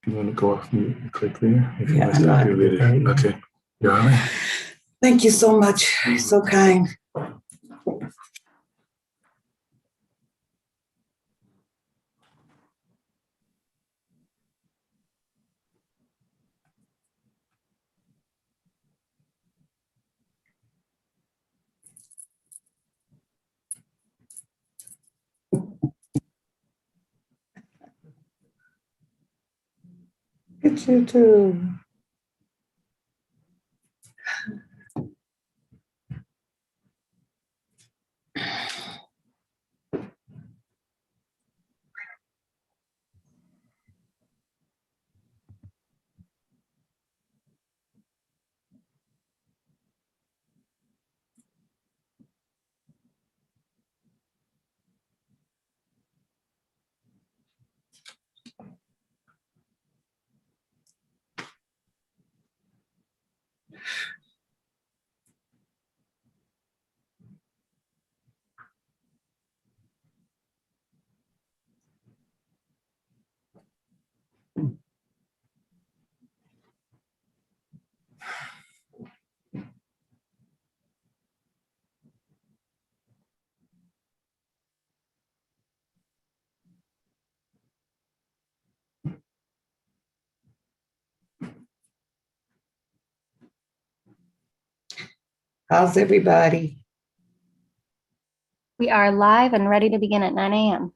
You want to go off mute and click there? If you Yeah, want to stop your video. Okay. You're all right. Thank you so much. So kind. Get you too. How's everybody? We are live and ready to begin at 9 a.m.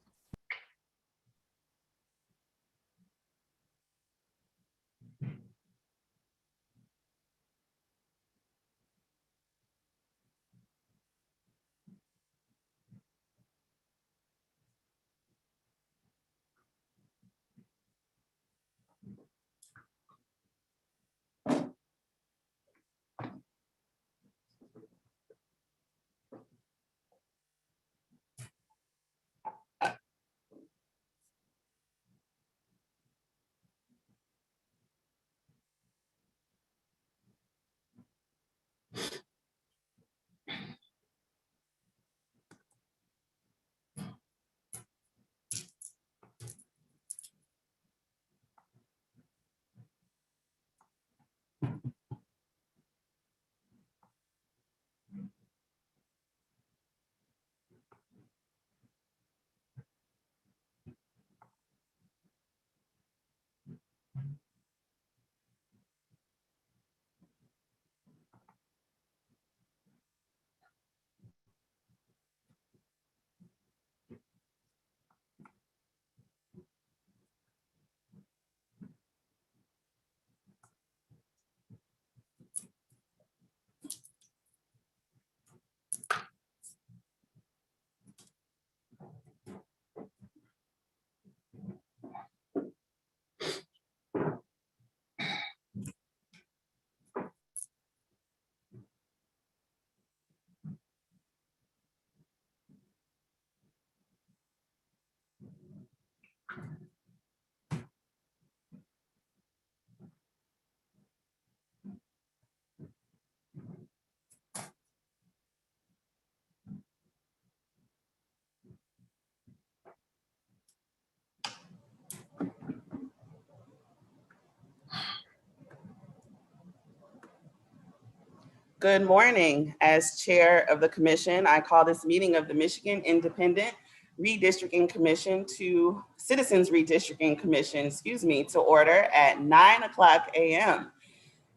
Good morning. As chair of the commission, I call this meeting of the Michigan Independent Redistricting Commission to Citizens Redistricting Commission, to order at 9:00 a.m.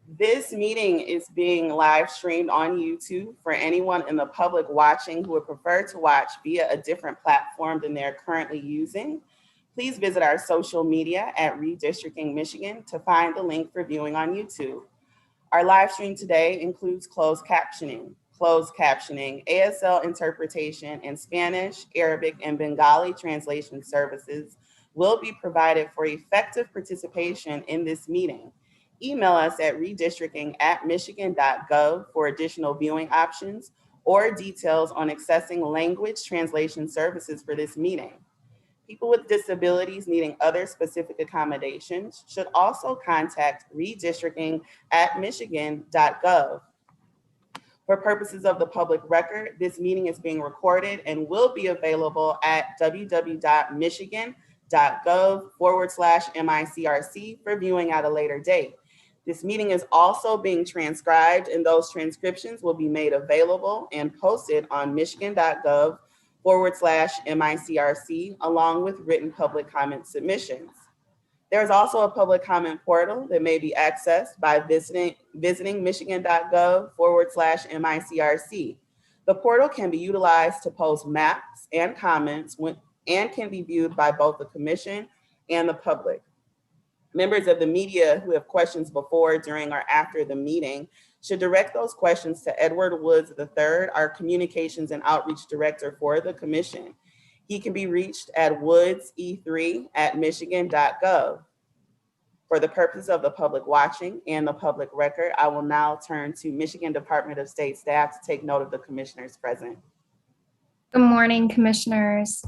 This meeting is being live streamed on YouTube for anyone in the public watching who would prefer to watch via a different platform than they're currently using. Please visit our social media at Redistricting Michigan to find the link for viewing on YouTube. Our live stream today includes closed captioning, ASL interpretation, and Spanish, Arabic, and Bengali translation services will be provided for effective participation in this meeting. Email us at redistricting@michigan.gov for additional viewing options or details on accessing language translation services for this meeting. People with disabilities needing other specific accommodations should also contact redistricting@michigan.gov. For purposes of the public record, this meeting is being recorded and will be available at www.michigan.gov/meeting. michigan.gov/MICRC for viewing at a later date. This meeting is also being transcribed, and those transcriptions will be made available and posted on michigan.gov/MICRC along with written public comment submissions. There's also a public comment portal that may be accessed by visiting michigan.gov/MICRC. The portal can be utilized to post maps and comments and can be viewed by both the commission and the public. Members of the media who have questions before, during, or after the meeting should direct those questions to Edward Woods III, our Communications and Outreach Director for the Commission. He can be reached at woodse3@michigan.gov. For the purpose of the public watching and the public record, I will now turn to Michigan Department of State staff to take note of the commissioners present. Good morning, commissioners.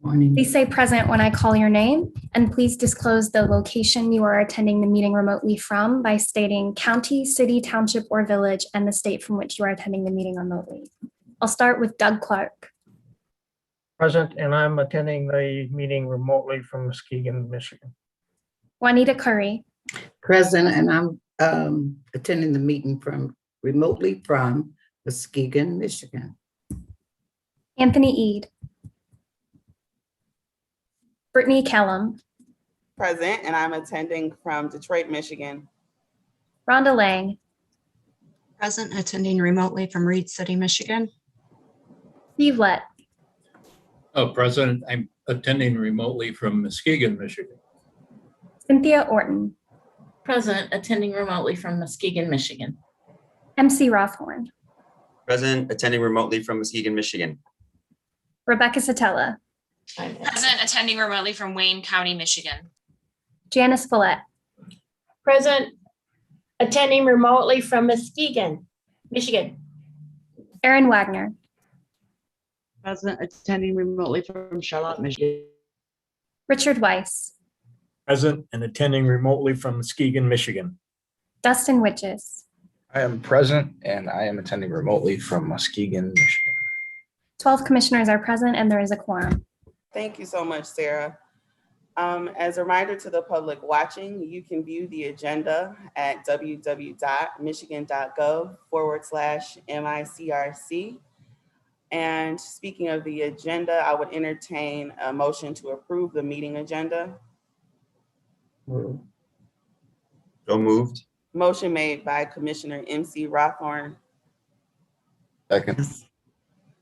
Morning. Please say present when I call your name, and please disclose the location you are attending the meeting remotely from by stating county, city, township, or village, and the state from which you are attending the meeting remotely. I'll start with Doug Clark. Present, and I'm attending the meeting remotely from Muskegon, Michigan. Juanita Curry. Present, and I'm attending the meeting remotely from Muskegon, Michigan. Anthony Eade. Brittany Kellum. Present, and I'm attending from Detroit, Michigan. Rhonda Lang. Present, attending remotely from Reed City, Michigan. Steve Lett. Oh, President, I'm attending remotely from Muskegon, Michigan. Cynthia Orton. Present, attending remotely from Muskegon, Michigan. MC Rothhorn. Present, attending remotely from Muskegon, Michigan. Rebecca Satella. Present, attending remotely from Wayne County, Michigan. Janice Follett. Present, attending remotely from Muskegon, Michigan. Erin Wagner. Present, attending remotely from Charlotte, Michigan. Richard Weiss. Present and attending remotely from Muskegon, Michigan. Dustin Witches. I am present and I am attending remotely from Muskegon, Michigan. 12 commissioners are present and there is a quorum. Thank you so much, Sarah. As a reminder to the public watching, you can view the agenda at www.michigan.gov/MICRC. And speaking of the agenda, I would entertain a motion to approve the meeting agenda. So moved. Motion made by Commissioner MC Rothhorn, Second.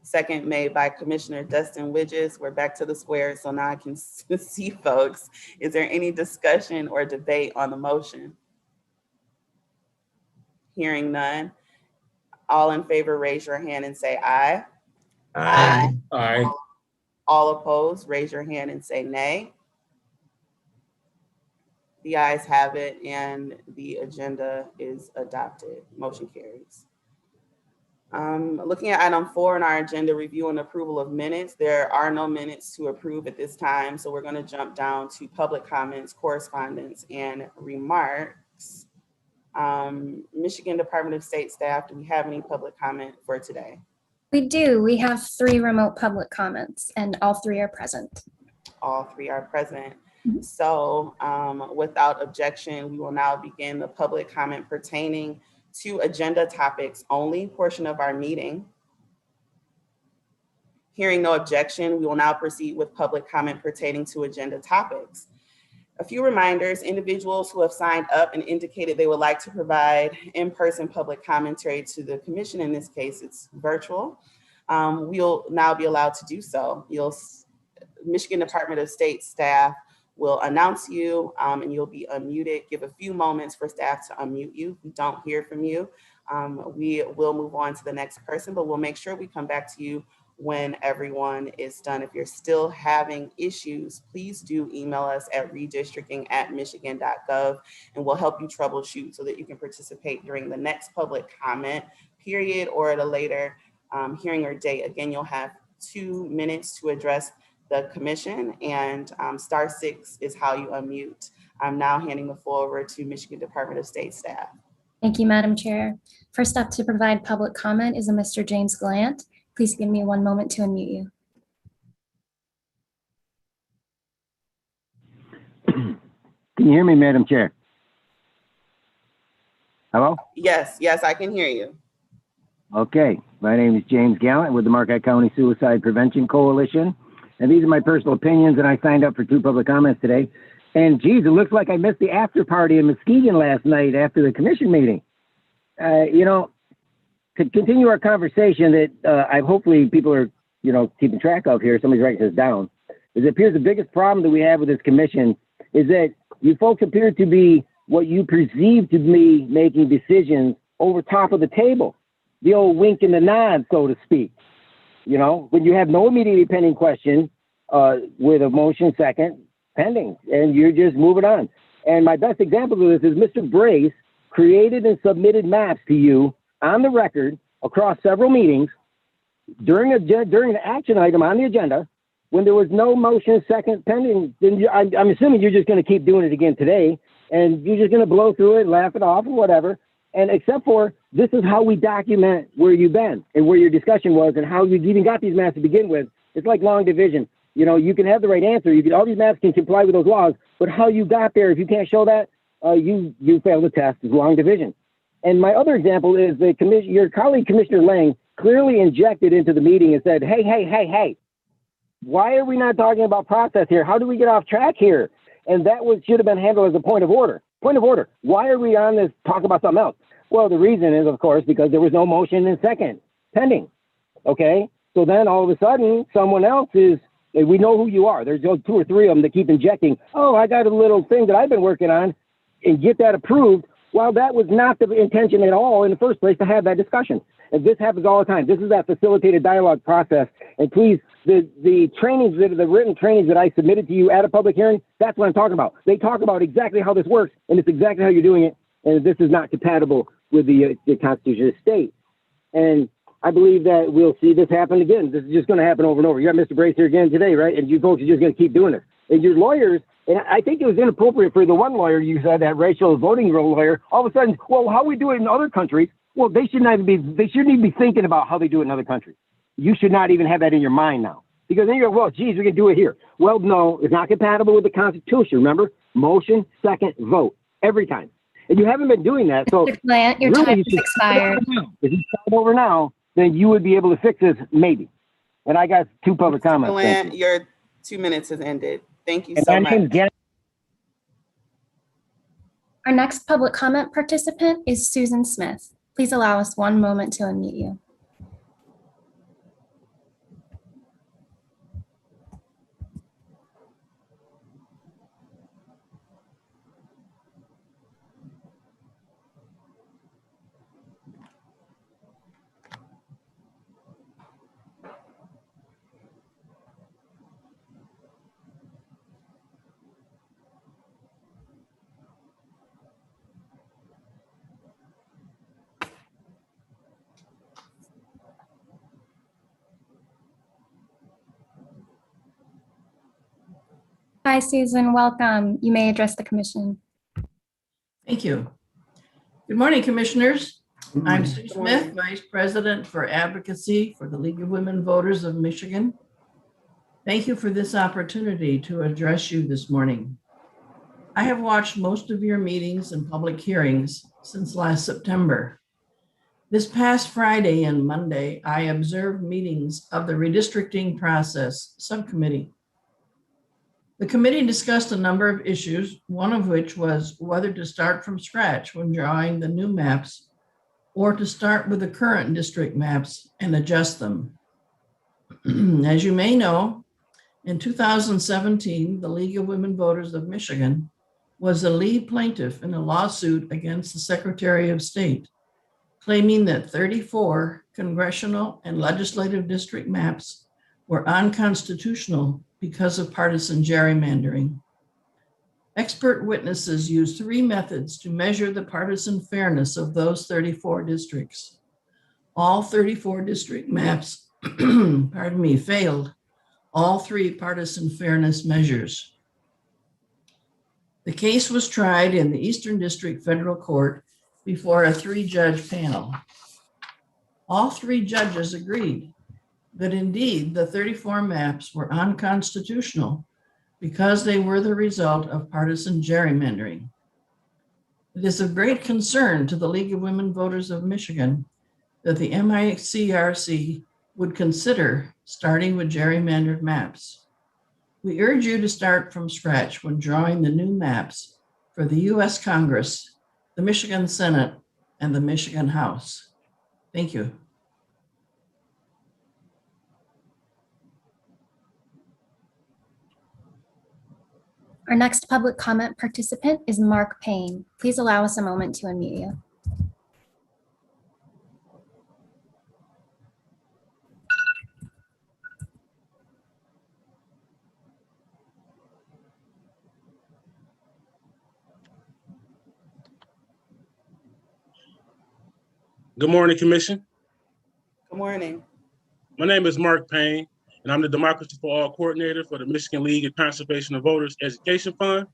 second made by Commissioner Dustin Widges. We're back to the square, so now I can see folks. Is there any discussion or debate on the motion? Hearing none. All in favor, raise your hand and say aye. Aye. Aye. All opposed, raise your hand and say nay. The ayes have it and the agenda is adopted. Motion carries. Looking at item 4 on our agenda, review and approval of minutes. There are no minutes to approve at this time, so we're going to jump down to public comments, correspondence, and remarks. Michigan Department of State staff, do we have any public comment for today? We do. We have 3 remote public comments and all 3 are present. All 3 are present. So without objection, we will now begin the public comment pertaining to agenda topics only portion of our meeting. Hearing no objection, we will now proceed with public comment pertaining to agenda topics. A few reminders: individuals who have signed up and indicated they would like to provide in-person public commentary to the commission, in this case, it's virtual, we'll now be allowed to do so. Michigan Department of State staff will announce you and you'll be unmuted. Give a few moments for staff to unmute you. If we don't hear from you, we will move on to the next person, but we'll make sure we come back to you when everyone is done. If you're still having issues, please do email us at redistricting@michigan.gov and we'll help you troubleshoot so that you can participate during the next public comment period or at a later hearing or date. Again, you'll have 2 minutes to address the commission, and *6 is how you unmute. I'm now handing the floor over to Michigan Department of State staff. Thank you, Madam Chair. First up to provide public comment is a Mr. James Glant. Please give me 1 moment to unmute you. Can you hear me, Madam Chair? Hello? Yes, I can hear you. Okay. My name is James Gallant with the Marquette County Suicide Prevention Coalition. And these are my personal opinions, and I signed up for 2 public comments today. And geez, it looks like I missed the after party in Muskegon last night after the commission meeting. To continue our conversation that I hopefully people are, keeping track of here, somebody's writing this down, is it appears the biggest problem that we have with this commission is that you folks appear to be what you perceive to be making decisions over top of the table. The old wink and the nod, so to speak. When you have no immediately pending question with a motion second pending, and you're just moving on. And my best example of this is Mr. Brace created and submitted maps to you on the record across several meetings during the action item on the agenda when there was no motion second pending. Then I'm assuming you're just going to keep doing it again today, and you're just going to blow through it, laugh it off, or whatever. And except for this is how we document where you've been and where your discussion was and how you even got these maps to begin with. It's like long division. You can have the right answer. All these maps can comply with those laws, but how you got there, if you can't show that, you failed the test is long division. And my other example is your colleague, Commissioner Lang, clearly injected into the meeting and said, hey, why are we not talking about process here? How do we get off track here? And that should have been handled as a point of order. Point of order. Why are we on this talk about something else? Well, the reason is, of course, because there was no motion in second pending. Okay? So then all of a sudden, someone else we know who you are. There's 2 or 3 of them that keep injecting, I got a little thing that I've been working on and get that approved. Well, that was not the intention at all in the first place to have that discussion. And this happens all the time. This is that facilitated dialogue process. And please, the trainings, the written trainings that I submitted to you at a public hearing, that's what I'm talking about. They talk about exactly how this works, and it's exactly how you're doing it. And this is not compatible with the Constitution of the state. And I believe that we'll see this happen again. This is just going to happen over and over. You got Mr. Brace here again today, right? And you folks are just going to keep doing this. And your lawyers, and I think it was inappropriate for the one lawyer you said, that racial voting role lawyer, all of a sudden, well, how we do it in other countries, well, they shouldn't even be thinking about how they do it in other countries. You should not even have that in your mind now. Because then you go, well, geez, we can do it here. Well, no, it's not compatible with the Constitution. Remember, motion, second, vote, every time. And you haven't been doing that. So Mr. Plant, your really, time is expired. If you start over now, then you would be able to fix this, maybe. And I got 2 public comments. Glenn, your 2 minutes has ended. Thank you And so my much. name's Glenn. Our next public comment participant is Susan Smith. Please allow us 1 moment to unmute you. Hi, Susan. Welcome. You may address the commission. Thank you. Good morning, commissioners. I'm Sue Smith, Vice President for Advocacy for the League of Women Voters of Michigan. Thank you for this opportunity to address you this morning. I have watched most of your meetings and public hearings since last September. This past Friday and Monday, I observed meetings of the Redistricting Process Subcommittee. The committee discussed a number of issues, one of which was whether to start from scratch when drawing the new maps or to start with the current district maps and adjust them. As you may know, in 2017, the League of Women Voters of Michigan was the lead plaintiff in a lawsuit against the Secretary of State, claiming that 34 congressional and legislative district maps were unconstitutional because of partisan gerrymandering. Expert witnesses used 3 methods to measure the partisan fairness of those 34 districts. All 34 district maps, failed all 3 partisan fairness measures. The case was tried in the Eastern District Federal Court before a 3-judge panel. All 3 judges agreed that indeed the 34 maps were unconstitutional because they were the result of partisan gerrymandering. It is of great concern to the League of Women Voters of Michigan that the MICRC would consider starting with gerrymandered maps. We urge you to start from scratch when drawing the new maps for the U.S. Congress, the Michigan Senate, and the Michigan House. Thank you. Our next public comment participant is Mark Payne. Please allow us a moment to unmute you. Good morning, Commission. Good morning. My name is Mark Payne, and I'm the Democracy for All Coordinator for the Michigan League of Conservation of Voters Education Fund.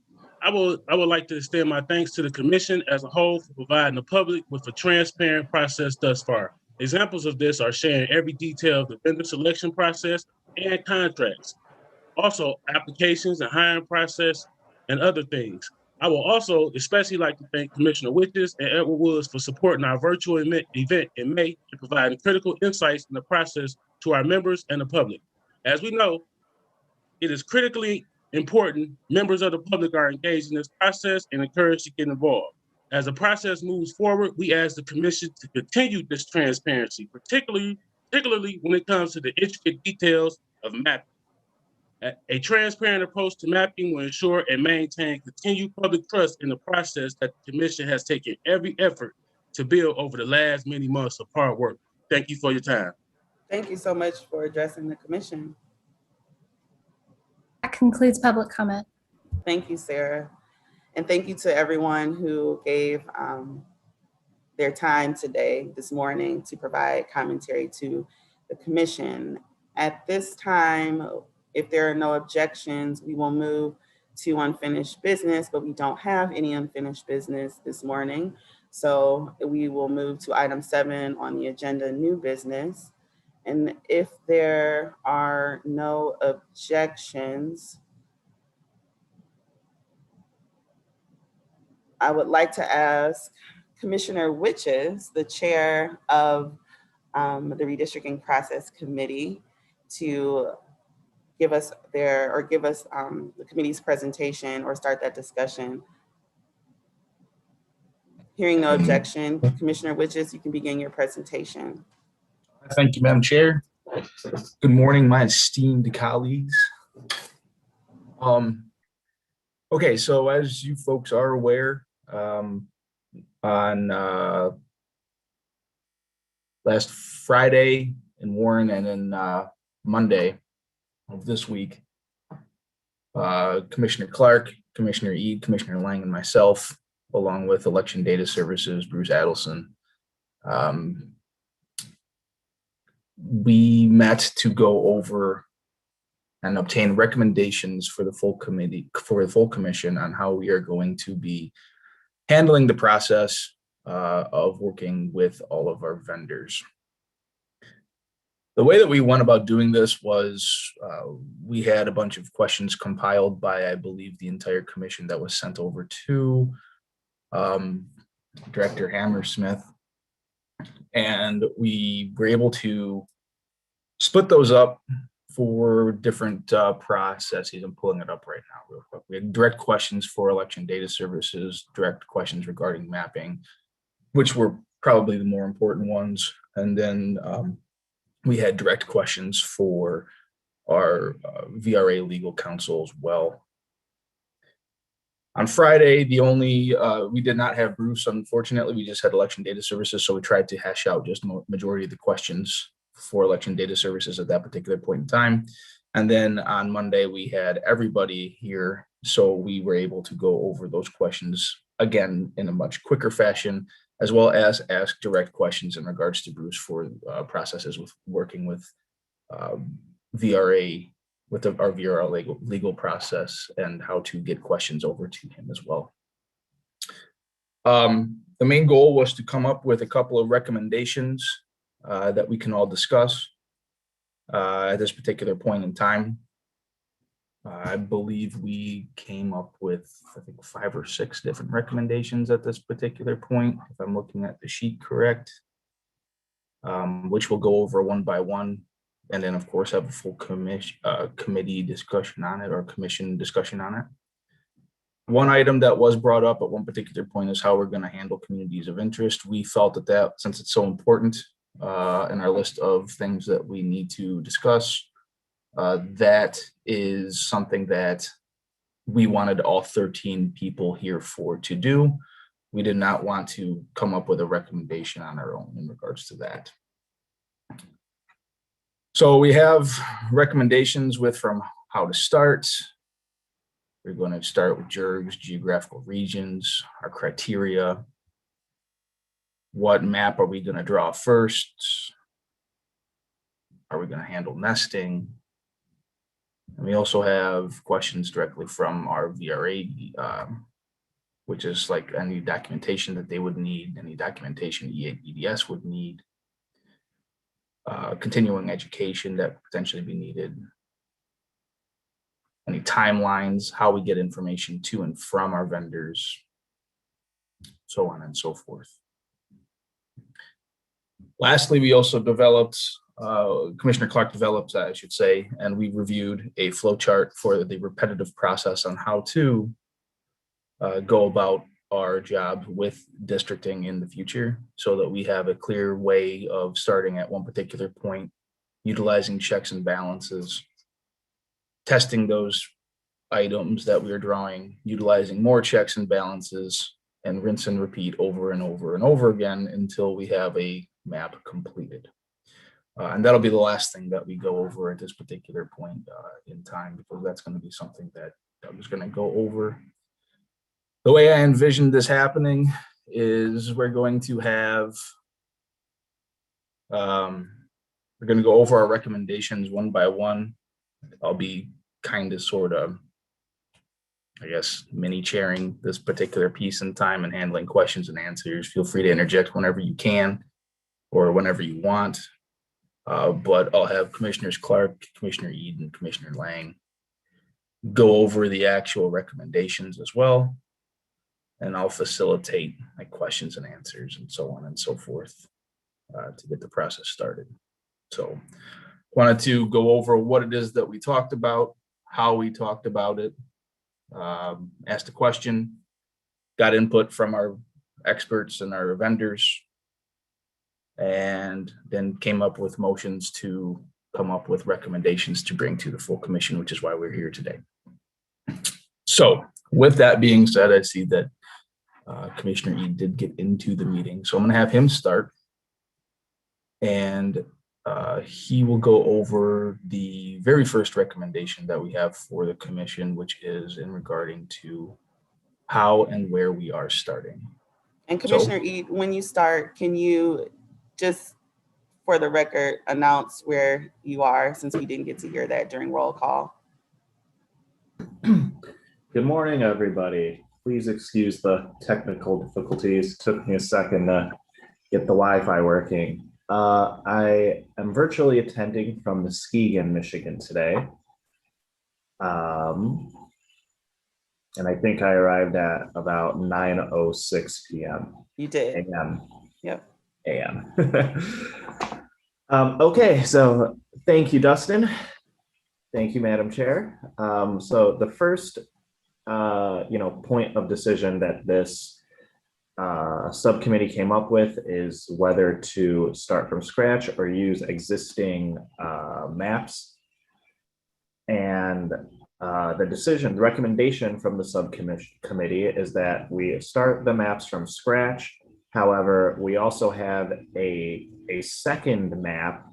I would like to extend my thanks to the Commission as a whole for providing the public with a transparent process thus far. Examples of this are sharing every detail of the vendor selection process and contracts, also applications and hiring process and other things. I will also especially like to thank Commissioner Witches and Edward Woods for supporting our virtual event in May and providing critical insights in the process to our members and the public. As we know, it is critically important members of the public are engaged in this process and encouraged to get involved. As the process moves forward, we ask the Commission to continue this transparency, particularly when it comes to the intricate details of mapping. A transparent approach to mapping will ensure and maintain continued public trust in the process that the Commission has taken every effort to build over the last many months of hard work. Thank you for your time. Thank you so much for addressing the Commission. That concludes public comment. Thank you, Sarah. And thank you to everyone who gave their time this morning to provide commentary to the Commission. At this time, if there are no objections, we will move to unfinished business, but we don't have any unfinished business this morning. So we will move to item 7 on the agenda, new business. And if there are no objections, I would like to ask Commissioner Witches, the chair of the Redistricting Process Committee, to give us the committee's presentation or start that discussion. Hearing no objection, Commissioner Witches, you can begin your presentation. Thank you, Madam Chair. Good morning, my esteemed colleagues. Okay, so as you folks are aware, on last Friday in Warren and then Monday of this week, Commissioner Clark, Commissioner Eade, Commissioner Lang, and myself, along with Election Data Services, Bruce Adelson, we met to go over and obtain recommendations for the full commission on how we are going to be handling the process of working with all of our vendors. The way that we went about doing this was we had a bunch of questions compiled by, I believe, the entire commission that was sent over to Director Hammersmith. And we were able to split those up for different processes. I'm pulling it up right now real quick. We had direct questions for Election Data Services, direct questions regarding mapping, which were probably the more important ones. And then we had direct questions for our VRA legal counsel as well. On Friday, we did not have Bruce, unfortunately. We just had Election Data Services, so we tried to hash out just the majority of the questions for Election Data Services at that particular point in time. And then on Monday, we had everybody here, so we were able to go over those questions again in a much quicker fashion, as well as ask direct questions in regards to Bruce for processes with working with VRA, with our VRA legal process, and how to get questions over to him as well. The main goal was to come up with a couple of recommendations that we can all discuss at this particular point in time. I believe we came up with, I think, 5 or 6 different recommendations at this particular point, if I'm looking at the sheet correct, which we'll go over one by one, and then, of course, have a full committee discussion on it, or commission discussion on it. One item that was brought up at one particular point is how we're going to handle communities of interest. We felt that since it's so important in our list of things that we need to discuss, that is something that we wanted all 13 people here for to do. We did not want to come up with a recommendation on our own in regards to that. So we have recommendations from how to start. We're going to start with JERGs, geographical regions, our criteria. What map are we going to draw first? Are we going to handle nesting? And we also have questions directly from our VRA, which is like any documentation that they would need, any documentation EDS would need, continuing education that would potentially be needed, any timelines, how we get information to and from our vendors, so on and so forth. Lastly, we also developed, Commissioner Clark developed, I should say, and we reviewed a flow chart for the repetitive process on how to go about our job with districting in the future, so that we have a clear way of starting at one particular point, utilizing checks and balances, testing those items that we are drawing, utilizing more checks and balances, and rinse and repeat over and over and over again until we have a map completed. And that'll be the last thing that we go over at this particular point in time, because that's going to be something that I was going to go over. The way I envisioned this happening is we're going to have, we're going to go over our recommendations one by one. I'll be kind of sort of, I guess, mini chairing this particular piece in time and handling questions and answers. Feel free to interject whenever you can or whenever you want. But I'll have Commissioners Clark, Commissioner Eden, and Commissioner Lang go over the actual recommendations as well. And I'll facilitate my questions and answers and so on and so forth to get the process started. So wanted to go over what it is that we talked about, how we talked about it, asked a question, got input from our experts and our vendors, and then came up with motions to come up with recommendations to bring to the full commission, which is why we're here today. So with that being said, I see that Commissioner E did get into the meeting, so I'm going to have him start, and he will go over the very first recommendation that we have for the commission, which is in regarding to how and where we are starting. And Commissioner E, when you start, can you just, for the record, announce where you are, since we didn't get to hear that during roll call? Good morning, everybody. Please excuse the technical difficulties. It took me a second to get the Wi-Fi working. I am virtually attending from Muskegon, Michigan today. And I think I arrived at about 9:06 p.m. You did. A.m. Yep. A.m. Okay, so thank you, Dustin. Thank you, Madam Chair. So the first point of decision that this subcommittee came up with is whether to start from scratch or use existing maps. And the recommendation from the subcommittee is that we start the maps from scratch. However, we also have a second map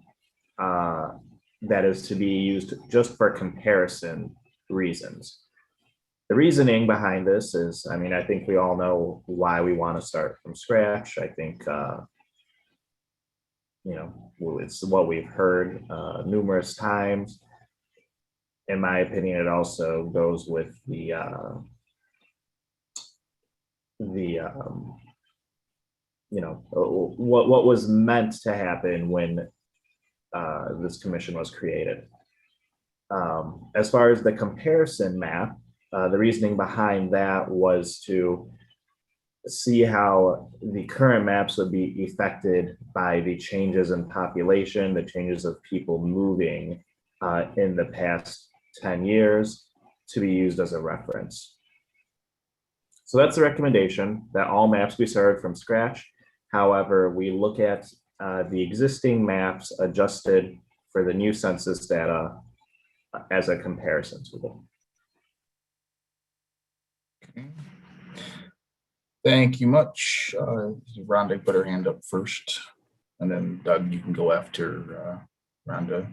that is to be used just for comparison reasons. The reasoning behind this is, I mean, I think we all know why we want to start from scratch. I think, it's what we've heard numerous times. In my opinion, it also goes with what was meant to happen when this commission was created. As far as the comparison map, the reasoning behind that was to see how the current maps would be affected by the changes in population, the changes of people moving in the past 10 years to be used as a reference. So that's the recommendation, that all maps be started from scratch. However, we look at the existing maps adjusted for the new census data as a comparison tool. Okay. Thank you much. Rhonda put her hand up first, and then Doug, you can go after Rhonda.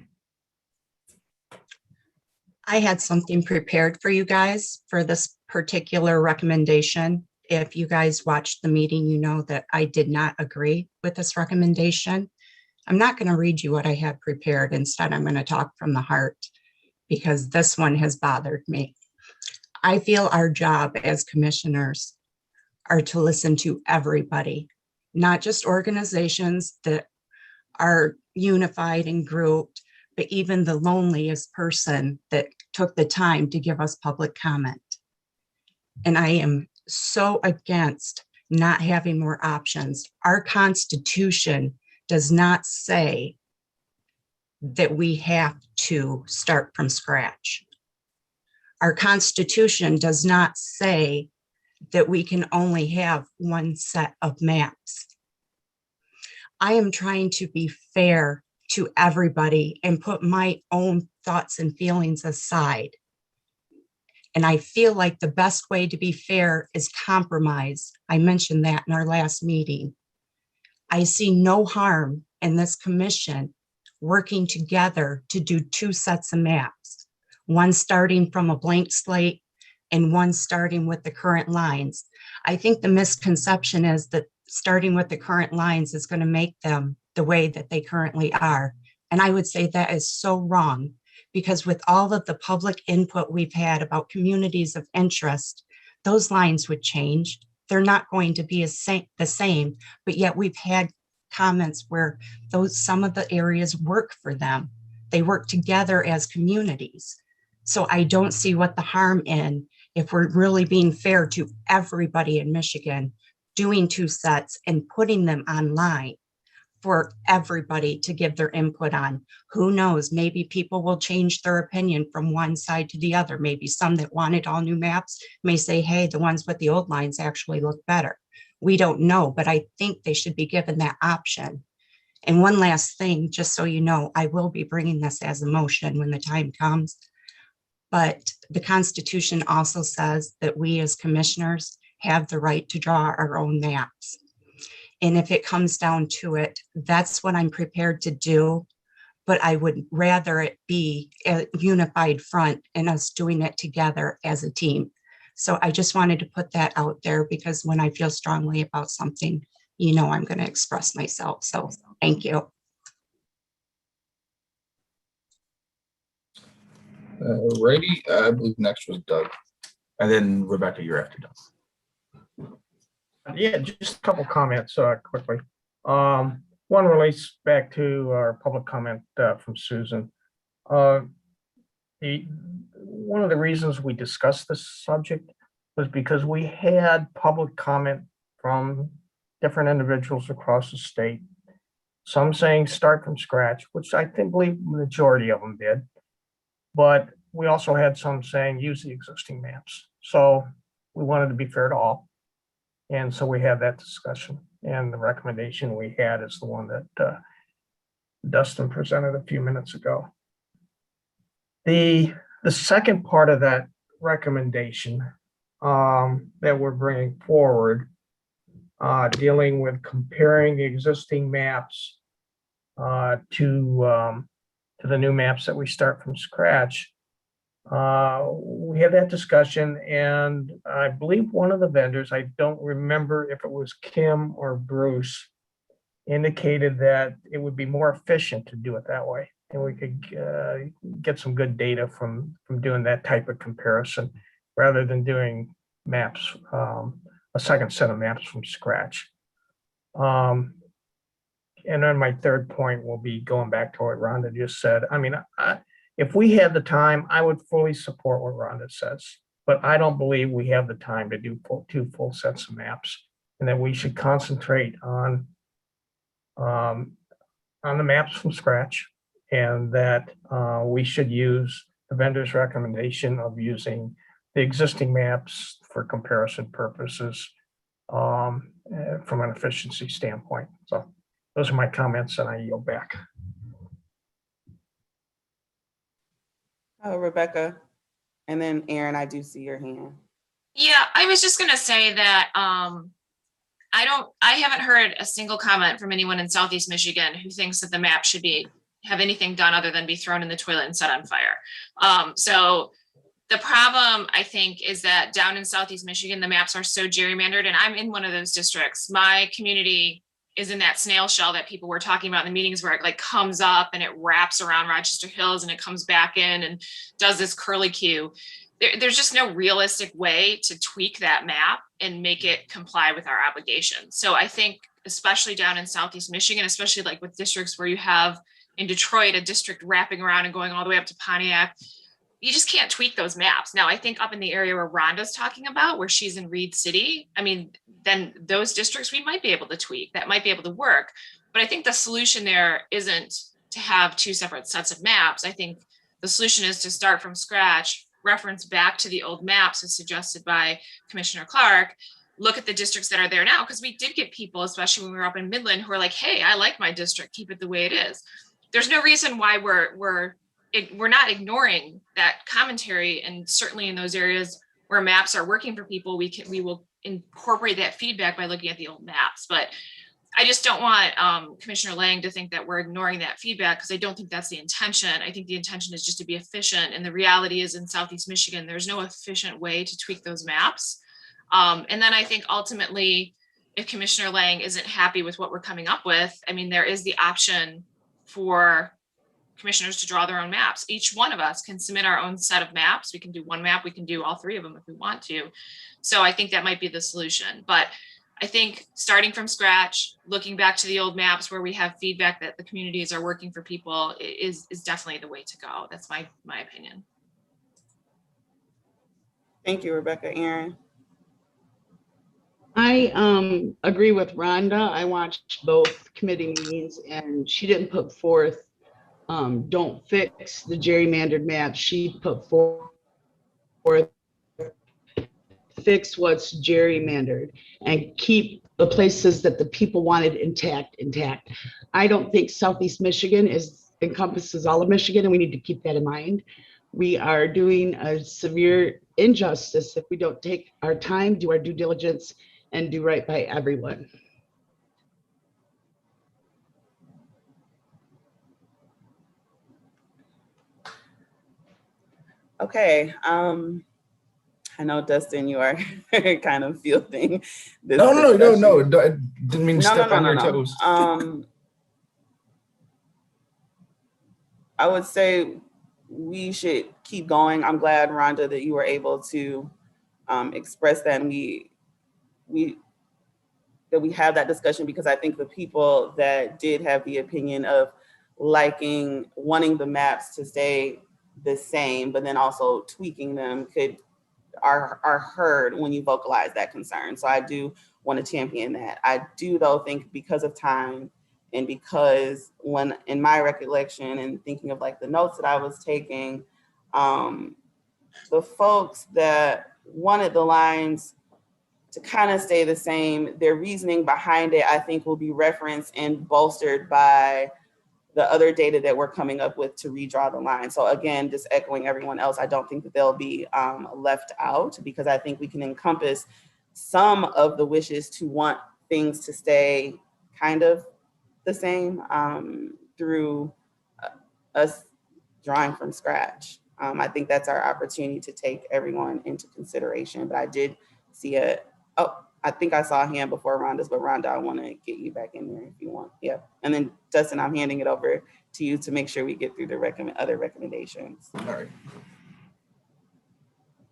I had something prepared for you guys for this particular recommendation. If you guys watched the meeting, you know that I did not agree with this recommendation. I'm not going to read you what I had prepared. Instead, I'm going to talk from the heart because this one has bothered me. I feel our job as commissioners are to listen to everybody, not just organizations that are unified and grouped, but even the loneliest person that took the time to give us public comment. And I am so against not having more options. Our Constitution does not say that we have to start from scratch. Our Constitution does not say that we can only have one set of maps. I am trying to be fair to everybody and put my own thoughts and feelings aside. And I feel like the best way to be fair is compromise. I mentioned that in our last meeting. I see no harm in this commission working together to do two sets of maps, one starting from a blank slate and one starting with the current lines. I think the misconception is that starting with the current lines is going to make them the way that they currently are. And I would say that is so wrong, because with all of the public input we've had about communities of interest, those lines would change. They're not going to be the same, but yet we've had comments where some of the areas work for them. They work together as communities. So I don't see what the harm in, if we're really being fair to everybody in Michigan, doing two sets and putting them online for everybody to give their input on. Who knows, maybe people will change their opinion from one side to the other. Maybe some that wanted all new maps may say, hey, the ones with the old lines actually look better. We don't know, but I think they should be given that option. And one last thing, just so you know, I will be bringing this as a motion when the time comes. But the Constitution also says that we as commissioners have the right to draw our own maps. And if it comes down to it, that's what I'm prepared to do. But I would rather it be a unified front and us doing it together as a team. So I just wanted to put that out there, because when I feel strongly about something, you know, I'm going to express myself. So thank you. Righty, I believe next was Doug. And then Rebecca, you're after Doug. Yeah, just a couple comments quickly. One relates back to our public comment from Susan. One of the reasons we discussed this subject was because we had public comment from different individuals across the state. Some saying start from scratch, which I believe the majority of them did. But we also had some saying use the existing maps. So we wanted to be fair to all. And so we had that discussion, and the recommendation we had is the one that Dustin presented a few minutes ago. The second part of that recommendation that we're bringing forward, dealing with comparing the existing maps to the new maps that we start from scratch. We had that discussion, and I believe one of the vendors, I don't remember if it was Kim or Bruce, indicated that it would be more efficient to do it that way, and we could get some good data from doing that type of comparison rather than doing maps, a second set of maps from scratch. And then my third point will be going back to what Rhonda just said. I mean, If we had the time, I would fully support what Rhonda says, but I don't believe we have the time to do two full sets of maps, and that we should concentrate on the maps from scratch, and that we should use the vendor's recommendation of using the existing maps for comparison purposes from an efficiency standpoint. So those are my comments, and I yield back. Oh, Rebecca, and then Aaron, I do see your hand. Yeah, I was just gonna say that I haven't heard a single comment from anyone in Southeast Michigan who thinks that the map should have anything done other than be thrown in the toilet and set on fire. So the problem, I think, is that down in Southeast Michigan, the maps are so gerrymandered, and I'm in one of those districts. My community is in that snail shell that people were talking about in the meetings, where it like comes up and it wraps around Rochester Hills and it comes back in and does this curly Q. There's just no realistic way to tweak that map and make it comply with our obligations. So I think, especially down in Southeast Michigan, especially like with districts where you have in Detroit, a district wrapping around and going all the way up to Pontiac, you just can't tweak those maps. Now, I think up in the area where Rhonda's talking about, where she's in Reed City, I mean, then those districts we might be able to tweak, that might be able to work. But I think the solution there isn't to have two separate sets of maps. I think the solution is to start from scratch, reference back to the old maps as suggested by Commissioner Clark, look at the districts that are there now, because we did get people, especially when we were up in Midland, who are like, hey, I like my district, keep it the way it is. There's no reason why we're not ignoring that commentary, and certainly in those areas where maps are working for people, we will incorporate that feedback by looking at the old maps. But I just don't want Commissioner Lang to think that we're ignoring that feedback, because I don't think that's the intention. I think the intention is just to be efficient, and the reality is in Southeast Michigan, there's no efficient way to tweak those maps. And then I think ultimately, if Commissioner Lang isn't happy with what we're coming up with, I mean, there is the option for commissioners to draw their own maps. Each one of us can submit our own set of maps. We can do one map, we can do all three of them if we want to. So I think that might be the solution. But I think starting from scratch, looking back to the old maps where we have feedback that the communities are working for people is definitely the way to go. That's my opinion. Thank you, Rebecca. Aaron. I agree with Rhonda. I watched both committee meetings, and she didn't put forth don't fix the gerrymandered map. She put forth fix what's gerrymandered and keep the places that the people wanted intact. I don't think Southeast Michigan encompasses all of Michigan, and we need to keep that in mind. We are doing a severe injustice if we don't take our time, do our due diligence, and do right by everyone. Okay, I know, Dustin, you are kind of fielding this. No, I didn't mean to No, step on your no. toes. I would say we should keep going. I'm glad, Rhonda, that you were able to express that, and we have that discussion, because I think the people that did have the opinion of wanting the maps to stay the same, but then also tweaking them are heard when you vocalize that concern. So I do want to champion that. I do, though, think because of time, and because when in my recollection and thinking of like the notes that I was taking, the folks that wanted the lines to kind of stay the same, their reasoning behind it, I think, will be referenced and bolstered by the other data that we're coming up with to redraw the line. So again, just echoing everyone else, I don't think that they'll be left out, because I think we can encompass some of the wishes to want things to stay kind of the same through us drawing from scratch. I think that's our opportunity to take everyone into consideration. But I did see I think I saw a hand before Rhonda's, but Rhonda, I want to get you back in there if you want. Yeah. And then Dustin, I'm handing it over to you to make sure we get through the other recommendations. All right.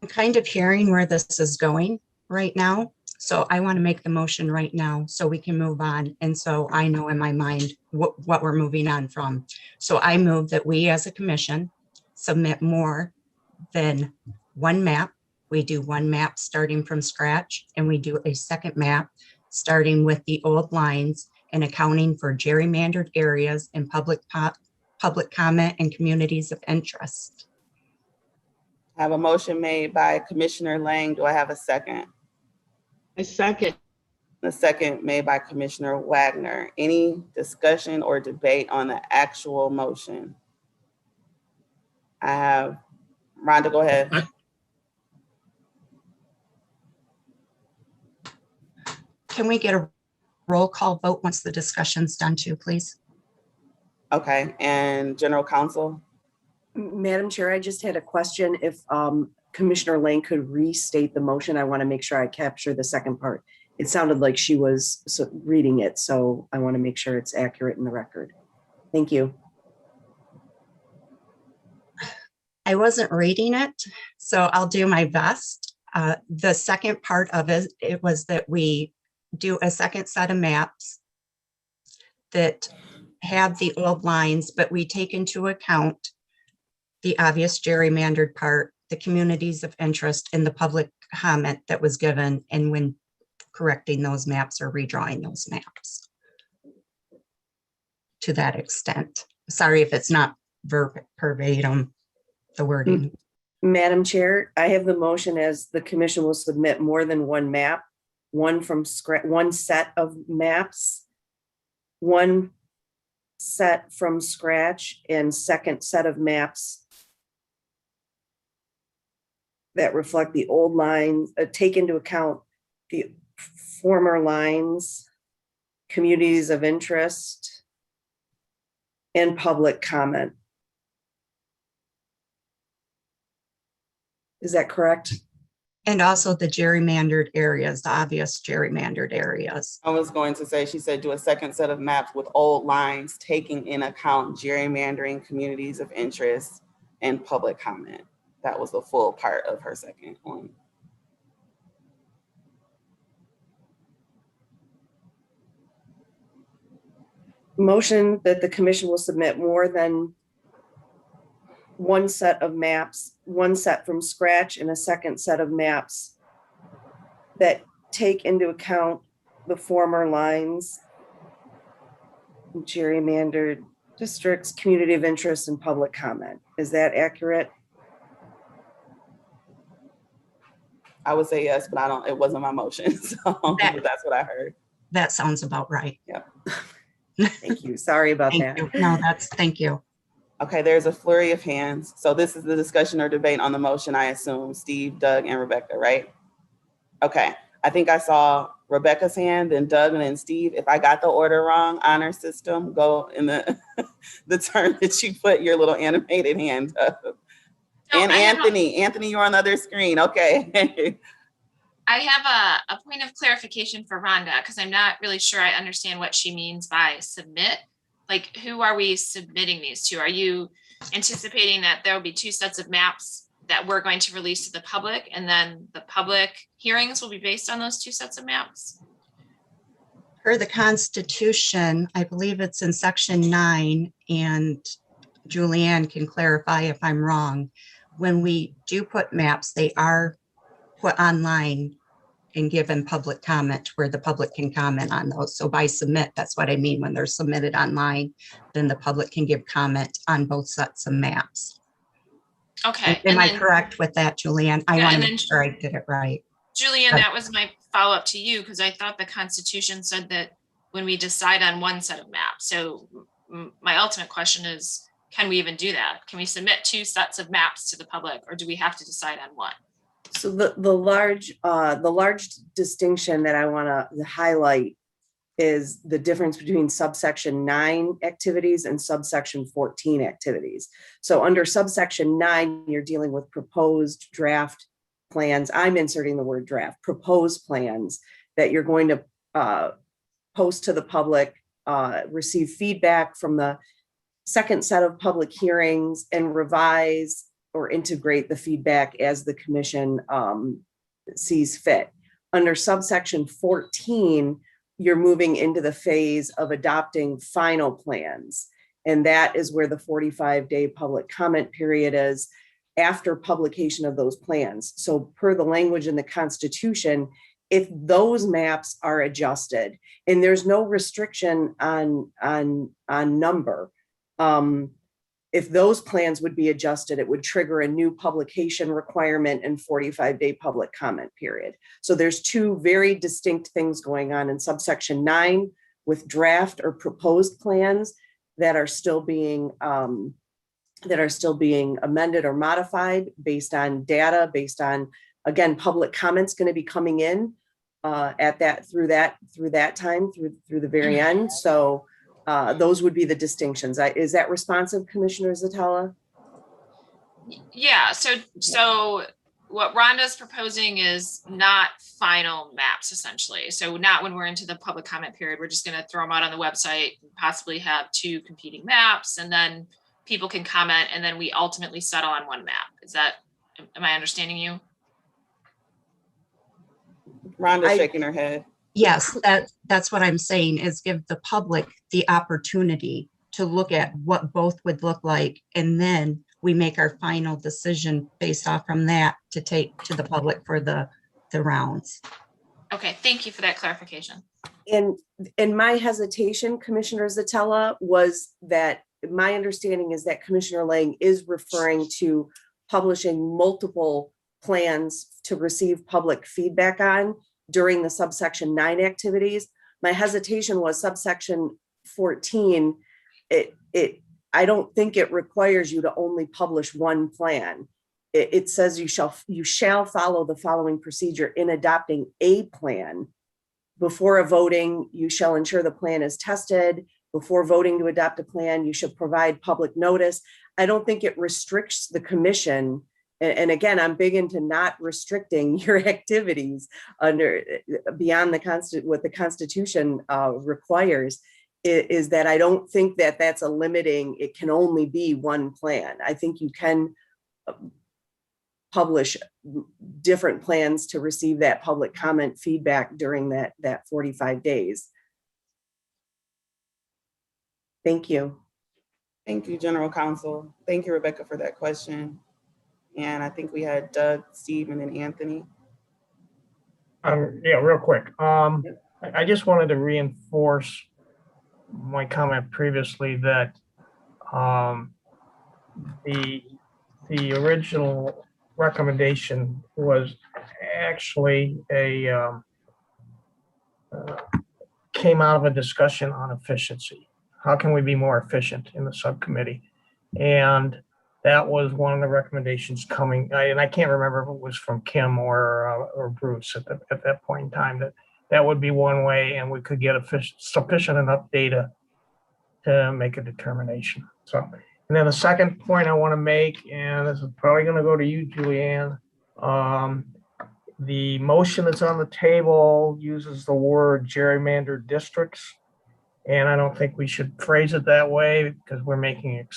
I'm kind of hearing where this is going right now. So I want to make the motion right now so we can move on. And so I know in my mind what we're moving on from. So I move that we as a commission submit more than one map, we do one map starting from scratch, and we do a second map starting with the old lines and accounting for gerrymandered areas and public comment and communities of interest. I have a motion made by Commissioner Lang. Do I have a second? A second. The second made by Commissioner Wagner. Any discussion or debate on the actual motion? I have, Rhonda, go ahead. Can we get a roll call vote once the discussion's done too, please? Okay, and General Counsel? Madam Chair, I just had a question. If Commissioner Lane could restate the motion, I want to make sure I capture the second part. It sounded like she was reading it, so I want to make sure it's accurate in the record. Thank you. I wasn't reading it, so I'll do my best. The second part of it was that we do a second set of maps that have the old lines, but we take into account the obvious gerrymandered part, the communities of interest, and the public comment that was given, and when correcting those maps or redrawing those maps. To that extent. Sorry if it's not verbatim, the wording. Madam Chair, I have the motion as the commission will submit more than one map, one set of maps, one set from scratch, and second set of maps that reflect the old lines, take into account the former lines, communities of interest, and public comment. Is that correct? And also the gerrymandered areas, the obvious gerrymandered areas. I was going to say, she said do a second set of maps with old lines, taking in account gerrymandering, communities of interest, and public comment. That was the full part of her second one. Motion that the commission will submit more than one set of maps, one set from scratch, and a second set of maps that take into account the former lines, gerrymandered districts, community of interest, and public comment. Is that accurate? I would say yes, but it wasn't my motion, so that's what I heard. That sounds about right. Yep. Thank you. Sorry about that. You. No, thank you. Okay, there's a flurry of hands. So this is the discussion or debate on the motion, I assume. Steve, Doug, and Rebecca, right? Okay, I think I saw Rebecca's hand, then Doug, and then Steve. If I got the order wrong, honor system, go in the the term that you put your little animated hand up. And Anthony, you're on the other screen. Okay. I have a point of clarification for Rhonda, because I'm not really sure I understand what she means by submit. Like, who are we submitting these to? Are you anticipating that there will be two sets of maps that we're going to release to the public, and then the public hearings will be based on those two sets of maps? Per the Constitution, I believe it's in section 9, and Julianne can clarify if I'm wrong. When we do put maps, they are put online and given public comment where the public can comment on those. So by submit, that's what I mean. When they're submitted online, then the public can give comment on both sets of maps. Okay. Am I correct with that, Julianne? I want to make sure I did it right. Julianne, that was my follow-up to you, because I thought the Constitution said that when we decide on one set of maps. So my ultimate question is, can we even do that? Can we submit two sets of maps to the public, or do we have to decide on one? So the large distinction that I want to highlight is the difference between subsection 9 activities and subsection 14 activities. So under subsection 9, you're dealing with proposed draft plans. I'm inserting the word draft, proposed plans that you're going to post to the public, receive feedback from the second set of public hearings, and revise or integrate the feedback as the commission sees fit. Under subsection 14, you're moving into the phase of adopting final plans. And that is where the 45-day public comment period is after publication of those plans. So per the language in the Constitution, if those maps are adjusted, and there's no restriction on number, if those plans would be adjusted, it would trigger a new publication requirement and 45-day public comment period. So there's two very distinct things going on in subsection 9 with draft or proposed plans that are still being amended or modified based on data, based on, again, public comments going to be coming in through that time through the very end. So those would be the distinctions. Is that responsive, Commissioner Zatala? Yeah, so what Rhonda's proposing is not final maps essentially. So not when we're into the public comment period, we're just gonna throw them out on the website, possibly have 2 competing maps, and then people can comment, and then we ultimately settle on one map. Am I understanding you? Rhonda's shaking her head. Yes, that's what I'm saying, is give the public the opportunity to look at what both would look like, and then we make our final decision based off from that to take to the public for the rounds. Okay, thank you for that clarification. And my hesitation, Commissioner Zatella, was that my understanding is that Commissioner Lang is referring to publishing multiple plans to receive public feedback on during the subsection 9 activities. My hesitation was subsection 14. I don't think it requires you to only publish one plan. It says you shall follow the following procedure in adopting a plan. Before a voting, you shall ensure the plan is tested. Before voting to adopt a plan, you should provide public notice. I don't think it restricts the commission. And again, I'm big into not restricting your activities beyond what the Constitution requires. Is that I don't think that that's a limiting, it can only be one plan. I think you can publish different plans to receive that public comment feedback during that 45 days. Thank you. Thank you, General Counsel. Thank you, Rebecca, for that question. And I think we had Doug, Steve, and then Anthony. Yeah, real quick. I just wanted to reinforce my comment previously that the original recommendation was actually came out of a discussion on efficiency. How can we be more efficient in the subcommittee? And that was one of the recommendations coming, and I can't remember if it was from Kim or Bruce at that point in time, that would be one way, and we could get sufficient enough data to make a determination. So, and then the second point I want to make, and this is probably going to go to you, Julianne. The motion that's on the table uses the word gerrymandered districts, and I don't think we should phrase it that way because we're making an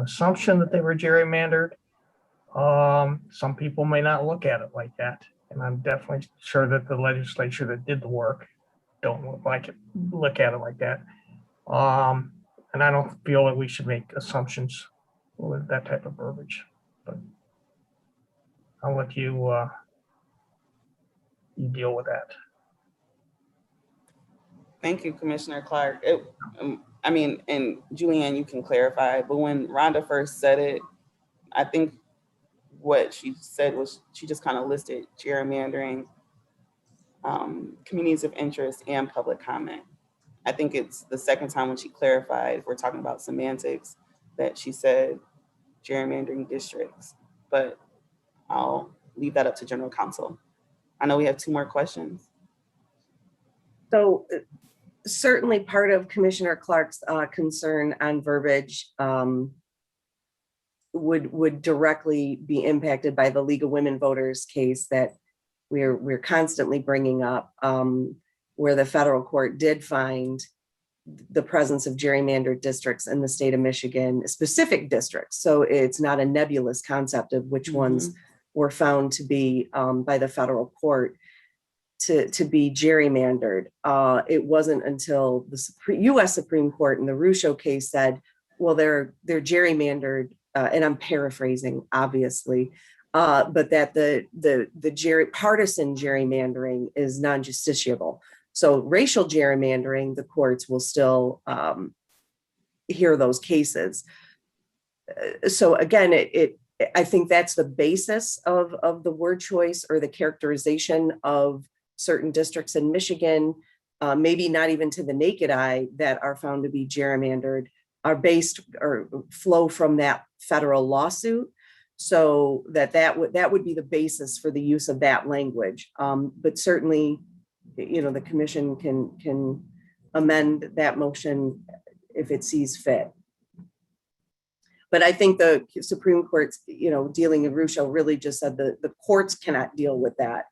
assumption that they were gerrymandered. Some people may not look at it like that, and I'm definitely sure that the legislature that did the work don't look at it like that. And I don't feel that we should make assumptions with that type of verbiage, but I'll let you deal with that. Thank you, Commissioner Clark. I mean, and Julianne, you can clarify, but when Rhonda first said it, I think what she said was she just kind of listed gerrymandering, communities of interest, and public comment. I think it's the second time when she clarified, if we're talking about semantics, that she said gerrymandering districts, but I'll leave that up to General Counsel. I know we have 2 more questions. So certainly part of Commissioner Clark's concern on verbiage would directly be impacted by the League of Women Voters case that we're constantly bringing up, where the federal court did find the presence of gerrymandered districts in the state of Michigan, specific districts. So it's not a nebulous concept of which ones were found to be by the federal court to be gerrymandered. It wasn't until the U.S. Supreme Court in the Russo case said, well, they're gerrymandered, and I'm paraphrasing, obviously, but that the partisan gerrymandering is non-justiciable. So racial gerrymandering, the courts will still hear those cases. So again, I think that's the basis of the word choice or the characterization of certain districts in Michigan, maybe not even to the naked eye, that are found to be gerrymandered, are based or flow from that federal lawsuit. So that would be the basis for the use of that language. But certainly, the commission can amend that motion if it sees fit. But I think the Supreme Court's, dealing in Russo really just said the courts cannot deal with that.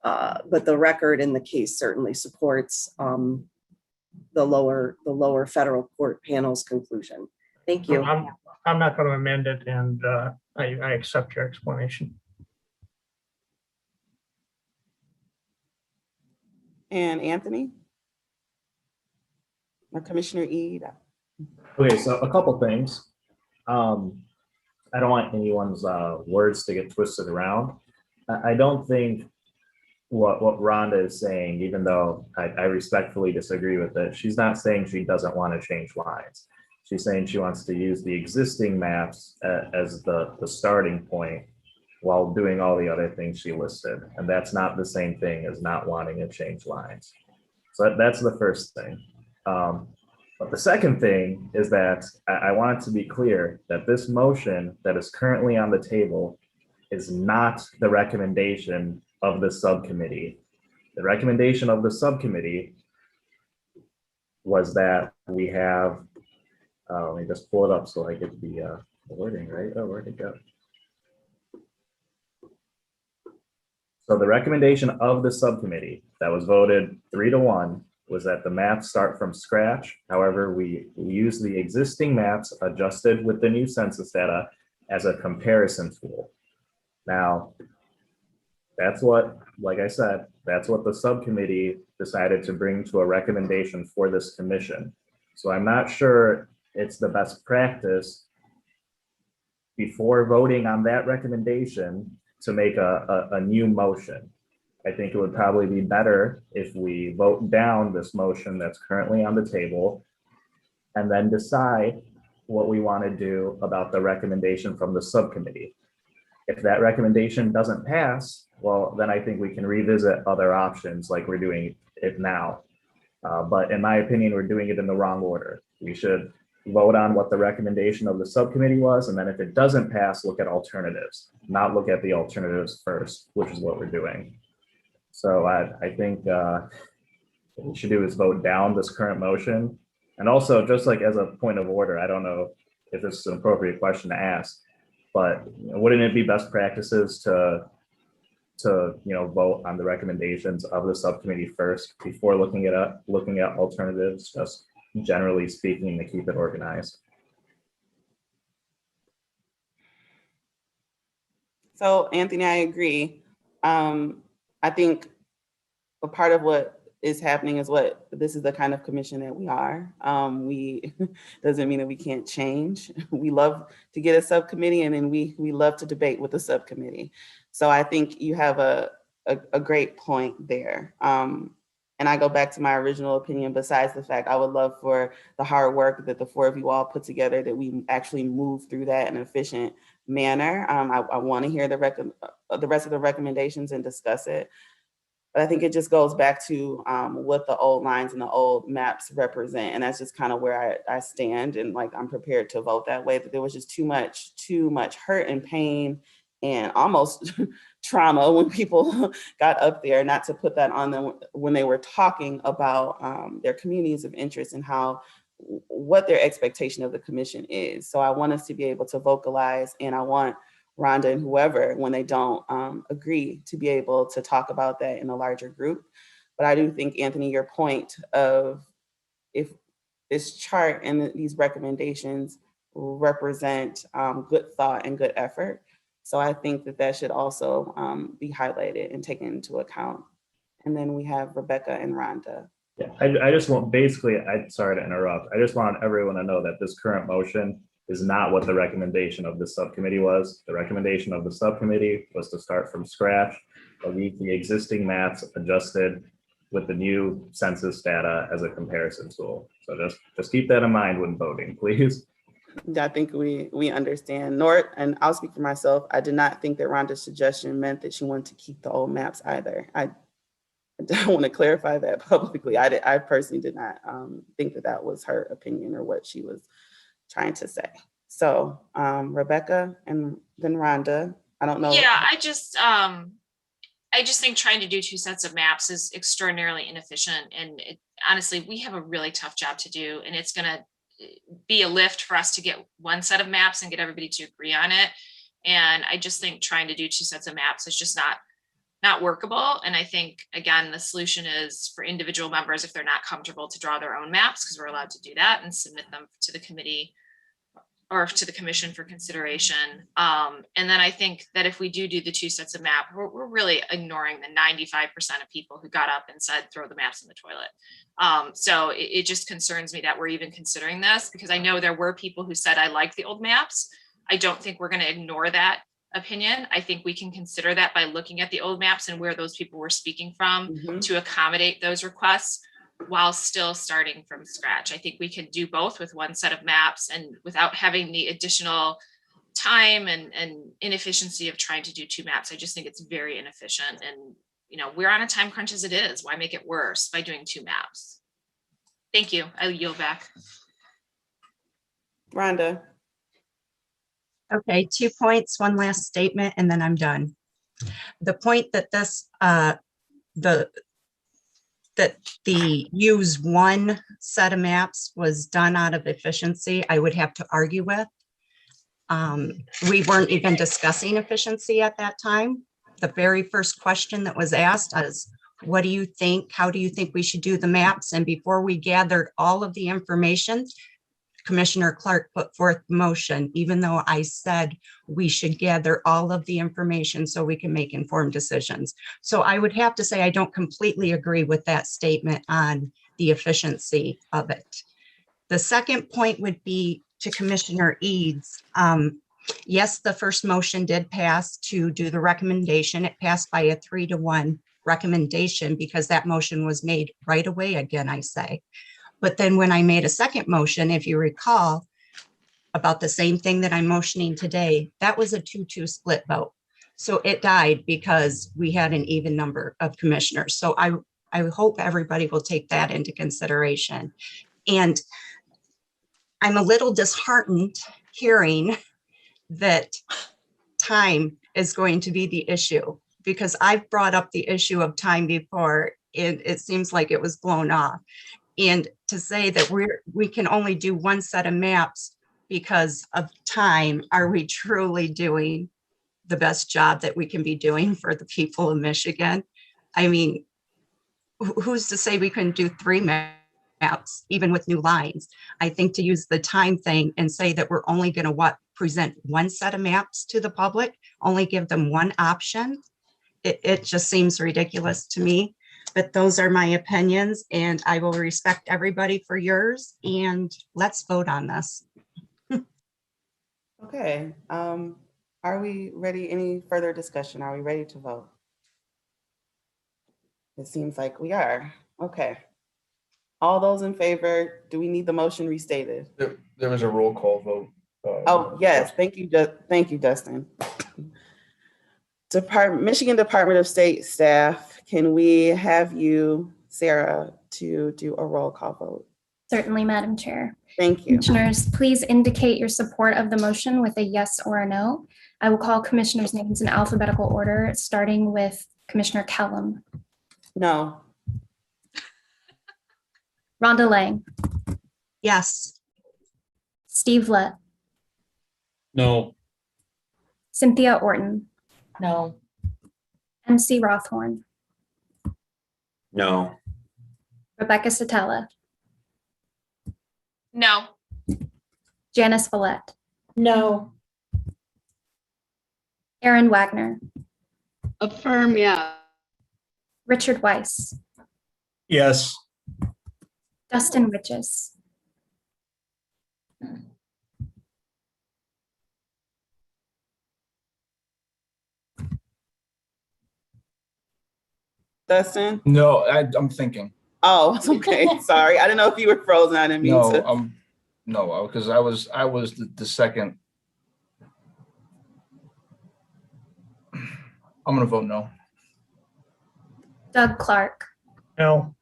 But the record in the case certainly supports the lower federal court panel's conclusion. Thank you. I'm not going to amend it, and I accept your explanation. And Anthony? Or Commissioner Ede? Okay, so a couple things. I don't want anyone's words to get twisted around. I don't think what Rhonda is saying, even though I respectfully disagree with it, she's not saying she doesn't want to change lines. She's saying she wants to use the existing maps as the starting point while doing all the other things she listed. And that's not the same thing as not wanting to change lines. So that's the first thing. But the second thing is that I want it to be clear that this motion that is currently on the table is not the recommendation of the subcommittee. The recommendation of the subcommittee was that we have, let me just pull it up so I get the wording right. Oh, where'd it go? So the recommendation of the subcommittee that was voted 3-1 was that the maps start from scratch. However, we use the existing maps adjusted with the new census data as a comparison tool. Now, that's what, like I said, that's what the subcommittee decided to bring to a recommendation for this commission. So I'm not sure it's the best practice before voting on that recommendation to make a new motion. I think it would probably be better if we vote down this motion that's currently on the table and then decide what we want to do about the recommendation from the subcommittee. If that recommendation doesn't pass, well, then I think we can revisit other options like we're doing it now. But in my opinion, we're doing it in the wrong order. We should vote on what the recommendation of the subcommittee was, and then if it doesn't pass, look at alternatives, not look at the alternatives first, which is what we're doing. So I think what we should do is vote down this current motion. And also, just like as a point of order, I don't know if this is an appropriate question to ask, but wouldn't it be best practices to vote on the recommendations of the subcommittee first before looking at alternatives, just generally speaking, to keep it organized? So Anthony, I agree. I think a part of what is happening is this is the kind of commission that we are. We doesn't mean that we can't change. We love to get a subcommittee, and then we love to debate with the subcommittee. So I think you have a great point there. And I go back to my original opinion, besides the fact I would love for the hard work that the four of you all put together, that we actually move through that in an efficient manner. I want to hear the rest of the recommendations and discuss it. But I think it just goes back to what the old lines and the old maps represent. And that's just kind of where I stand, and like I'm prepared to vote that way, that there was just too much hurt and pain and almost trauma when people got up there, not to put that on them when they were talking about their communities of interest and what their expectation of the commission is. So I want us to be able to vocalize, and I want Rhonda and whoever, when they don't agree, to be able to talk about that in a larger group. But I do think, Anthony, your point of if this chart and these recommendations represent good thought and good effort. So I think that should also be highlighted and taken into account. And then we have Rebecca and Rhonda. Yeah, I just want, basically, sorry to interrupt. I just want everyone to know that this current motion is not what the recommendation of the subcommittee was. The recommendation of the subcommittee was to start from scratch, leave the existing maps adjusted with the new census data as a comparison tool. So just keep that in mind when voting, please. I think we understand. Nor, and I'll speak for myself, I did not think that Rhonda's suggestion meant that she wanted to keep the old maps either. I want to clarify that publicly. I personally did not think that that was her opinion or what she was trying to say. So Rebecca and then Rhonda, I don't know. Yeah, I just think trying to do two sets of maps is extraordinarily inefficient. And honestly, we have a really tough job to do, and it's going to be a lift for us to get one set of maps and get everybody to agree on it. And I just think trying to do two sets of maps is just not workable. And I think, again, the solution is for individual members, if they're not comfortable, to draw their own maps, because we're allowed to do that, and submit them to the committee or to the commission for consideration. And then I think that if we do the two sets of map, we're really ignoring the 95% of people who got up and said, throw the maps in the toilet. So it just concerns me that we're even considering this, because I know there were people who said, I like the old maps. I don't think we're going to ignore that opinion. I think we can consider that by looking at the old maps and where those people were speaking from to accommodate those requests while still starting from scratch. I think we can do both with one set of maps and without having the additional time and inefficiency of trying to do two maps. I just think it's very inefficient, and we're on a time crunch as it is. Why make it worse by doing two maps? Thank you. I yield back. Rhonda. Okay, 2 points, one last statement, and then I'm done. The point that the use one set of maps was done out of efficiency, I would have to argue with. We weren't even discussing efficiency at that time. The very first question that was asked is, what do you think? How do you think we should do the maps? And before we gathered all of the information, Commissioner Clark put forth motion, even though I said we should gather all of the information so we can make informed decisions. So I would have to say I don't completely agree with that statement on the efficiency of it. The second point would be to Commissioner Eads. Yes, the first motion did pass to do the recommendation. It passed by a 3-to-1 recommendation because that motion was made right away, again, I say. But then when I made a second motion, if you recall, about the same thing that I'm motioning today, that was a 2-2 split vote. So it died because we had an even number of commissioners. So I hope everybody will take that into consideration. And I'm a little disheartened hearing that time is going to be the issue, because I've brought up the issue of time before, and it seems like it was blown off. And to say that we can only do one set of maps because of time, are we truly doing the best job that we can be doing for the people of Michigan? I mean, who's to say we couldn't do 3 maps, even with new lines? I think to use the time thing and say that we're only going to present one set of maps to the public, only give them one option, it just seems ridiculous to me. But those are my opinions, and I will respect everybody for yours, and let's vote on this. Okay. Are we ready? Any further discussion? Are we ready to vote? It seems like we are. Okay. All those in favor, do we need the motion restated? There was a roll call vote. Oh, yes. Thank you, Dustin. Michigan Department of State staff, can we have you, Sarah, to do a roll call vote? Certainly, Madam Chair. Thank you. Commissioners, please indicate your support of the motion with a yes or a no. I will call commissioners' names in alphabetical order, starting with Commissioner Kellum. No. Rhonda Lang. Yes. Steve Lett. No. Cynthia Orton. No. MC Rothhorn. No. Rebecca Satella. No. Janice Villette. No. Aaron Wagner. Affirm, yeah. Richard Weiss. Yes. Dustin Witches. Dustin? No, I'm thinking. Oh, it's okay. Sorry. I didn't know if you were frozen. I didn't mean No, to. no, because I was the second. I'm gonna vote no. Doug Clark. No.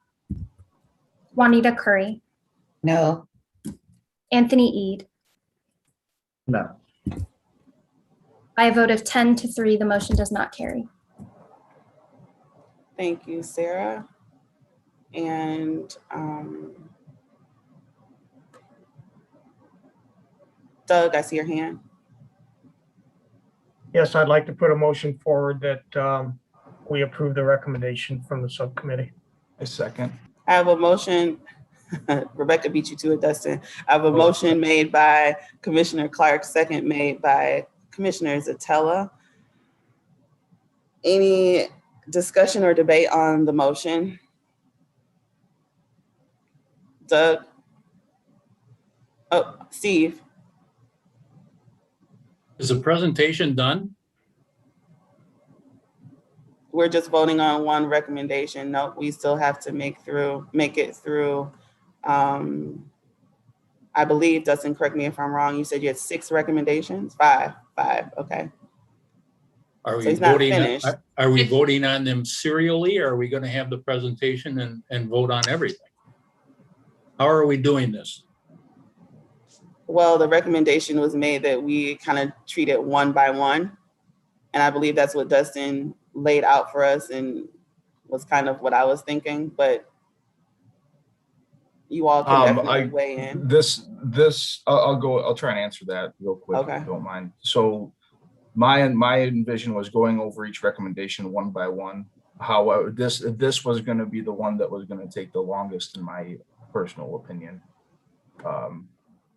Juanita Curry. No. Anthony Ede. No. By a vote of 10-3, the motion does not carry. Thank you, Sarah. And Doug, I see your hand. Yes, I'd like to put a motion forward that we approve the recommendation from the subcommittee. A second. I have a motion. Rebecca beat you to it, Dustin. I have a motion made by Commissioner Clark, second made by Commissioner Zatella. Any discussion or debate on the motion? Doug? Oh, Steve? Is the presentation done? We're just voting on one recommendation. No, we still have to make it through. I believe, Dustin, correct me if I'm wrong, you said you had 6 recommendations? Five, okay. Are So we he's not voting? finished. Are we voting on them serially, or are we going to have the presentation and vote on everything? How are we doing this? Well, the recommendation was made that we kind of treat it one by one. And I believe that's what Dustin laid out for us and was kind of what I was thinking, but you all can definitely weigh in. I'll try and answer that real quick, Okay. if you don't mind. So my envision was going over each recommendation one by one. However, this was going to be the one that was going to take the longest, in my personal opinion.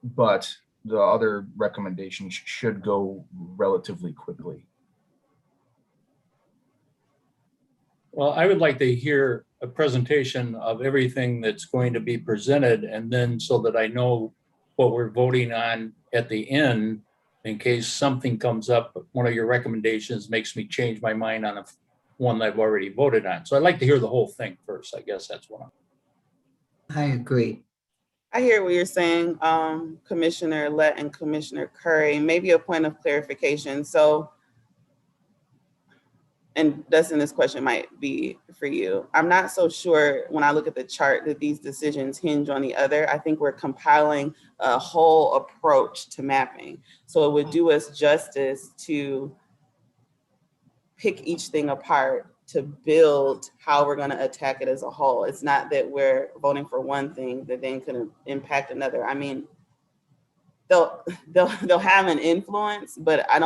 But the other recommendations should go relatively quickly. Well, I would like to hear a presentation of everything that's going to be presented, and then so that I know what we're voting on at the end, in case something comes up, one of your recommendations makes me change my mind on one that I've already voted on. So I'd like to hear the whole thing first. I guess that's what I agree. I hear what you're saying, Commissioner Lett and Commissioner Curry. Maybe a point of clarification. So, and Dustin, this question might be for you. I'm not so sure when I look at the chart that these decisions hinge on the other. I think we're compiling a whole approach to mapping. So it would do us justice to pick each thing apart to build how we're going to attack it as a whole. It's not that we're voting for one thing that then could impact another. I mean, they'll have an influence, but I'm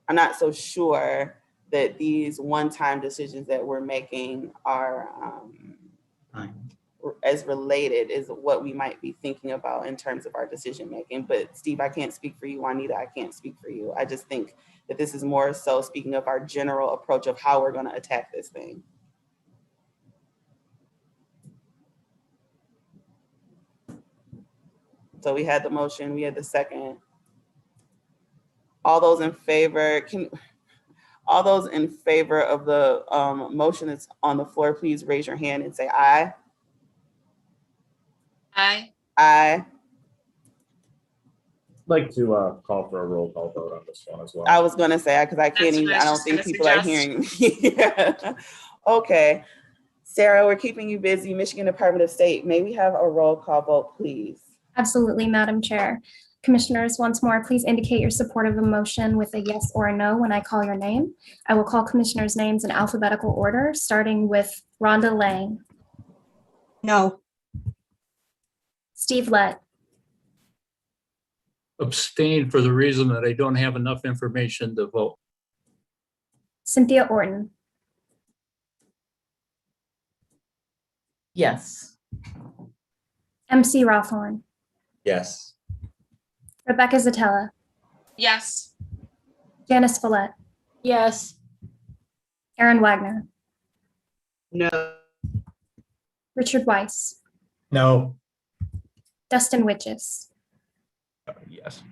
not so sure that these one-time decisions that we're making are as related as what we might be thinking about in terms of our decision making. But Steve, I can't speak for you. Juanita, I can't speak for you. I just think that this is more so speaking of our general approach of how we're going to attack this thing. So we had the motion, we had the second. All those in favor, all those in favor of the motion that's on the floor, please raise your hand and say aye. Aye. Aye. Like to call for a roll call vote on this one as well. I was going to say, because I can't That's what even, I was I don't just think gonna people are suggest. hearing me. Yeah. Okay. Sarah, we're keeping you busy. Michigan Department of State, may we have a roll call vote, please? Absolutely, Madam Chair. Commissioners, once more, please indicate your support of the motion with a yes or a no when I call your name. I will call commissioners' names in alphabetical order, starting with Rhonda Lang. No. Steve Lett. abstain for the reason that I don't have enough information to vote. Cynthia Orton. Yes. MC Rothorn. Yes. Rebecca Zatella. Yes. Janice Follett. Yes. Aaron Wagner. No. Richard Weiss. No. Dustin Witches, Yes.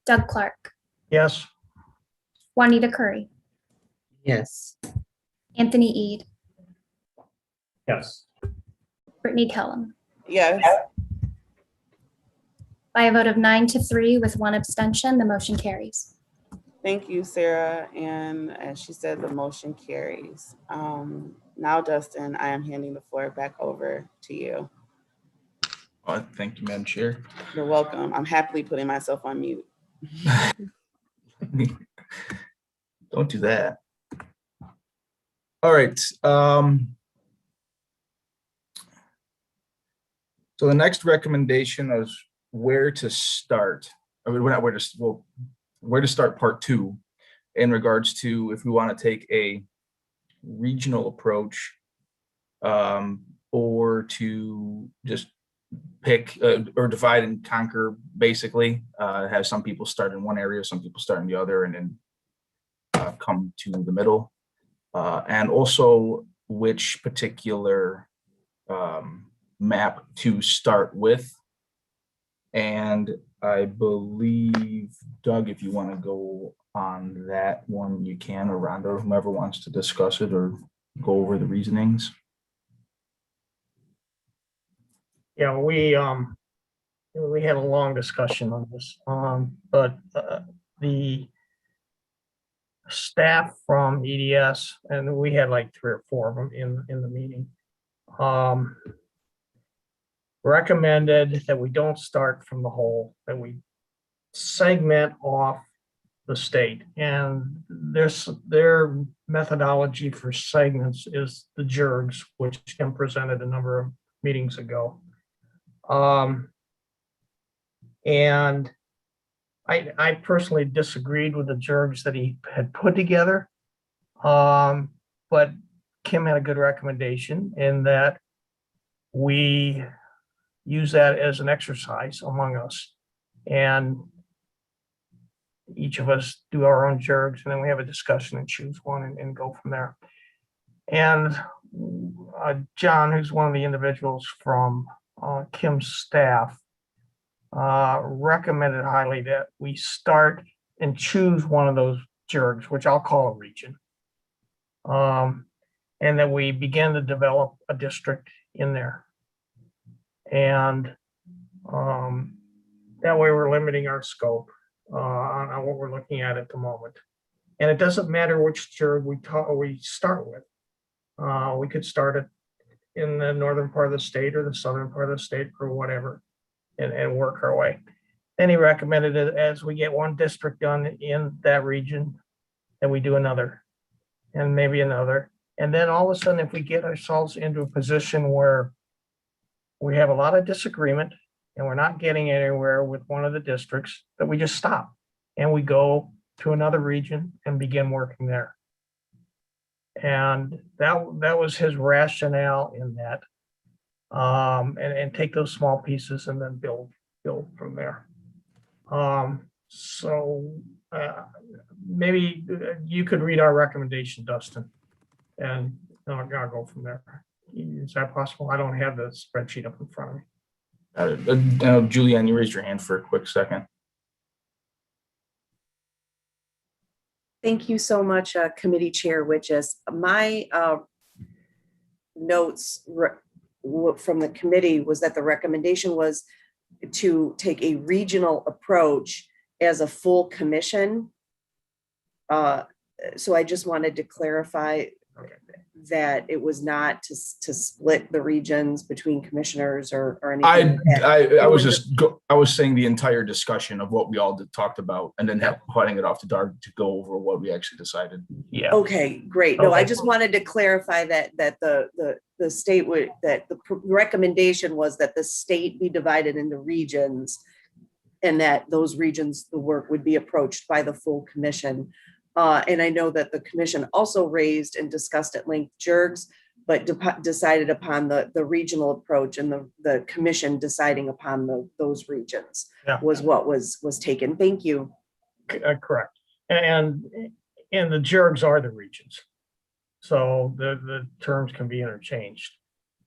Doug Clark, Yes. Juanita Curry, Yes. Anthony Ede, Yes. Brittany Kellum. Yes. By a vote of 9-3 with 1 abstention, the motion carries. Thank you, Sarah. And as she said, the motion carries. Now, Dustin, I am handing the floor back over to you. Thank you, Madam Chair. You're welcome. I'm happily putting myself on mute. Don't do that. All right. So the next recommendation is where to start. I mean, we're not where to start part 2 in regards to if we want to take a regional approach or to just pick or divide and conquer, basically have some people start in one area, some people start in the other, and then come to the middle, and also which particular map to start with. And I believe, Doug, if you want to go on that one, you can, or Rhonda, whomever wants to discuss it or go over the reasonings. Yeah, we had a long discussion on this, but the staff from EDS, and we had like 3 or 4 of them in the meeting, recommended that we don't start from the whole, that we segment off the state. And their methodology for segments is the JERGs, which Kim presented a number of meetings ago. And I personally disagreed with the JERGs that he had put together. But Kim had a good recommendation in that we use that as an exercise among us. And each of us do our own JERGs, and then we have a discussion and choose one and go from there. And John, who's one of the individuals from Kim's staff, recommended highly that we start and choose one of those JERGs, which I'll call a region, and that we begin to develop a district in there. And that way we're limiting our scope on what we're looking at the moment. And it doesn't matter which JERG we start with. We could start it in the northern part of the state or the southern part of the state or whatever, and work our way. Then he recommended that as we get one district done in that region, that we do another and maybe another. And then all of a sudden, if we get ourselves into a position where we have a lot of disagreement and we're not getting anywhere with one of the districts, that we just stop and we go to another region and begin working there. And that was his rationale in that, and take those small pieces and then build from there. So maybe you could read our recommendation, Dustin, and I'll go from there. Is that possible? I don't have the spreadsheet up in front of me. Julianne, you raised your hand for a quick second. Thank you so much, Committee Chair Witches. My notes from the committee was that the recommendation was to take a regional approach as a full commission. So I just wanted to clarify that it was not to split the regions between commissioners or anything. I was saying the entire discussion of what we all talked about, and then putting it off to Doug to go over what we actually decided. Yeah. Okay, great. No, I just wanted to clarify that the state would, that the recommendation was that the state be divided into regions, and that those regions, the work would be approached by the full commission. And I know that the commission also raised and discussed at length JERGs, but decided upon the regional approach, and the commission deciding upon those regions was what was taken. Thank you. Correct. And the JERGs are the regions. So the terms can be interchanged.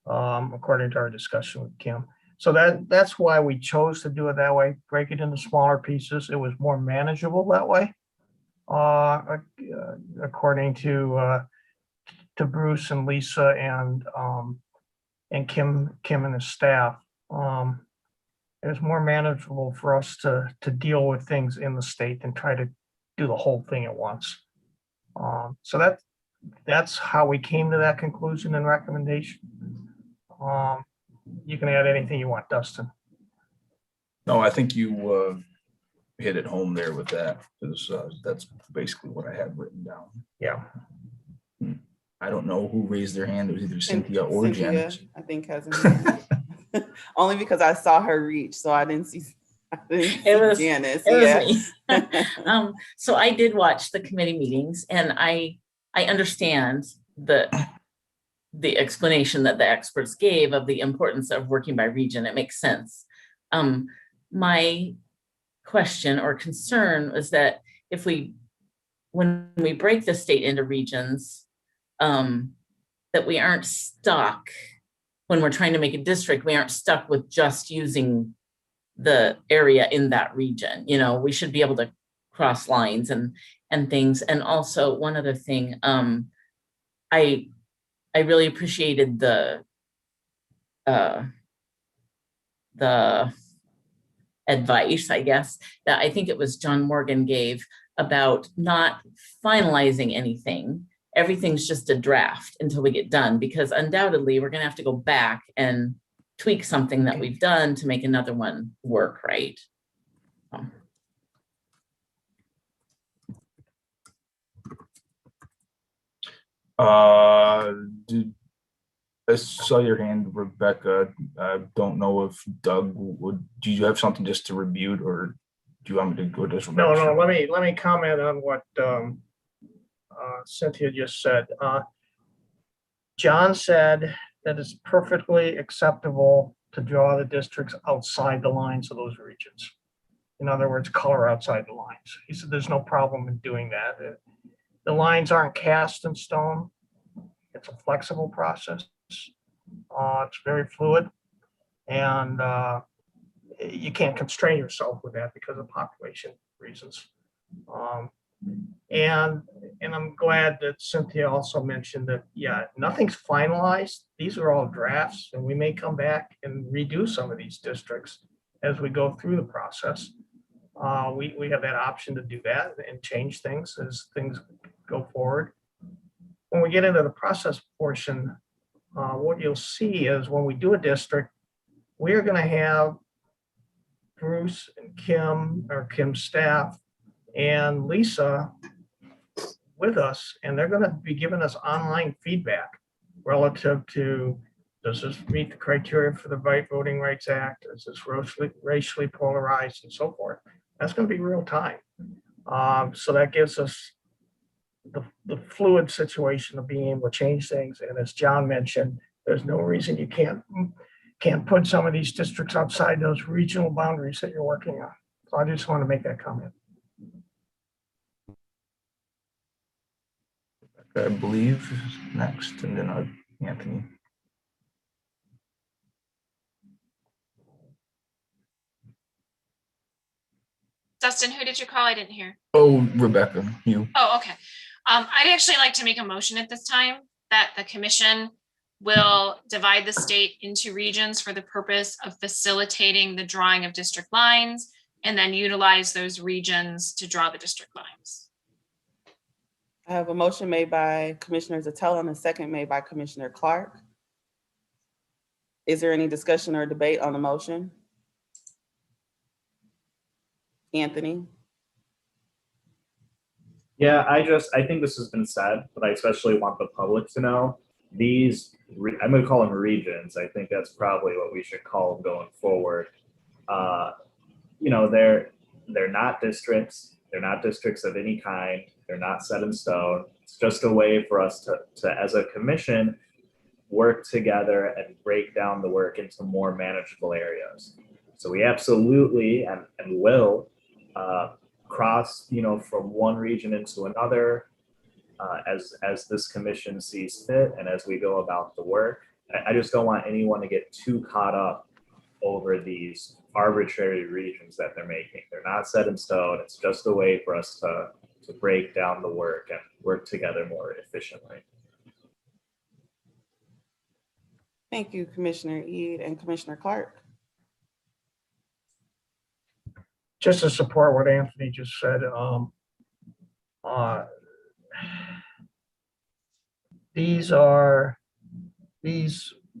according to our discussion with Kim. So that's why we chose to do it that way, break it into smaller pieces. It was more manageable that way. According to Bruce and Lisa and Kim and his staff. It was more manageable for us to deal with things in the state and try to do the whole thing at once. So that's how we came to that conclusion and recommendation. You can add anything you want, Dustin. No, I think you hit it home there with that, because that's basically what I had written down. Yeah. I don't know who raised their hand. It was either Cynthia or Cynthia, Janet. I think has a hand. Only because I saw her reach, so I didn't see Janice. It was me. So I did watch the committee meetings, and I understand the explanation that the experts gave of the importance of working by region. It makes sense. My question or concern was that when we break the state into regions, that we aren't stuck when we're trying to make a district, we aren't stuck with just using the area in that region. You know, we should be able to cross lines and things. And also one other thing, I really appreciated the advice, I guess, that I think it was John Morgan gave about not finalizing anything. Everything's just a draft until we get done, because undoubtedly we're going to have to go back and tweak something that we've done to make another one work right. I saw your hand, Rebecca. I don't know if Doug do you have something just to rebuke, or do you want me to go just? No, let me comment on what Cynthia just said. John said that it's perfectly acceptable to draw the districts outside the lines of those regions. In other words, color outside the lines. He said there's no problem in doing that. The lines aren't cast in stone. It's a flexible process. It's very fluid, and you can't constrain yourself with that because of population reasons. And I'm glad that Cynthia also mentioned that, yeah, nothing's finalized. These are all drafts, and we may come back and redo some of these districts as we go through the process. We have that option to do that and change things as things go forward. When we get into the process portion, what you'll see is when we do a district, we're going to have Bruce and Kim, or Kim's staff, and Lisa with us, and they're going to be giving us online feedback relative to, does this meet the criteria for the Voting Rights Act? Is this racially polarized, and so forth? That's going to be real time. So that gives us the fluid situation of being able to change things. And as John mentioned, there's no reason you can't put some of these districts outside those regional boundaries that you're working on. So I just want to make that comment. I believe next, and then Anthony. Dustin, who did you call? I didn't hear. Oh, Rebecca, you. Oh, okay. I'd actually like to make a motion at this time that the commission will divide the state into regions for the purpose of facilitating the drawing of district lines, and then utilize those regions to draw the district lines. I have a motion made by Commissioner Zatello and a second made by Commissioner Clark. Is there any discussion or debate on the motion? Anthony? Yeah, I think this has been said, but I especially want the public to know these, I'm going to call them regions. I think that's probably what we should call them going forward. You know, they're not districts. They're not districts of any kind. They're not set in stone. It's just a way for us to as a commission, work together and break down the work into more manageable areas. So we absolutely and will cross, you know, from one region into another as this commission sees fit and as we go about the work. I just don't want anyone to get too caught up over these arbitrary regions that they're making. They're not set in stone. It's just a way for us to break down the work and work together more efficiently. Thank you, Commissioner Eid and Commissioner Clark. Just to support what Anthony just said,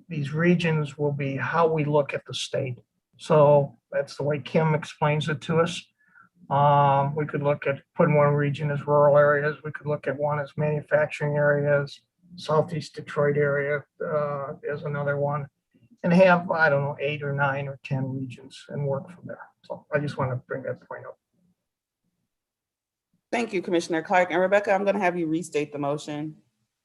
these regions will be how we look at the state. So that's the way Kim explains it to us. We could look at putting one region as rural areas. We could look at one as manufacturing areas. Southeast Detroit area is another one, and have, I don't know, 8 or 9 or 10 regions and work from there. So I just want to bring that point up. Thank you, Commissioner Clark. And Rebecca, I'm going to have you restate the motion.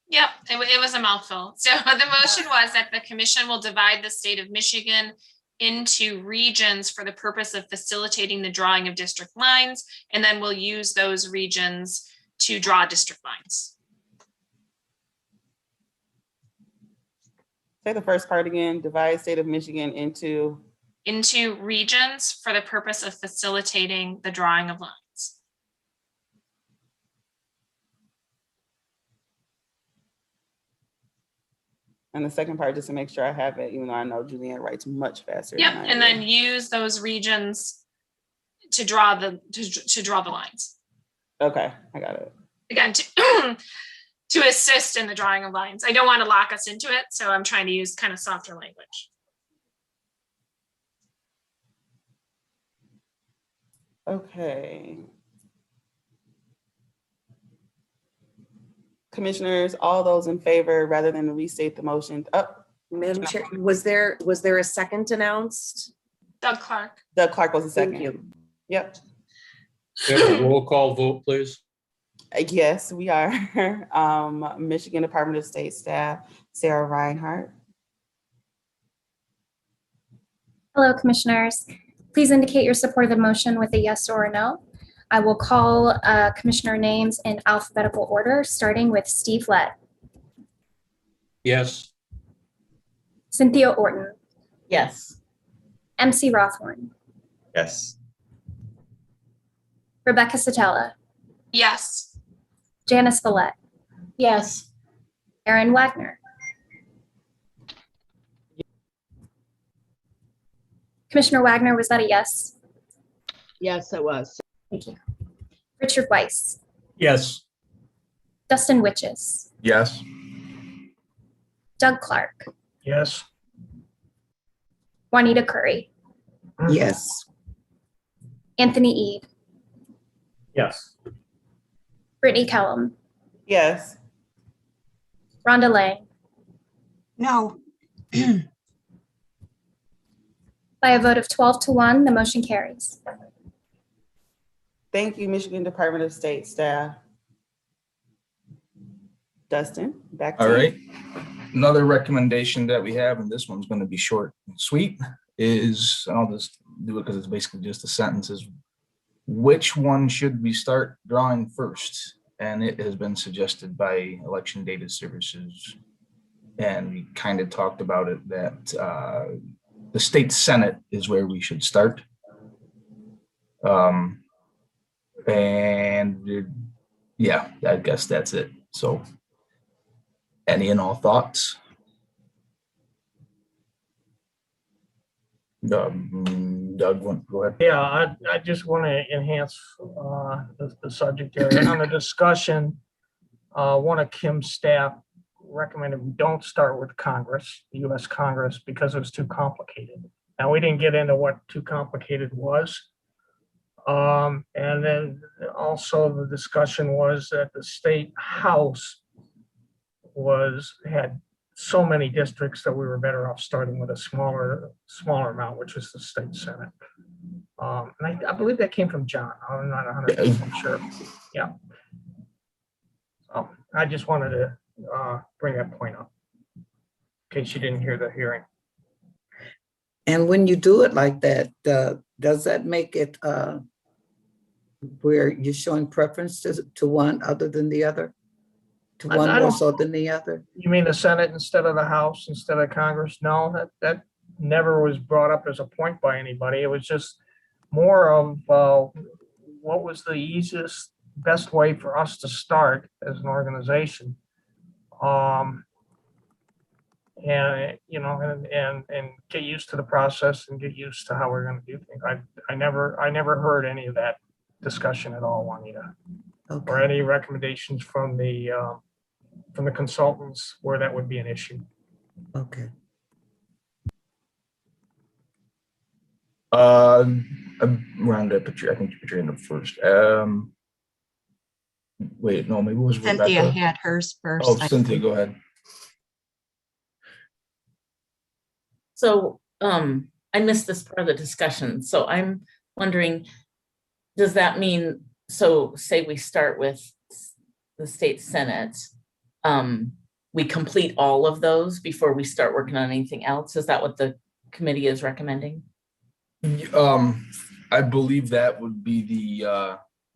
Yep, it was a mouthful. So the motion was that the commission will divide the state of Michigan into regions for the purpose of facilitating the drawing of district lines, and then we'll use those regions to draw district lines. Say the first part again, divide state of Michigan into regions for the purpose of facilitating the drawing of lines. And the second part, just to make sure I have it, even though I know Julianne writes much faster. Yep, than I and do. then use those regions to draw the lines. Okay, I got it. Again, to assist in the drawing of lines. I don't want to lock us into it, so I'm trying to use kind of softer language. Okay. Commissioners, all those in favor, rather than restate the motion. Madam Chair, was there a second announced? Doug Clark. Doug Clark was the second. Thank you. Yep. Roll call vote, please. Yes, we are. Michigan Department of State staff, Sarah Reinhardt. Hello, commissioners. Please indicate your support of the motion with a yes or a no. I will call commissioner names in alphabetical order, starting with Steve Lett, Yes. Cynthia Orton, Yes. MC Rothorn, Yes. Rebecca Satella, Yes. Janice Villette, Yes. Aaron Wagner. Commissioner Wagner, was that a yes? Yes, it was. Thank you. Richard Weiss, Yes. Dustin Witches, Yes. Doug Clark, Yes. Juanita Curry, Yes. Anthony Ede, Yes. Brittany Kellum, Yes. Rhonda Lang. No. By a vote of 12-1, the motion carries. Thank you, Michigan Department of State staff. Dustin, back to All you. right. Another recommendation that we have, and this one's going to be short and sweet, is, and I'll just do it because it's basically just a sentence, is which one should we start drawing first? And it has been suggested by Election Data Services. And we kind of talked about it that the state Senate is where we should start. Yeah, I guess that's it. So any and all thoughts? Doug, go ahead. Yeah, I just want to enhance the subject area. On the discussion, one of Kim's staff recommended we don't start with Congress, the US Congress, because it was too complicated. Now, we didn't get into what too complicated was. And then also the discussion was that the state house had so many districts that we were better off starting with a smaller amount, which was the state Senate. And I believe that came from John. I'm not 100% sure. Yeah. I just wanted to bring that point up in case you didn't hear the hearing. And when you do it like that, does that make it where you're showing preference to one other than the other? to I one more don't- so than the other? You mean the Senate instead of the House, instead of Congress? No, that never was brought up as a point by anybody. It was just more of what was the easiest, best way for us to start as an organization. And get used to the process and get used to how we're going to do things. I never heard any of that discussion at all, Juanita, or any recommendations from the consultants where that would be an issue. Okay. Rhonda, I think you put your hand up first. Wait, no, maybe it was Cynthia Rebecca. had hers first. Oh, Cynthia, go ahead. So I missed this part of the discussion. So I'm wondering, does that mean, so say we start with the state Senate, we complete all of those before we start working on anything else? Is that what the committee is recommending? I believe that would be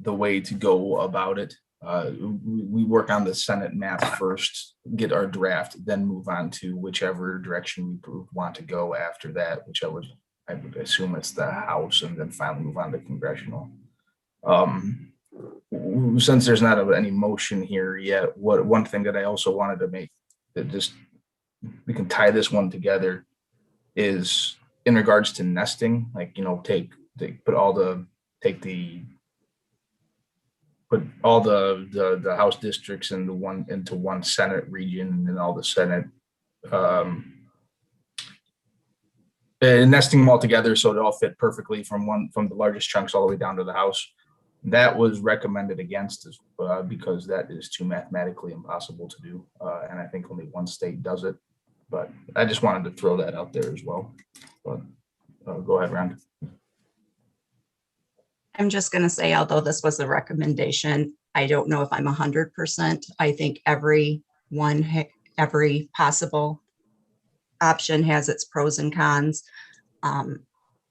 the way to go about it. We work on the Senate map first, get our draft, then move on to whichever direction we want to go after that, which I would assume it's the House, and then finally move on to congressional. Since there's not any motion here yet, one thing that I also wanted to make that just we can tie this one together is in regards to nesting, like, put all the House districts into one Senate region, and all the Senate and nesting them all together so it all fit perfectly from the largest chunks all the way down to the House. That was recommended against because that is too mathematically impossible to do, and I think only one state does it. But I just wanted to throw that out there as well. But go ahead, Rhonda. I'm just going to say, although this was a recommendation, I don't know if I'm 100%. I think every possible option has its pros and cons.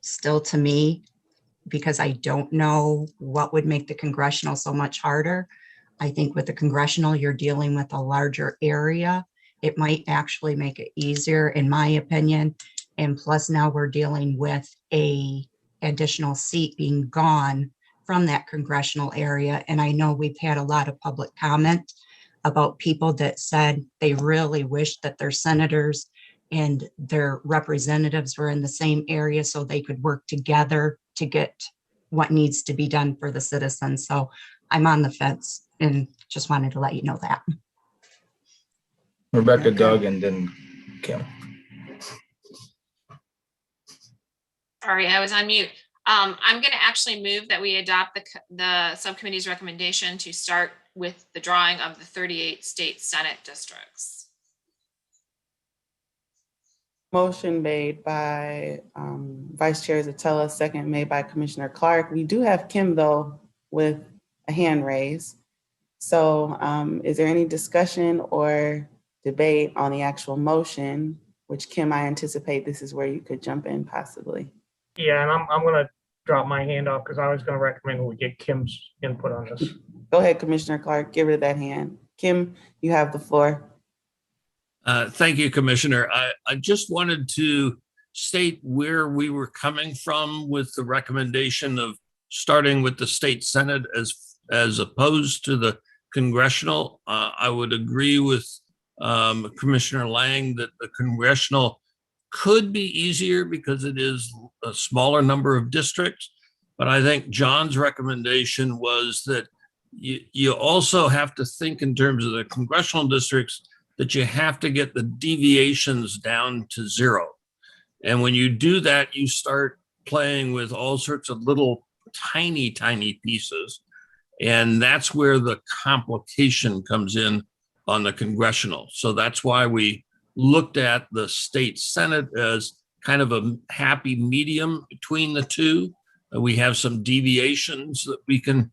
Still, to me, because I don't know what would make the congressional so much harder. I think with the congressional, you're dealing with a larger area. It might actually make it easier, in my opinion. And plus, now we're dealing with a additional seat being gone from that congressional area. And I know we've had a lot of public comment about people that said they really wish that their senators and their representatives were in the same area so they could work together to get what needs to be done for the citizens. So I'm on the fence and just wanted to let you know that. Rebecca, Doug, and then Kim. Sorry, I was on mute. I'm going to actually move that we adopt the subcommittee's recommendation to start with the drawing of the 38 state Senate districts. Motion made by Vice Chair Zatella, second made by Commissioner Clark. We do have Kim, though, with a hand raised. So is there any discussion or debate on the actual motion, which Kim, I anticipate this is where you could jump in possibly. Yeah, and I'm going to drop my hand off because I was going to recommend we get Kim's input on this. Go ahead, Commissioner Clark, give her that hand. Kim, you have the floor. Thank you, Commissioner. I just wanted to state where we were coming from with the recommendation of starting with the state Senate as opposed to the congressional. I would agree with Commissioner Lang that the congressional could be easier because it is a smaller number of districts. But I think John's recommendation was that you also have to think in terms of the congressional districts that you have to get the deviations down to zero. And when you do that, you start playing with all sorts of little tiny pieces. And that's where the complication comes in on the congressional. So that's why we looked at the state Senate as kind of a happy medium between the two. We have some deviations that we can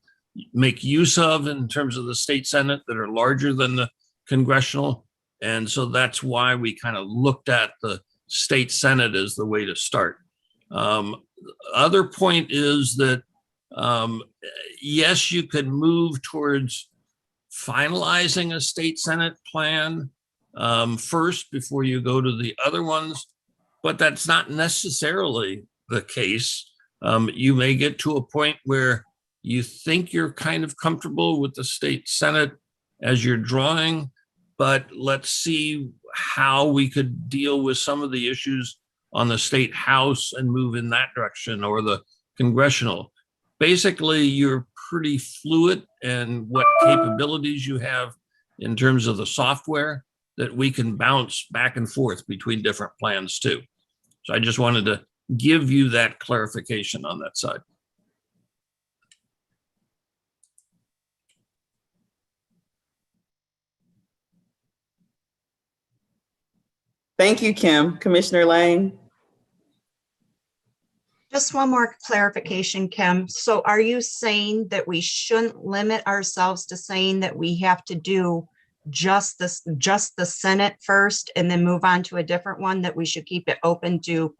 make use of in terms of the state Senate that are larger than the congressional. And so that's why we kind of looked at the state Senate as the way to start. Other point is that, yes, you could move towards finalizing a state Senate plan first before you go to the other ones, but that's not necessarily the case. You may get to a point where you think you're kind of comfortable with the state Senate as you're drawing, but let's see how we could deal with some of the issues on the state house and move in that direction, or the congressional. Basically, you're pretty fluid in what capabilities you have in terms of the software that we can bounce back and forth between different plans too. So I just wanted to give you that clarification on that side. Thank you, Kim. Commissioner Lang. Just one more clarification, Kim. So are you saying that we shouldn't limit ourselves to saying that we have to do just the Senate first and then move on to a different one, that we should keep it open to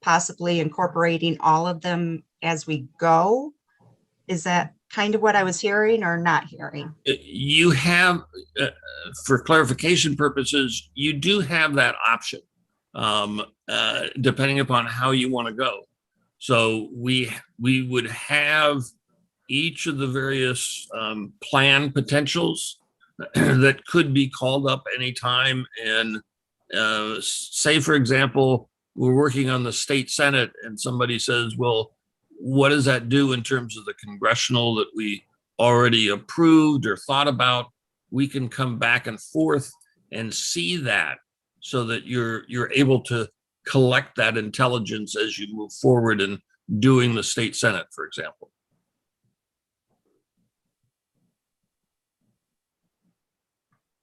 possibly incorporating all of them as we go? Is that kind of what I was hearing or not hearing? You have, for clarification purposes, you do have that option, depending upon how you want to go. So we would have each of the various plan potentials that could be called up anytime. And say, for example, we're working on the state Senate and somebody says, well, what does that do in terms of the congressional that we already approved or thought about? We can come back and forth and see that, so that you're able to collect that intelligence as you move forward in doing the state Senate, for example.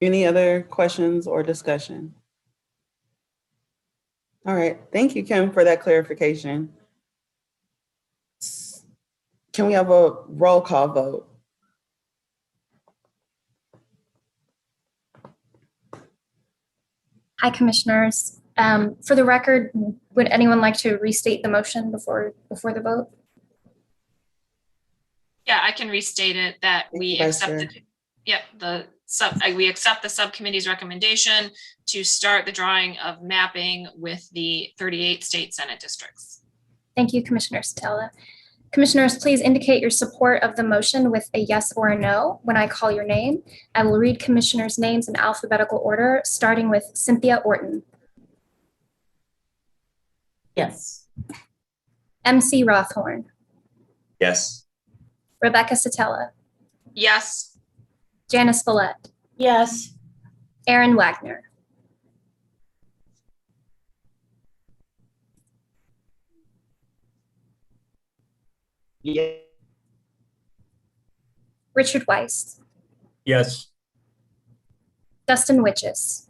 Any other questions or discussion? All right, thank you, Kim, for that clarification. Can we have a roll call vote? Hi, Commissioners. For the record, would anyone like to restate the motion before the vote? Yeah, I can restate it that we accept we accept the subcommittee's recommendation to start the drawing of mapping with the 38 state Senate districts. Thank you, Commissioner Stella. Commissioners, please indicate your support of the motion with a yes or a no when I call your name. I will read commissioners' names in alphabetical order, starting with Cynthia Orton. Yes. MC Rothhorn. Yes. Rebecca Satella. Yes. Janice Follett. Yes. Aaron Wagner. Yeah. Richard Weiss. Yes. Dustin Witches.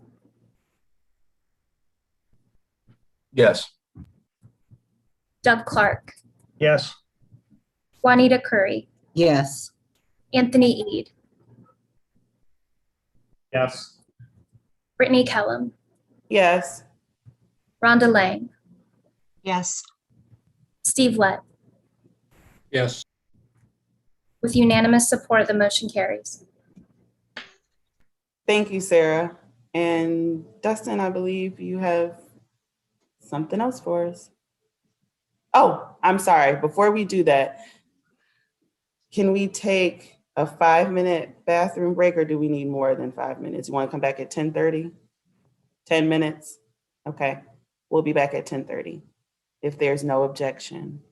Yes. Doug Clark. Yes. Juanita Curry. Yes. Anthony Eade. Yes. Brittany Kellum. Yes. Rhonda Lang. Yes. Steve Lett. Yes. With unanimous support, the motion carries. Thank you, Sarah. And Dustin, I believe you have something else for us. Oh, I'm sorry. Before we do that, can we take a 5-minute bathroom break, or do we need more than 5 minutes? You want to come back at 10:30? 10 minutes? Okay. We'll be back at 10:30 if there's no objection.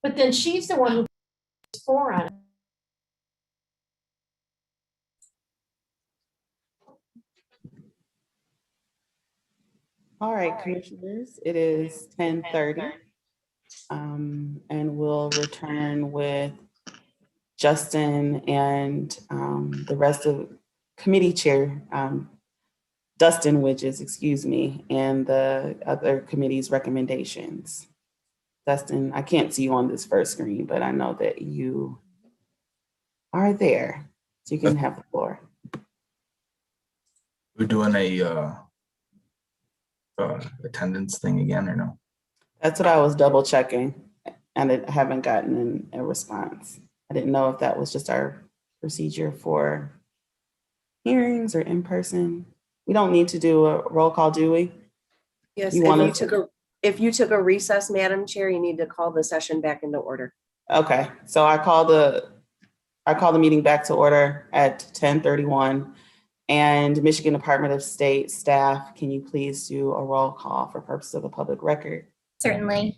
But then she's the one who for on it. All right, commissioners, it is 10:30. And we'll return with Justin and the rest of committee chair, Dustin Widges, excuse me, and the other committee's recommendations. Dustin, I can't see you on this first screen, but I know that you are there, so you can have the floor. We're doing a attendance thing again, or no? That's what I was double checking, and I haven't gotten a response. I didn't know if that was just our procedure for hearings or in person. We don't need to do a roll call, do we? Yes, You if want you us to- took a, if you took a recess, Madam Chair, you need to call the session back into order. Okay, so I call the meeting back to order at 10:31. And Michigan Department of State staff, can you please do a roll call for purpose of the public record? Certainly.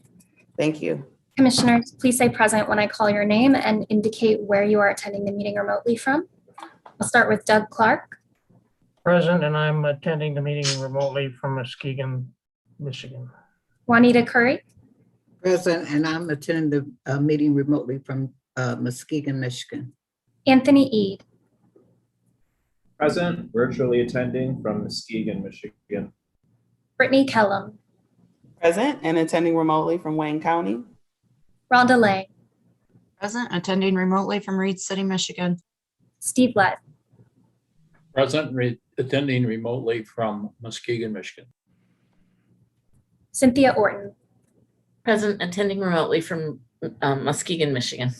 Thank you. Commissioners, please say present when I call your name and indicate where you are attending the meeting remotely from. I'll start with Doug Clark. Present, and I'm attending the meeting remotely from Muskegon, Michigan. Juanita Curry. Present, and I'm attending the meeting remotely from Muskegon, Michigan. Anthony Eade. Present, virtually attending from Muskegon, Michigan. Brittany Kellum. Present and attending remotely from Wayne County. Rhonda Lang. Present, attending remotely from Reed City, Michigan. Steve Lett. Present, attending remotely from Muskegon, Michigan. Cynthia Orton. Present, attending remotely from Muskegon, Michigan.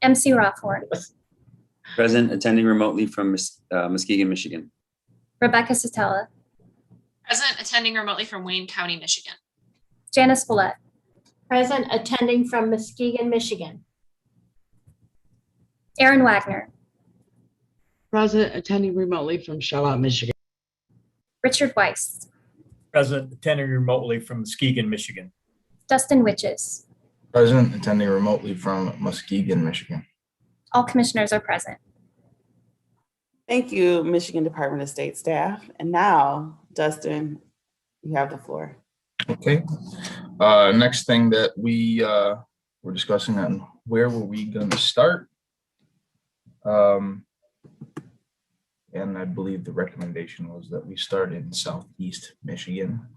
MC Rothorn. Present, attending remotely from Muskegon, Michigan. Rebecca Satella. Present, attending remotely from Wayne County, Michigan. Janice Follett. Present, attending from Muskegon, Michigan. Aaron Wagner. Present, attending remotely from Charlotte, Michigan. Richard Weiss. Present, attending remotely from Muskegon, Michigan. Dustin Witches. Present, attending remotely from Muskegon, Michigan. All commissioners are present. Thank you, Michigan Department of State staff. And now, Dustin, you have the floor. Okay. Next thing that we were discussing on where were we going to start? And I believe the recommendation was that we start in Southeast Michigan.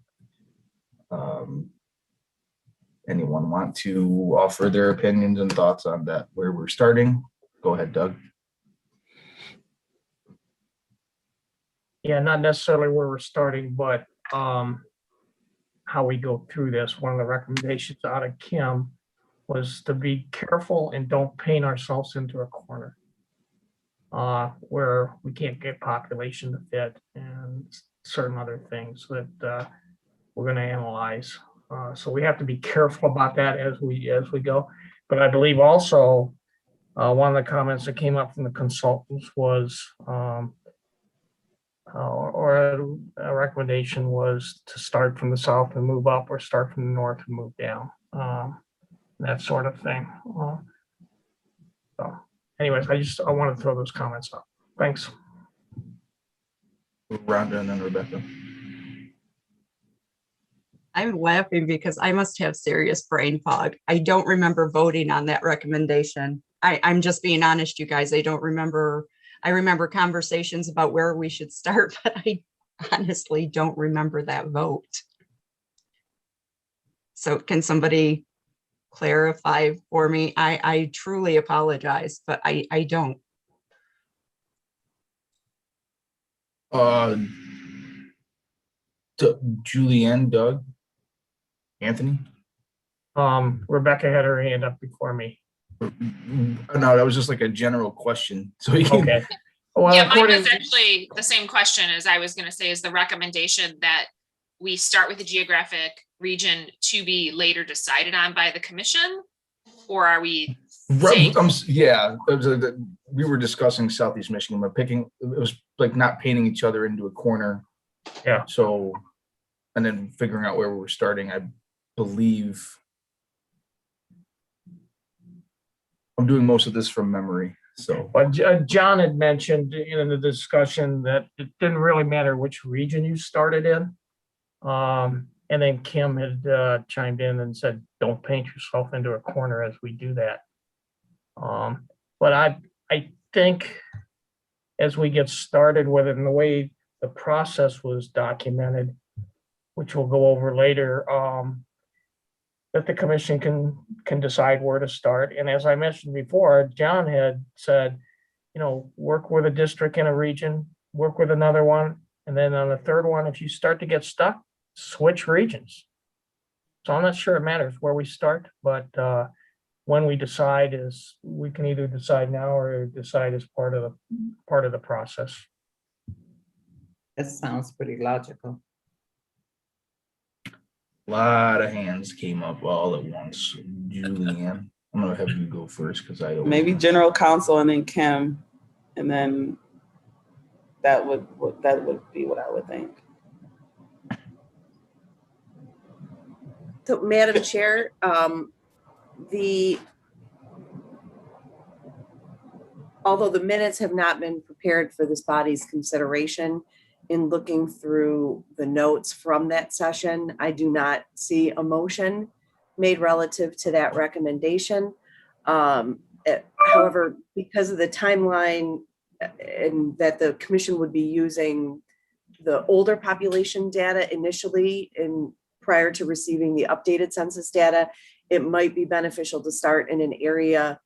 Anyone want to offer their opinions and thoughts on that, where we're starting? Go ahead, Doug. Yeah, not necessarily where we're starting, but how we go through this. One of the recommendations out of Kim was to be careful and don't paint ourselves into a corner where we can't get population to fit and certain other things that we're going to analyze. So we have to be careful about that as we go. But I believe also one of the comments that came up from the consultants was, or a recommendation was to start from the south and move up, or start from the north and move down, that sort of thing. So anyways, I want to throw those comments up. Thanks. Rhonda and then Rebecca. I'm laughing because I must have serious brain fog. I don't remember voting on that recommendation. I'm just being honest, you guys. I don't remember. I remember conversations about where we should start, but I honestly don't remember that vote. So can somebody clarify for me? I truly apologize, but I don't. Julianne, Doug, Anthony. Rebecca had her hand up before me. No, that was just like a general question. So you can. Okay. Well, Yeah, mine was actually the same question as I was going to say, is the recommendation that we start with the geographic region to be later decided on by the commission? Or are we saying? Yeah, we were discussing Southeast Michigan, but it was like not painting each other into a corner. Yeah. So, and then figuring out where we were starting, I believe I'm doing most of this from memory, so. But John had mentioned in the discussion that it didn't really matter which region you started in. And then Kim had chimed in and said, don't paint yourself into a corner as we do that. But I think as we get started with it and the way the process was documented, which we'll go over later, that the commission can decide where to start. And as I mentioned before, John had said, work with a district in a region, work with another one. And then on the third one, if you start to get stuck, switch regions. So I'm not sure it matters where we start, but when we decide we can either decide now or decide as part of the process. That sounds pretty logical. A lot of hands came up all at once. Julianne, I'm gonna have you go first because I don't. Maybe general counsel and then Kim, and then that would be what I would think. So, Madam Chair, although the minutes have not been prepared for this body's consideration, in looking through the notes from that session, I do not see a motion made relative to that recommendation. However, because of the timeline and that the commission would be using the older population data initially prior to receiving the updated census data, it might be beneficial to start in an area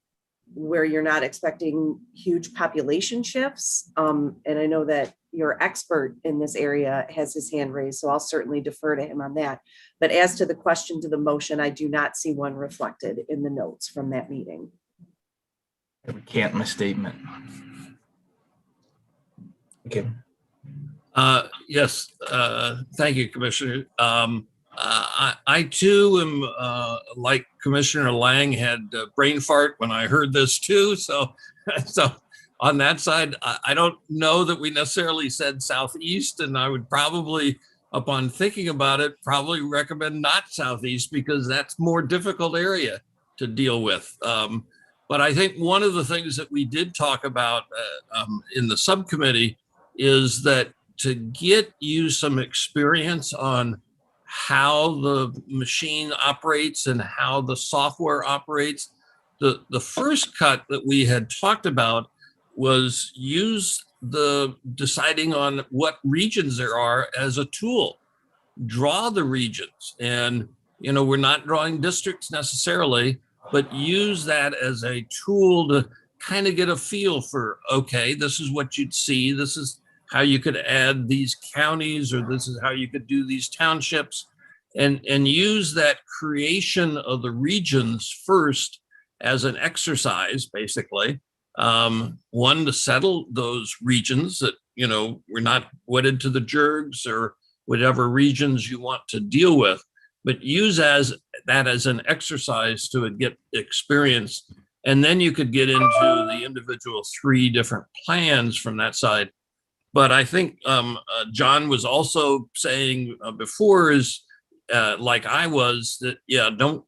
where you're not expecting huge population shifts. And I know that your expert in this area has his hand raised, so I'll certainly defer to him on that. But as to the question to the motion, I do not see one reflected in the notes from that meeting. I recant my statement. Okay. Yes, thank you, Commissioner. I too am like Commissioner Lang, had a brain fart when I heard this too. So on that side, I don't know that we necessarily said southeast, and I would probably, upon thinking about it, probably recommend not southeast because that's more difficult area to deal with. But I think one of the things that we did talk about in the subcommittee is that to get you some experience on how the machine operates and how the software operates, the first cut that we had talked about was use the deciding on what regions there are as a tool. Draw the regions, and we're not drawing districts necessarily, but use that as a tool to kind of get a feel for, okay, this is what you'd see, this is how you could add these counties, or this is how you could do these townships, and use that creation of the regions first as an exercise, basically. One, to settle those regions that, we're not wedded to the JERGs or whatever regions you want to deal with, but use that as an exercise to get experience. And then you could get into the individual 3 different plans from that side. But I think John was also saying before is like I was that, yeah, don't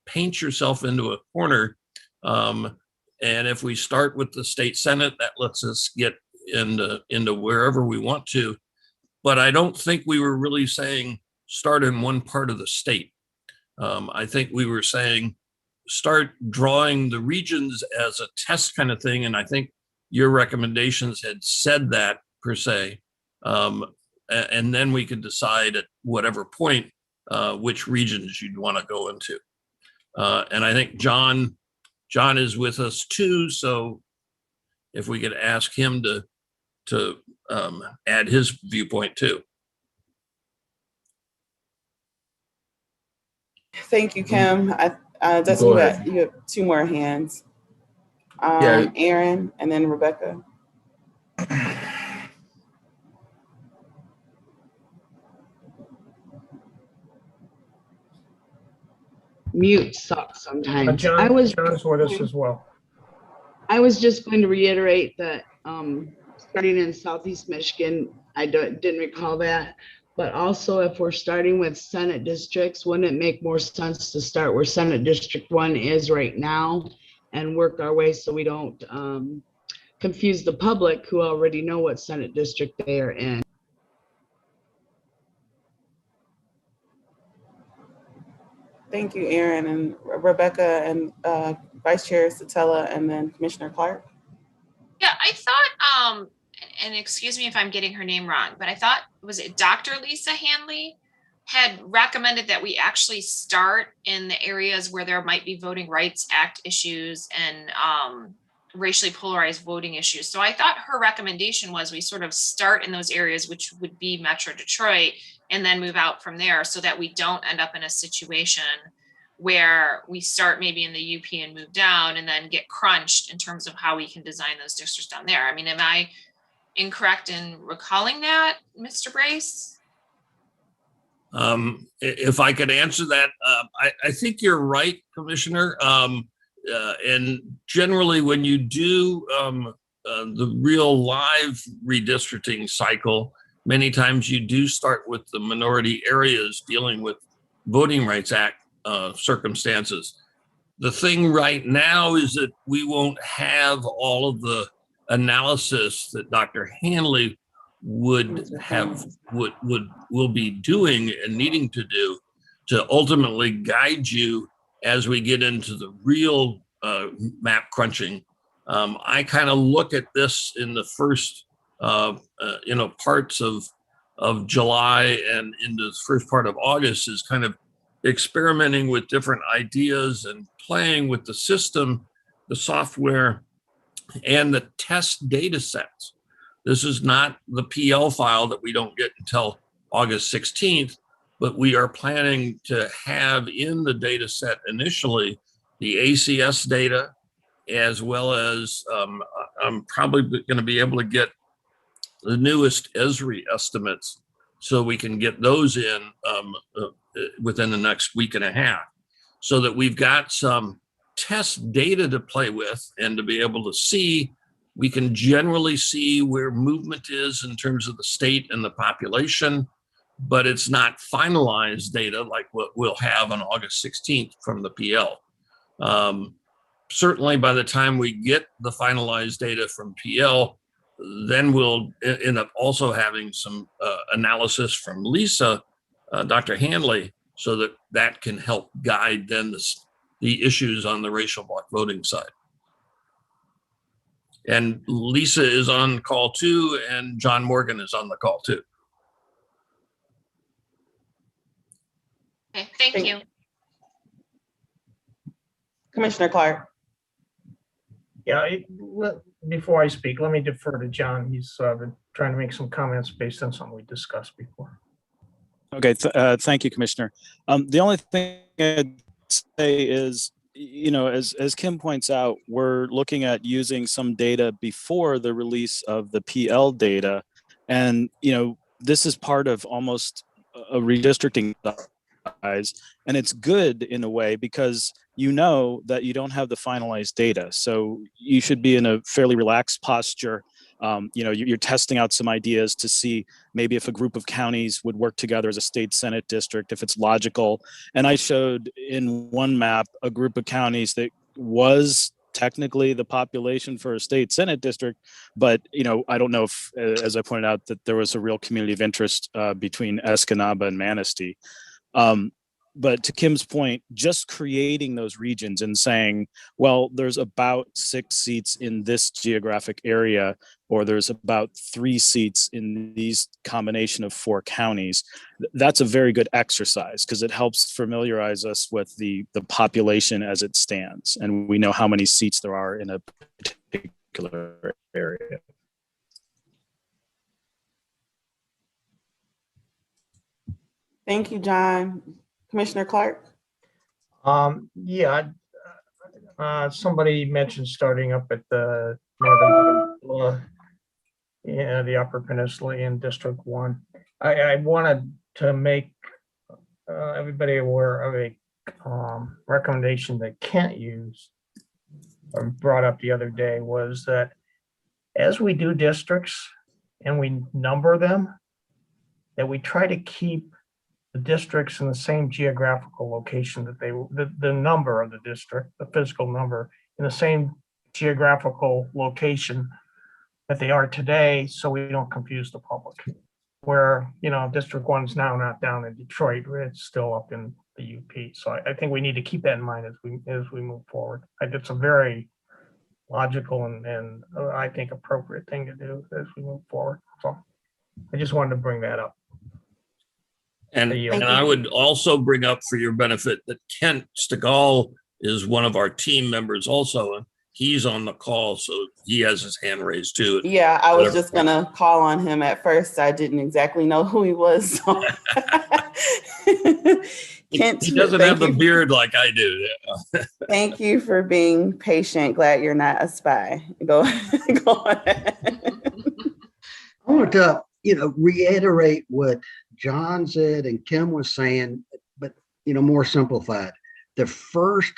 paint yourself into a corner. And if we start with the state Senate, that lets us get into wherever we want to. But I don't think we were really saying start in one part of the state. I think we were saying start drawing the regions as a test kind of thing. And I think your recommendations had said that per se. And then we could decide at whatever point which regions you'd want to go into. And I think John is with us too. So if we could ask him to add his viewpoint too. Thank you, Kim. That's Go you ahead. have 2 more hands. Yeah. Aaron and then Rebecca. Mute sucks sometimes. John's with us as well. I was just going to reiterate that starting in Southeast Michigan, I didn't recall that. But also, if we're starting with Senate districts, wouldn't it make more sense to start where Senate District 1 is right now and work our way so we don't confuse the public who already know what Senate district they are in. Thank you, Aaron and Rebecca and Vice Chair Satella and then Commissioner Clark. Yeah, I thought, and excuse me if I'm getting her name wrong, but I thought, was it Dr. Lisa Hanley had recommended that we actually start in the areas where there might be Voting Rights Act issues and racially polarized voting issues. So I thought her recommendation was we sort of start in those areas, which would be Metro Detroit, and then move out from there so that we don't end up in a situation where we start maybe in the UP and move down and then get crunched in terms of how we can design those districts down there. I mean, am I incorrect in recalling that, Mr. Brace? If I could answer that, I think you're right, Commissioner. And generally, when you do the real live redistricting cycle, many times you do start with the minority areas dealing with Voting Rights Act circumstances. The thing right now is that we won't have all of the analysis that Dr. Hanley will be doing and needing to do to ultimately guide you as we get into the real map crunching. I kind of look at this in the first parts of July and into the first part of August is kind of experimenting with different ideas and playing with the system, the software, and the test data sets. This is not the PL file that we don't get until August 16th, but we are planning to have in the data set initially the ACS data, as well as I'm probably going to be able to get the newest ESRI estimates so we can get those in within the next week and a half, so that we've got some test data to play with and to be able to see. We can generally see where movement is in terms of the state and the population, but it's not finalized data like what we'll have on August 16th from the PL. Certainly by the time we get the finalized data from PL, then we'll end up also having some analysis from Lisa, Dr. Hanley, so that that can help guide then the issues on the racial block voting side. And Lisa is on call too, and John Morgan is on the call too. Okay, thank you. Commissioner Clark. Yeah, before I speak, let me defer to John. He's been trying to make some comments based on something we discussed before. Okay, thank you, Commissioner. The only thing I'd say is, as Kim points out, we're looking at using some data before the release of the PL data. And, this is part of almost a redistricting size. And it's good in a way because that you don't have the finalized data. So you should be in a fairly relaxed posture. You're testing out some ideas to see maybe if a group of counties would work together as a state Senate district, if it's logical. And I showed in one map a group of counties that was technically the population for a state Senate district, but I don't know if, as I pointed out, that there was a real community of interest between Escanaba and Manistee. But to Kim's point, just creating those regions and saying, well, there's about 6 seats in this geographic area, or there's about 3 seats in these combination of 4 counties. That's a very good exercise because it helps familiarize us with the population as it stands. And we know how many seats there are in a particular area. Thank you, John. Commissioner Clark. Somebody mentioned starting up at the Northern Peninsula, the Upper Peninsula in District 1. I wanted to make everybody aware of a recommendation that Kent used or brought up the other day, was that as we do districts and we number them, that we try to keep the districts in the same geographical location that the number of the district, the physical number, in the same geographical location that they are today, so we don't confuse the public. Where, District 1's now not down in Detroit, it's still up in the UP. So I think we need to keep that in mind as we move forward. It's a very logical and I think appropriate thing to do as we move forward. So I just wanted to bring that up. And I would also bring up for your benefit that Kent Stegall is one of our team members also, and he's on the call, so he has his hand raised too. Yeah, I was just gonna call on him at first. I didn't exactly know who he was. So. Kent, he doesn't have the beard like I do. Thank you for being patient. Glad you're not a spy. Go ahead. I want to, reiterate what John said and Kim was saying, but, more simplified. The first,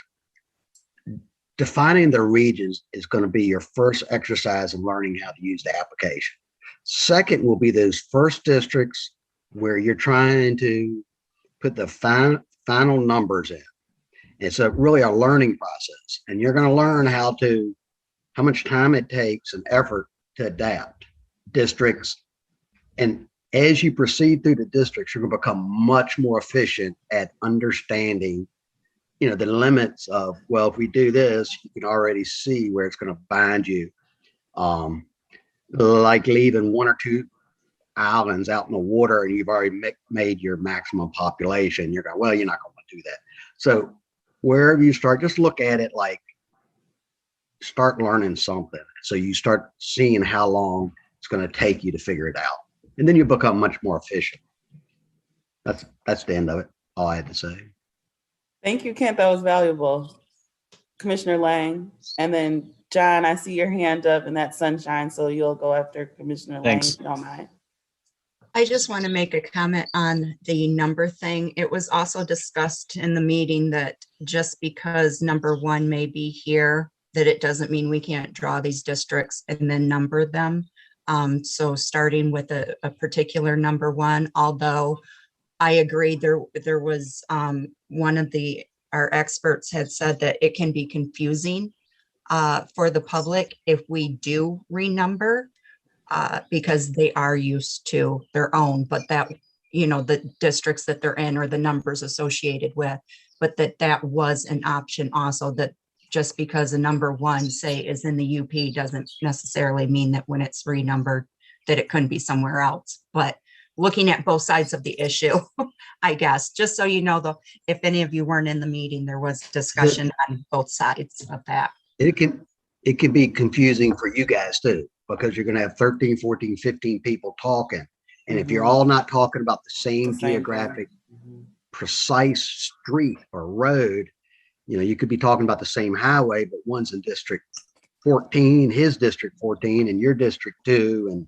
defining the regions is going to be your first exercise in learning how to use the application. Second will be those first districts where you're trying to put the final numbers in. It's really a learning process, and you're going to learn how much time it takes and effort to adapt districts. And as you proceed through the districts, you're going to become much more efficient at understanding, the limits of, well, if we do this, you can already see where it's going to bind you. Like leaving one or two islands out in the water and you've already made your maximum population. You're going, well, you're not going to do that. So wherever you start, just look at it like start learning something. So you start seeing how long it's going to take you to figure it out. And then you become much more efficient. That's the end of it. All I had to say. Thank you, Kent. That was valuable. Commissioner Lang. And then John, I see your hand up and that's sunshine. So you'll go after Commissioner Lang, if you don't mind. I just want to make a comment on the number thing. It was also discussed in the meeting that just because number 1 may be here, that it doesn't mean we can't draw these districts and then number them. So starting with a particular number 1, although I agree there was one of our experts had said that it can be confusing for the public if we do renumber. Because they are used to their own, but that, the districts that they're in or the numbers associated with, but that was an option also, that just because a number 1, say, is in the UP doesn't necessarily mean that when it's renumbered that it couldn't be somewhere else. But looking at both sides of the issue, I guess, just so you know, if any of you weren't in the meeting, there was discussion on both sides of that. It can be confusing for you guys too, because you're going to have 13, 14, 15 people talking. And if you're all not talking about the same geographic precise street or road, you could be talking about the same highway, but one's in District 14, his District 14, and your District 2. And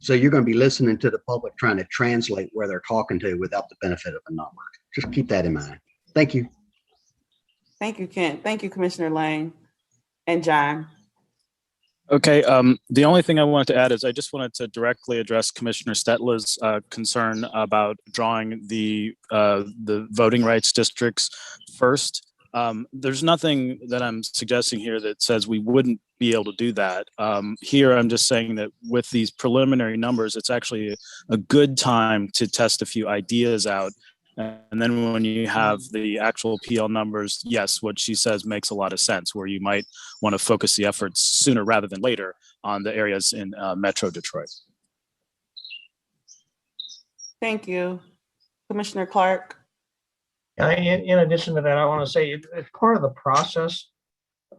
so you're going to be listening to the public trying to translate where they're talking to without the benefit of a number. Just keep that in mind. Thank you. Thank you, Kent. Thank you, Commissioner Lang. And John. Okay, the only thing I wanted to add is I just wanted to directly address Commissioner Stetler's concern about drawing the voting rights districts first. There's nothing that I'm suggesting here that says we wouldn't be able to do that. Here, I'm just saying that with these preliminary numbers, it's actually a good time to test a few ideas out. And then when you have the actual PL numbers, yes, what she says makes a lot of sense, where you might want to focus the efforts sooner rather than later on the areas in Metro Detroit. Thank you. Commissioner Clark. In addition to that, I want to say it's part of the process.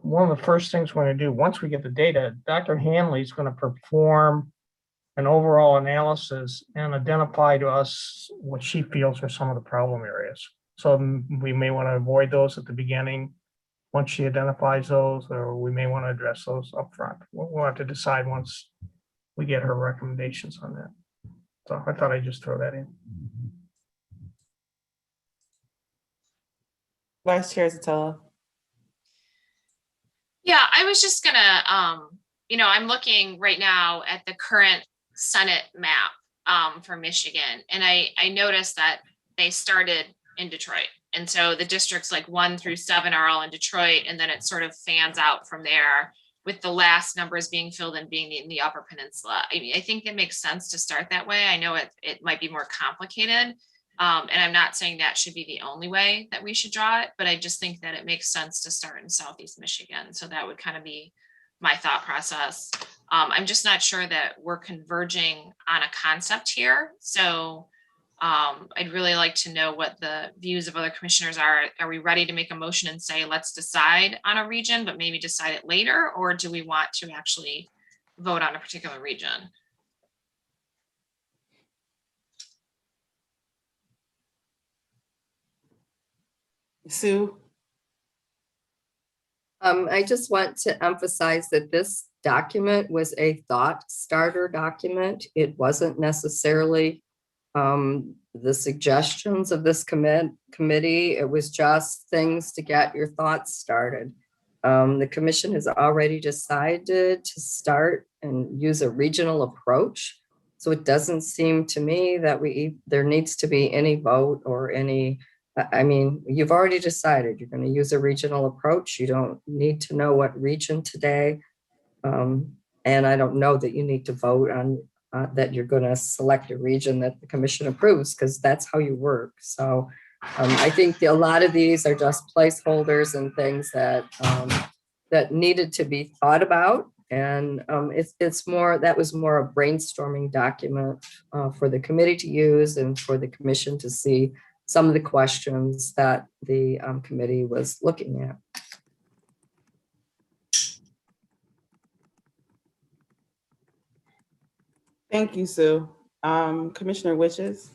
One of the first things we're going to do once we get the data, Dr. Hanley is going to perform an overall analysis and identify to us what she feels are some of the problem areas. So we may want to avoid those at the beginning once she identifies those, or we may want to address those up front. We'll have to decide once we get her recommendations on that. So I thought I'd just throw that in. Vice Chair Zatella. Yeah, I was just gonna, I'm looking right now at the current Senate map for Michigan, and I noticed that they started in Detroit. And so the districts like 1 through 7 are all in Detroit, and then it sort of fans out from there, with the last numbers being filled in being in the Upper Peninsula. I mean, I think it makes sense to start that way. I know it might be more complicated. And I'm not saying that should be the only way that we should draw it, but I just think that it makes sense to start in Southeast Michigan. So that would kind of be my thought process. I'm just not sure that we're converging on a concept here. So I'd really like to know what the views of other commissioners are. Are we ready to make a motion and say, let's decide on a region, but maybe decide it later? Or do we want to actually vote on a particular region? Sue? I just want to emphasize that this document was a thought starter document. It wasn't necessarily the suggestions of this committee. It was just things to get your thoughts started. The commission has already decided to start and use a regional approach. So it doesn't seem to me that there needs to be any vote or any, I mean, you've already decided you're going to use a regional approach. You don't need to know what region today. And I don't know that you need to vote on that you're going to select a region that the commission approves, because that's how you work. So I think a lot of these are just placeholders and things that that needed to be thought about. And it's more, that was more a brainstorming document for the committee to use and for the commission to see some of the questions that the committee was looking at. Thank you, Sue. Commissioner Wishes?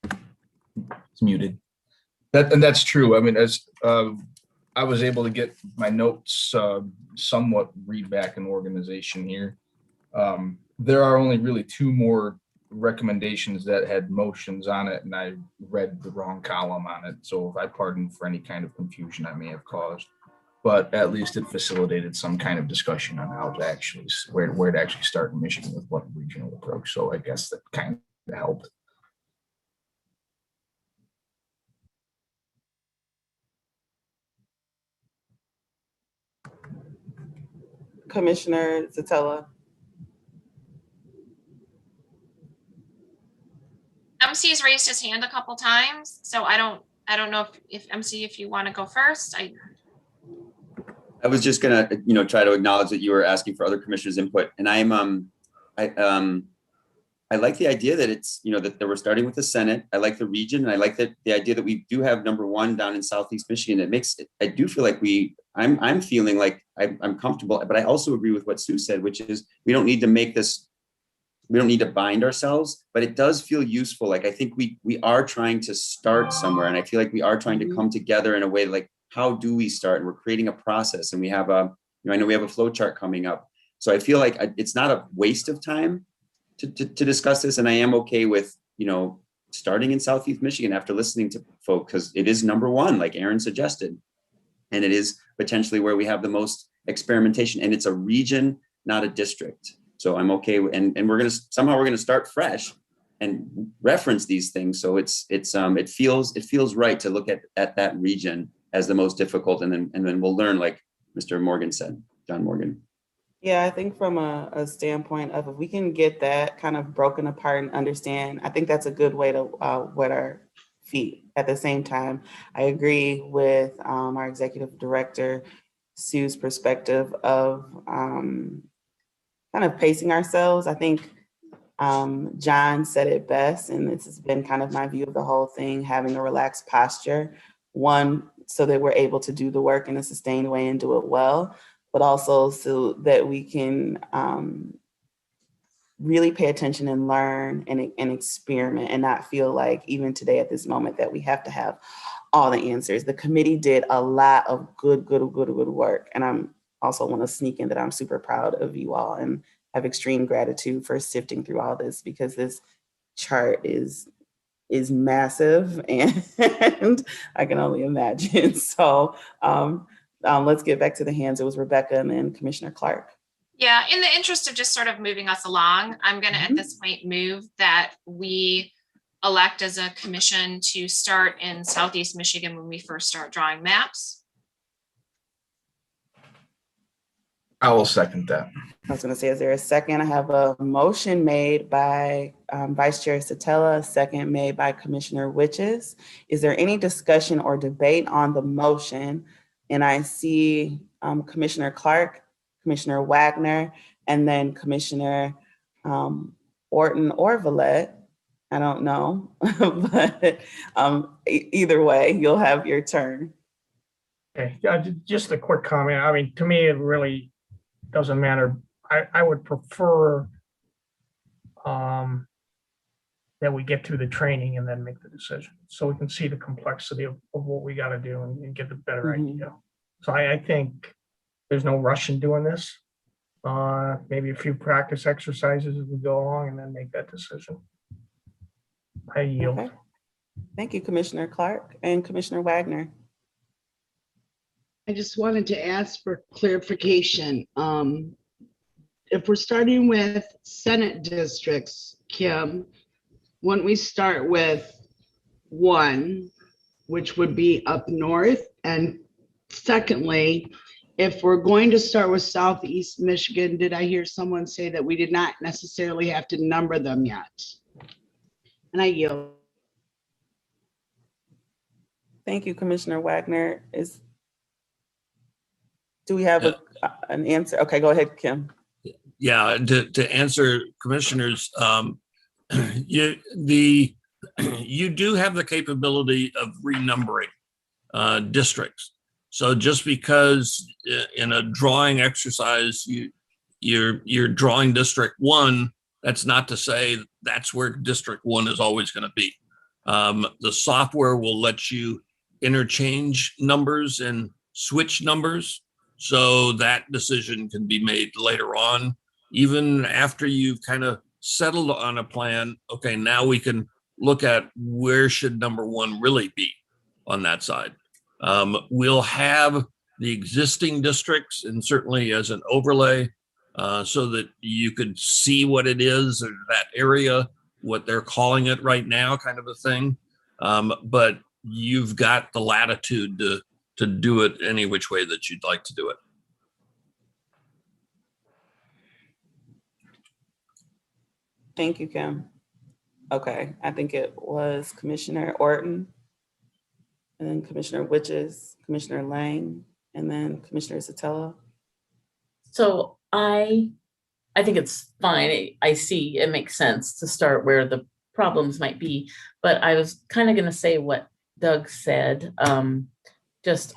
It's muted. That's true. I mean, as I was able to get my notes somewhat read back in organization here. There are only really 2 more recommendations that had motions on it, and I read the wrong column on it. So if I pardon for any kind of confusion I may have caused, but at least it facilitated some kind of discussion on how to actually, where to actually start in Michigan with what regional approach. So I guess that kind of helped. Commissioner Zatella? MC's raised his hand a couple times, so I don't know if MC, if you want to go first. I was just gonna, try to acknowledge that you were asking for other commissioners' input, and I like the idea that it's, that we're starting with the Senate. I like the region, and I like that the idea that we do have number 1 down in Southeast Michigan. It makes it, I do feel like I'm feeling like I'm comfortable, but I also agree with what Sue said, which is we don't need to make this, we don't need to bind ourselves, but it does feel useful. Like I think we are trying to start somewhere, and I feel like we are trying to come together in a way like, how do we start? And we're creating a process, and we have I know we have a flow chart coming up. So I feel like it's not a waste of time to discuss this. And I am okay with, starting in Southeast Michigan after listening to folks, because it is number 1, like Aaron suggested. And it is potentially where we have the most experimentation, and it's a region, not a district. So I'm okay. And we're going to start fresh and reference these things. So it feels right to look at that region as the most difficult. And then we'll learn, like Mr. Morgan said, John Morgan. Yeah, I think from a standpoint of if we can get that kind of broken apart and understand, I think that's a good way to wet our feet. At the same time, I agree with our executive director, Sue's perspective of kind of pacing ourselves. I think John said it best, and this has been kind of my view of the whole thing, having a relaxed posture, one, so that we're able to do the work in a sustained way and do it well, but also so that we can really pay attention and learn and experiment, and not feel like even today at this moment that we have to have all the answers. The committee did a lot of good work. And I'm also want to sneak in that I'm super proud of you all and have extreme gratitude for sifting through all this, because this chart is massive, and I can only imagine. So let's get back to the hands. It was Rebecca and then Commissioner Clark. Yeah, in the interest of just sort of moving us along, I'm going to at this point move that we elect as a commission to start in Southeast Michigan when we first start drawing maps. I will second that. I was going to say, is there a second? I have a motion made by Vice Chair Satella, a second made by Commissioner Witches. Is there any discussion or debate on the motion? And I see Commissioner Clark, Commissioner Wagner, and then Commissioner Orton or Villette. I don't know, but either way, you'll have your turn. Okay, just a quick comment. I mean, to me, it really doesn't matter. I would prefer that we get through the training and then make the decision, so we can see the complexity of what we got to do and get a better idea. So I think there's no rush in doing this. Maybe a few practice exercises as we go along and then make that decision. I yield. Okay. Thank you, Commissioner Clark and Commissioner Wagner. I just wanted to ask for clarification. If we're starting with Senate districts, Kim, wouldn't we start with 1, which would be up north? And secondly, if we're going to start with Southeast Michigan, did I hear someone say that we did not necessarily have to number them yet? And I yield. Thank you, Commissioner Wagner. Do we have an answer? Okay, go ahead, Kim. Yeah, to answer commissioners, you do have the capability of renumbering districts. So just because in a drawing exercise you're drawing District 1, that's not to say that's where District 1 is always going to be. The software will let you interchange numbers and switch numbers, so that decision can be made later on, even after you've kind of settled on a plan. Okay, now we can look at where should number 1 really be on that side. We'll have the existing districts and certainly as an overlay so that you could see what it is in that area, what they're calling it right now, kind of a thing. But you've got the latitude to do it any which way that you'd like to do it. Thank you, Kim. Okay, I think it was Commissioner Orton, and then Commissioner Witches, Commissioner Lang, and then Commissioner Satella. So I think it's fine. I see it makes sense to start where the problems might be, but I was kind of going to say what Doug said.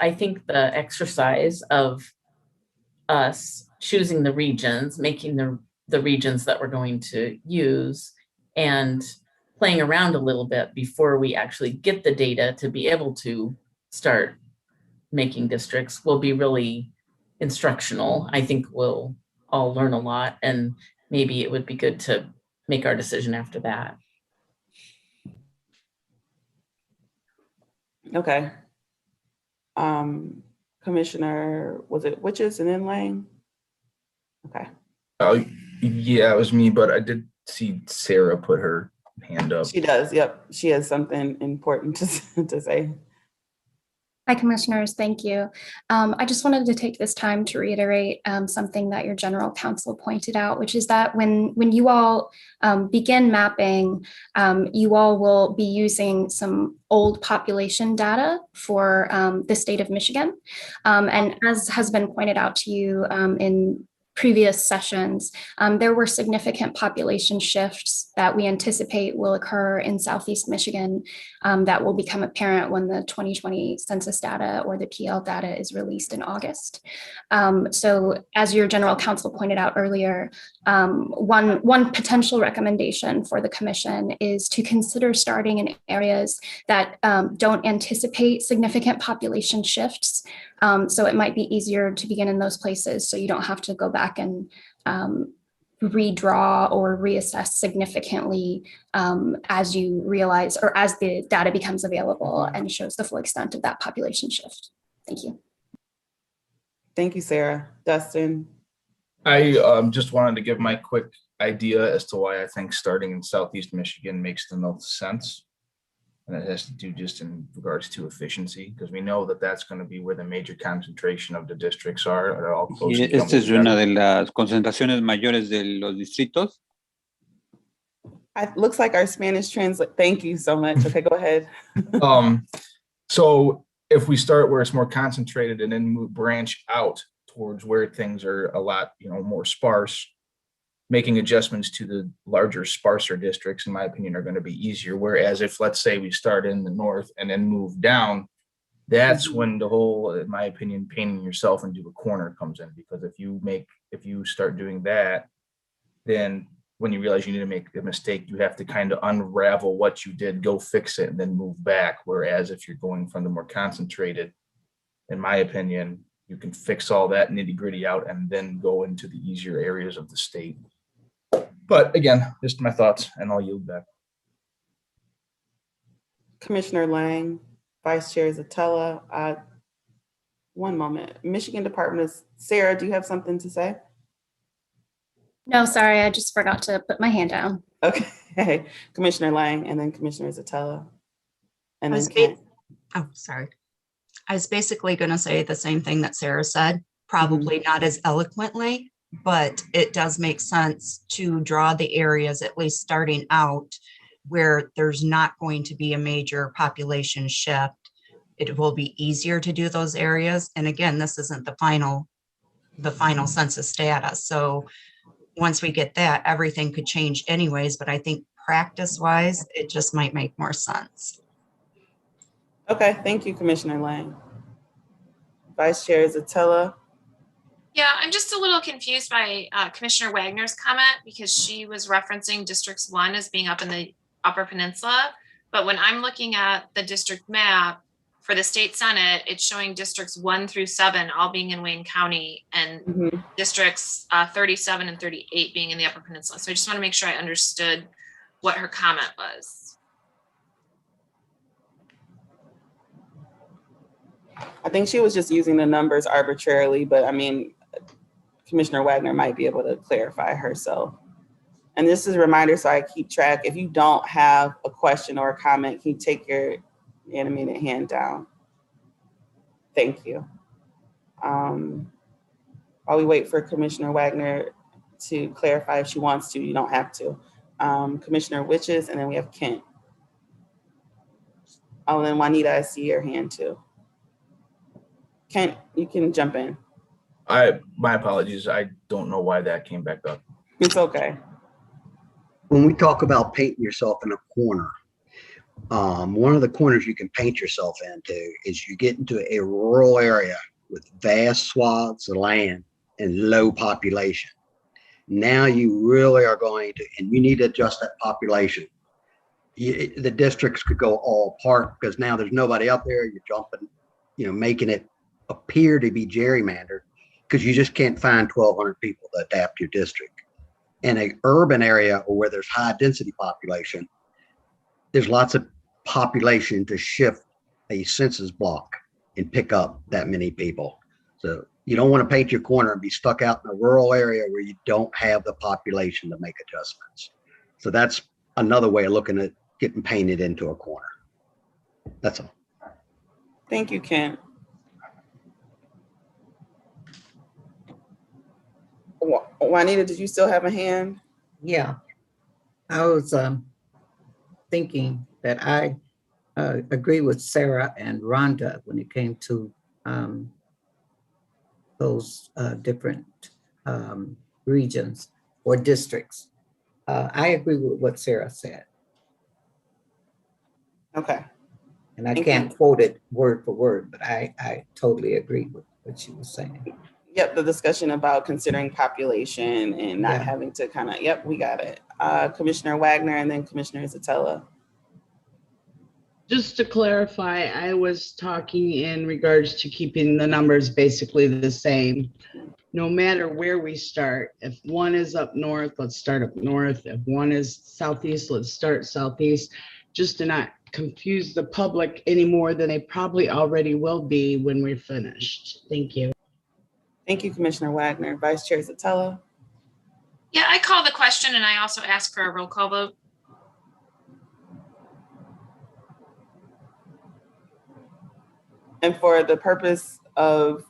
I think the exercise of us choosing the regions, making the regions that we're going to use, and playing around a little bit before we actually get the data to be able to start making districts will be really instructional. I think we'll all learn a lot, and maybe it would be good to make our decision after that. Okay. Commissioner, was it Witches and then Lang? Okay. Yeah, it was me, but I did see Sarah put her hand up. She does, yep. She has something important to say. Hi, Commissioners. Thank you. I just wanted to take this time to reiterate something that your general counsel pointed out, which is that when you all begin mapping, you all will be using some old population data for the state of Michigan. And as has been pointed out to you in previous sessions, there were significant population shifts that we anticipate will occur in Southeast Michigan that will become apparent when the 2020 census data or the PL data is released in August. So as your general counsel pointed out earlier, one potential recommendation for the commission is to consider starting in areas that don't anticipate significant population shifts. So it might be easier to begin in those places so you don't have to go back and redraw or reassess significantly as you realize or as the data becomes available and shows the full extent of that population shift. Thank you. Thank you, Sarah. Dustin? I just wanted to give my quick idea as to why I think starting in Southeast Michigan makes the most sense. And it has to do just in regards to efficiency, because we know that that's going to be where the major concentration of the districts are. They're all close Y and jumbled esta es una together. de las concentraciones mayores de los distritos. Looks like our Spanish translate. Thank you so much. Okay, go ahead. So if we start where it's more concentrated and then branch out towards where things are a lot, more sparse, making adjustments to the larger, sparser districts, in my opinion, are going to be easier. Whereas if, let's say, we start in the north and then move down, that's when the whole, in my opinion, painting yourself into a corner comes in. Because if you start doing that, then when you realize you need to make a mistake, you have to kind of unravel what you did, go fix it, and then move back. Whereas if you're going from the more concentrated, in my opinion, you can fix all that nitty gritty out and then go into the easier areas of the state. But again, just my thoughts, and I'll yield back. Commissioner Lang, Vice Chair Zatella. One moment. Michigan Department of Sarah, do you have something to say? No, sorry, I just forgot to put my hand down. Okay. Commissioner Lang and then Commissioner Zatella. And then Sorry. I was basically going to say the same thing that Sarah said, probably not as eloquently, but it does make sense to draw the areas, at least starting out, where there's not going to be a major population shift. It will be easier to do those areas. And again, this isn't the final census status. So once we get that, everything could change anyways, but I think practice-wise, it just might make more sense. Okay, thank you, Commissioner Lang. Vice Chair Zatella. Yeah, I'm just a little confused by Commissioner Wagner's comment because she was referencing Districts 1 as being up in the Upper Peninsula. But when I'm looking at the district map for the state Senate, it's showing Districts 1 through 7 all being in Wayne County and Districts 37 and 38 being in the Upper Peninsula. So I just want to make sure I understood what her comment was. I think she was just using the numbers arbitrarily, but I mean, Commissioner Wagner might be able to clarify herself. And this is a reminder, so I keep track. If you don't have a question or a comment, can you take your animated hand down? Thank you. While we wait for Commissioner Wagner to clarify if she wants to, you don't have to. Commissioner Witches, and then we have Kent. Oh, and then Juanita, I see your hand too. Kent, you can jump in. My apologies. I don't know why that came back up. It's okay. When we talk about painting yourself in a corner, one of the corners you can paint yourself into is you get into a rural area with vast swaths of land and low population. Now you really are going to, and you need to adjust that population. The districts could go all apart because now there's nobody up there. You're jumping, making it appear to be gerrymandered because you just can't find 1,200 people to adapt your district. In an urban area or where there's high density population, there's lots of population to shift a census block and pick up that many people. So you don't want to paint your corner and be stuck out in a rural area where you don't have the population to make adjustments. So that's another way of looking at getting painted into a corner. That's all. Thank you, Kent. Juanita, did you still have a hand? Yeah, I was thinking that I agree with Sarah and Rhonda when it came to those different regions or districts. I agree with what Sarah said. Okay. And I can't quote it word for word, but I totally agree with what she was saying. Yep, the discussion about considering population and not having to kind of, yep, we got it. Commissioner Wagner and then Commissioner Zatella. Just to clarify, I was talking in regards to keeping the numbers basically the same. No matter where we start, if one is up north, let's start up north. If one is southeast, let's start southeast, just to not confuse the public any more than they probably already will be when we're finished. Thank you. Thank you, Commissioner Wagner. Vice Chair Zatella. Yeah, I call the question and I also ask for a roll call vote. And for the purpose of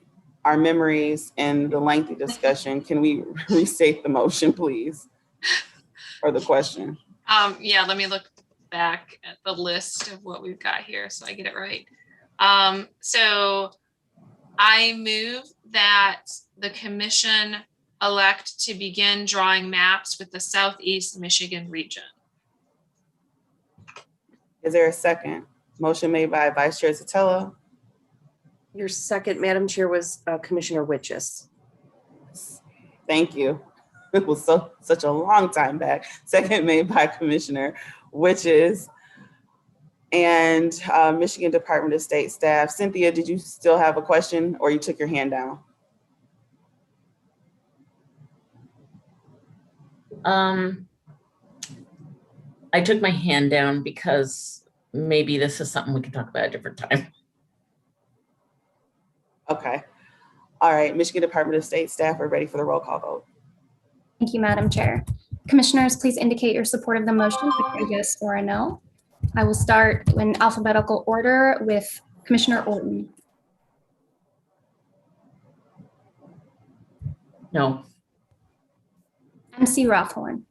our memories and the lengthy discussion, can we restate the motion, please? Or the question? Yeah, let me look back at the list of what we've got here so I get it right. So I move that the commission elect to begin drawing maps with the Southeast Michigan region. Is there a second? Motion made by Vice Chair Sotelo. Your second, Madam Chair, was Commissioner Witches. Thank you. It was such a long time back. Second made by Commissioner Witches and Michigan Department of State staff. Cynthia, did you still have a question or you took your hand down? I took my hand down because maybe this is something we can talk about at a different time. Okay. All right, Michigan Department of State staff, we're ready for the roll call vote. Thank you, Madam Chair. Commissioners, please indicate your support of the motion with a yes or a no. I will start in alphabetical order with Commissioner Orton. No. MC Rothorn.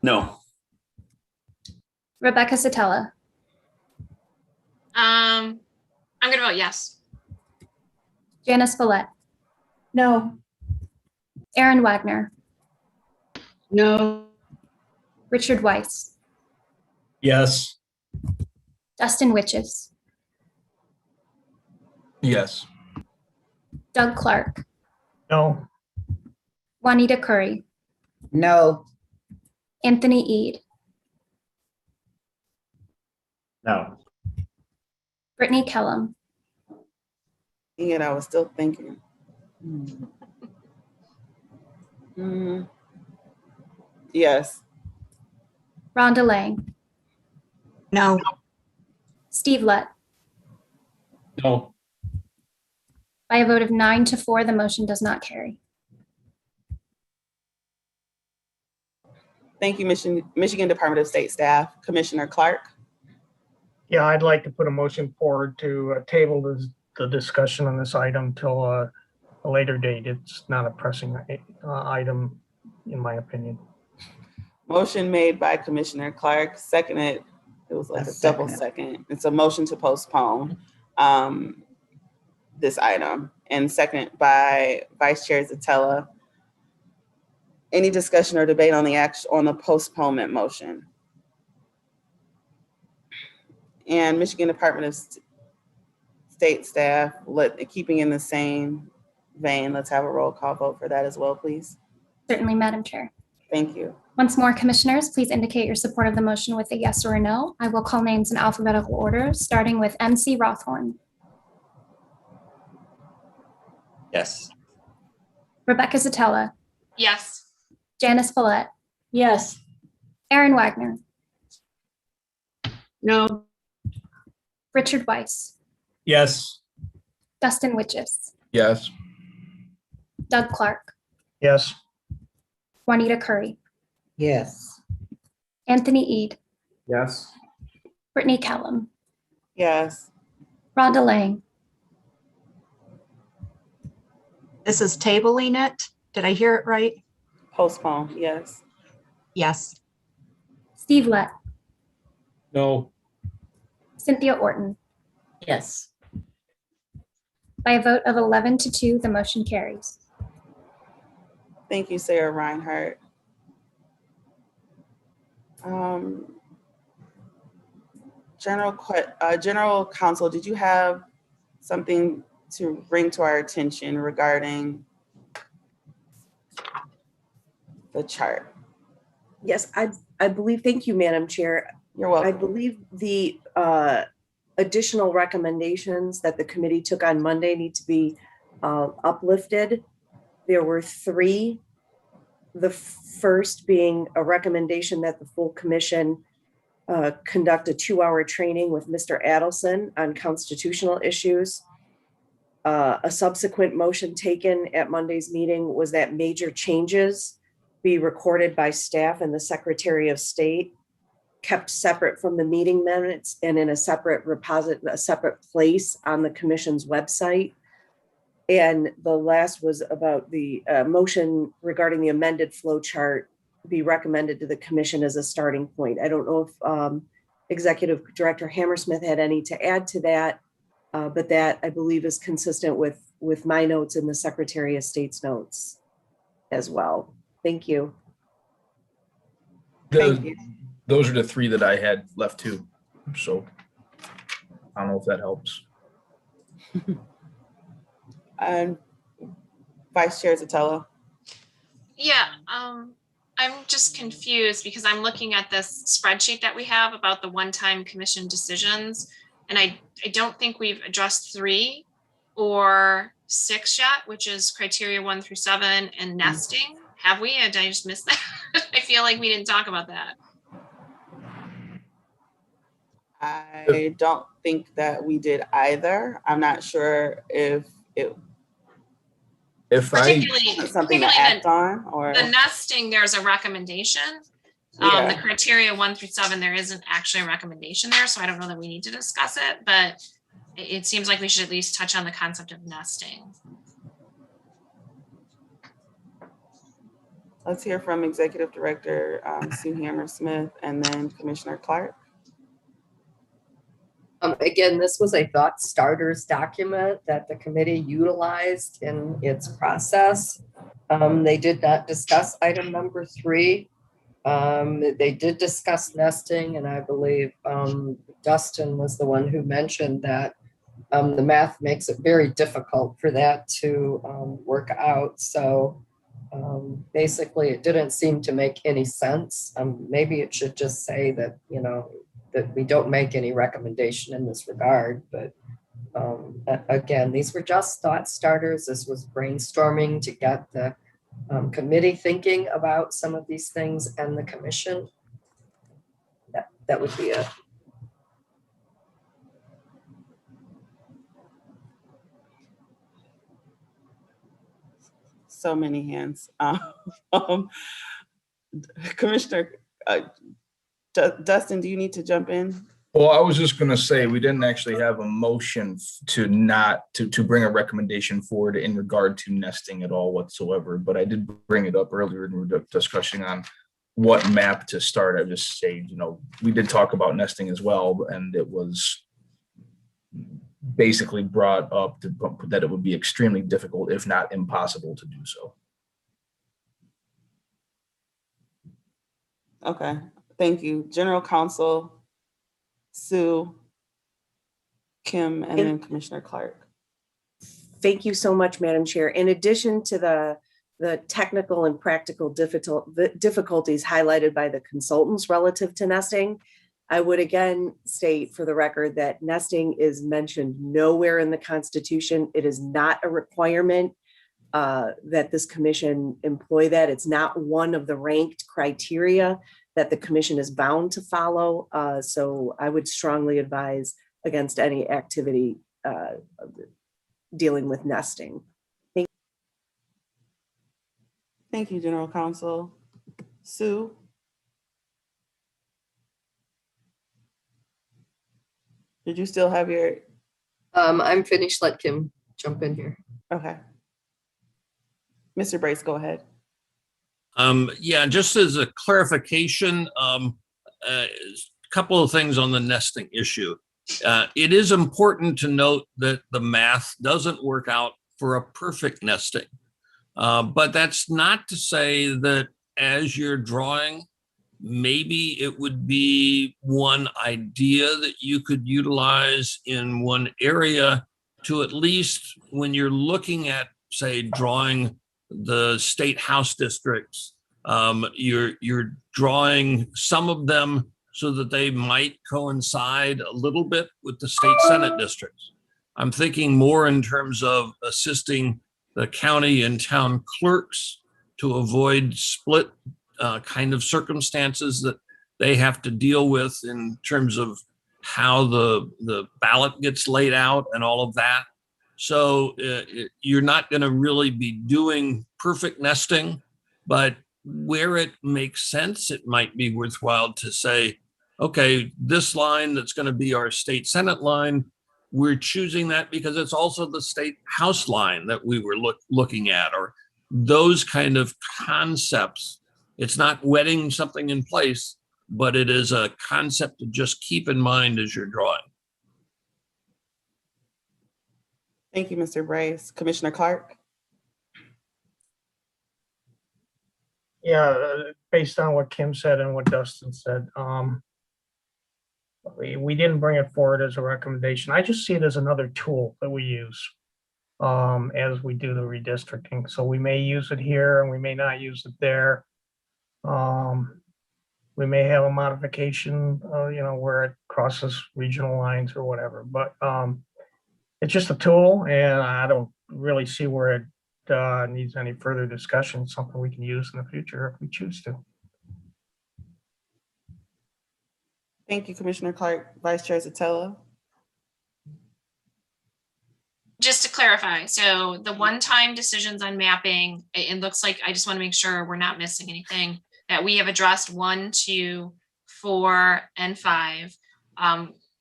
No. Rebecca Satella. I'm gonna vote yes. Janice Follett. No. Aaron Wagner. No. Richard Weiss. Yes. Dustin Witches. Yes. Doug Clark. No. Juanita Curry. No. Anthony Eade. No. Brittany Kellum. And I was still thinking. Yes. Rhonda Lang. No. Steve Lett. No. By a vote of 9-4, the motion does not carry. Thank you, Michigan Department of State staff. Commissioner Clark. Yeah, I'd like to put a motion forward to table the discussion on this item till a later date. It's not a pressing item, in my opinion. Motion made by Commissioner Clark, seconded. It was like a double second. It's a motion to postpone this item, and second by Vice Chair Sotelo. Any discussion or debate on the postponement motion? And Michigan Department of State staff, keeping in the same vein, let's have a roll call vote for that as well, please. Certainly, Madam Chair. Thank you. Once more, commissioners, please indicate your support of the motion with a yes or a no. I will call names in alphabetical order, starting with MC Rothorn. Yes. Rebecca Satella. Yes. Janice Follett. Yes. Aaron Wagner. No. Richard Weiss. Yes. Dustin Witches. Yes. Doug Clark. Yes. Juanita Curry. Yes. Anthony Eade. Yes. Brittany Kellum. Yes. Rhonda Lang. This is tabling it. Did I hear it right? Postpone, yes. Yes. Steve Lett. No. Cynthia Orton. Yes. By a vote of 11-2, the motion carries. Thank you, Sarah Reinhardt. General Counsel, did you have something to bring to our attention regarding the chart? Yes, I believe, thank you, Madam Chair. You're welcome. I believe the additional recommendations that the committee took on Monday need to be uplifted. There were 3. The first being a recommendation that the full commission conduct a 2-hour training with Mr. Adelson on constitutional issues. A subsequent motion taken at Monday's meeting was that major changes be recorded by staff and the Secretary of State, kept separate from the meeting minutes and in a separate a separate place on the commission's website. And the last was about the motion regarding the amended flow chart be recommended to the commission as a starting point. I don't know if Executive Director Hammersmith had any to add to that, but that I believe is consistent with my notes and the Secretary of State's notes as well. Thank you. Those are the three that I had left too. So I don't know if that helps. And Vice Chair Zatello. Yeah, I'm just confused because I'm looking at this spreadsheet that we have about the one-time commission decisions. And I don't think we've addressed 3 or 6 yet, which is criteria 1 through 7 and nesting. Have we? Did I just miss that? I feel like we didn't talk about that. I don't think that we did either. I'm not sure if Particularly something to act on or the nesting, there's a recommendation. Yeah. The criteria 1 through 7, there isn't actually a recommendation there, so I don't know that we need to discuss it, but it seems like we should at least touch on the concept of nesting. Let's hear from Executive Director Sue Hammersmith and then Commissioner Clark. Again, this was a thought starters document that the committee utilized in its process. They did not discuss item number 3. They did discuss nesting, and I believe Dustin was the one who mentioned that the math makes it very difficult for that to work out. So basically, it didn't seem to make any sense. Maybe it should just say that, that we don't make any recommendation in this regard. But again, these were just thought starters. This was brainstorming to get the committee thinking about some of these things and the commission. That would be it. So many hands. Commissioner Dustin, do you need to jump in? Well, I was just going to say, we didn't actually have a motion to bring a recommendation forward in regard to nesting at all whatsoever, but I did bring it up earlier in we were discussing on what map to start. I just say, we did talk about nesting as well, and it was basically brought up that it would be extremely difficult, if not impossible, to do so. Okay, thank you. General Counsel Sue, Kim, and then Commissioner Clark. Thank you so much, Madam Chair. In addition to the technical and practical difficulties highlighted by the consultants relative to nesting, I would again state for the record that nesting is mentioned nowhere in the Constitution. It is not a requirement that this commission employ that. It's not one of the ranked criteria that the commission is bound to follow. So I would strongly advise against any activity dealing with nesting. Thank you, General Counsel. Sue? Did you still have your? I'm finished. Let Kim jump in here. Okay. Mr. Brace, go ahead. Yeah, just as a clarification, a couple of things on the nesting issue. It is important to note that the math doesn't work out for a perfect nesting. But that's not to say that as you're drawing, maybe it would be one idea that you could utilize in one area to at least when you're looking at, say, drawing the state house districts, you're drawing some of them so that they might coincide a little bit with the state Senate districts. I'm thinking more in terms of assisting the county and town clerks to avoid split kind of circumstances that they have to deal with in terms of how the ballot gets laid out and all of that. So you're not going to really be doing perfect nesting, but where it makes sense, it might be worthwhile to say, okay, this line that's going to be our state Senate line, we're choosing that because it's also the state House line that we were looking at, or those kind of concepts. It's not wedding something in place, but it is a concept to just keep in mind as you're drawing. Thank you, Mr. Bryce. Commissioner Clark? Yeah, based on what Kim said and what Dustin said, we didn't bring it forward as a recommendation. I just see it as another tool that we use as we do the redistricting. So we may use it here and we may not use it there. We may have a modification, where it crosses regional lines or whatever, but it's just a tool, and I don't really see where it needs any further discussion. It's something we can use in the future if we choose to. Thank you, Commissioner Clark. Vice Chair Sotelo? Just to clarify, so the one-time decisions on mapping, it looks like, I just want to make sure we're not missing anything, that we have addressed 1, 2, 4, and 5.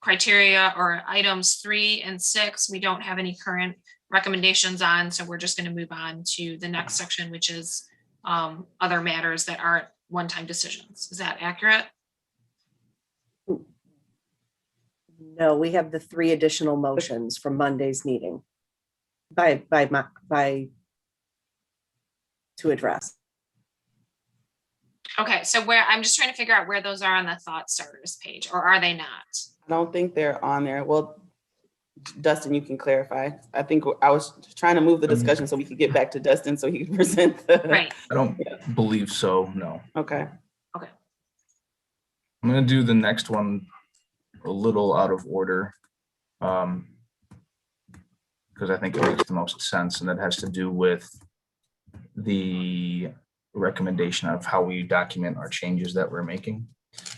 Criteria or items 3 and 6, we don't have any current recommendations on, so we're just going to move on to the next section, which is other matters that aren't one-time decisions. Is that accurate? No, we have the 3 additional motions from Monday's meeting to address. Okay, so where, I'm just trying to figure out where those are on the thought starters page, or are they not? I don't think they're on there. Well, Dustin, you can clarify. I think I was trying to move the discussion so we could get back to Dustin so he can present the. Right. I don't believe so, no. Okay. Okay. I'm gonna do the next one a little out of order. Because I think it makes the most sense, and that has to do with the recommendation of how we document our changes that we're making.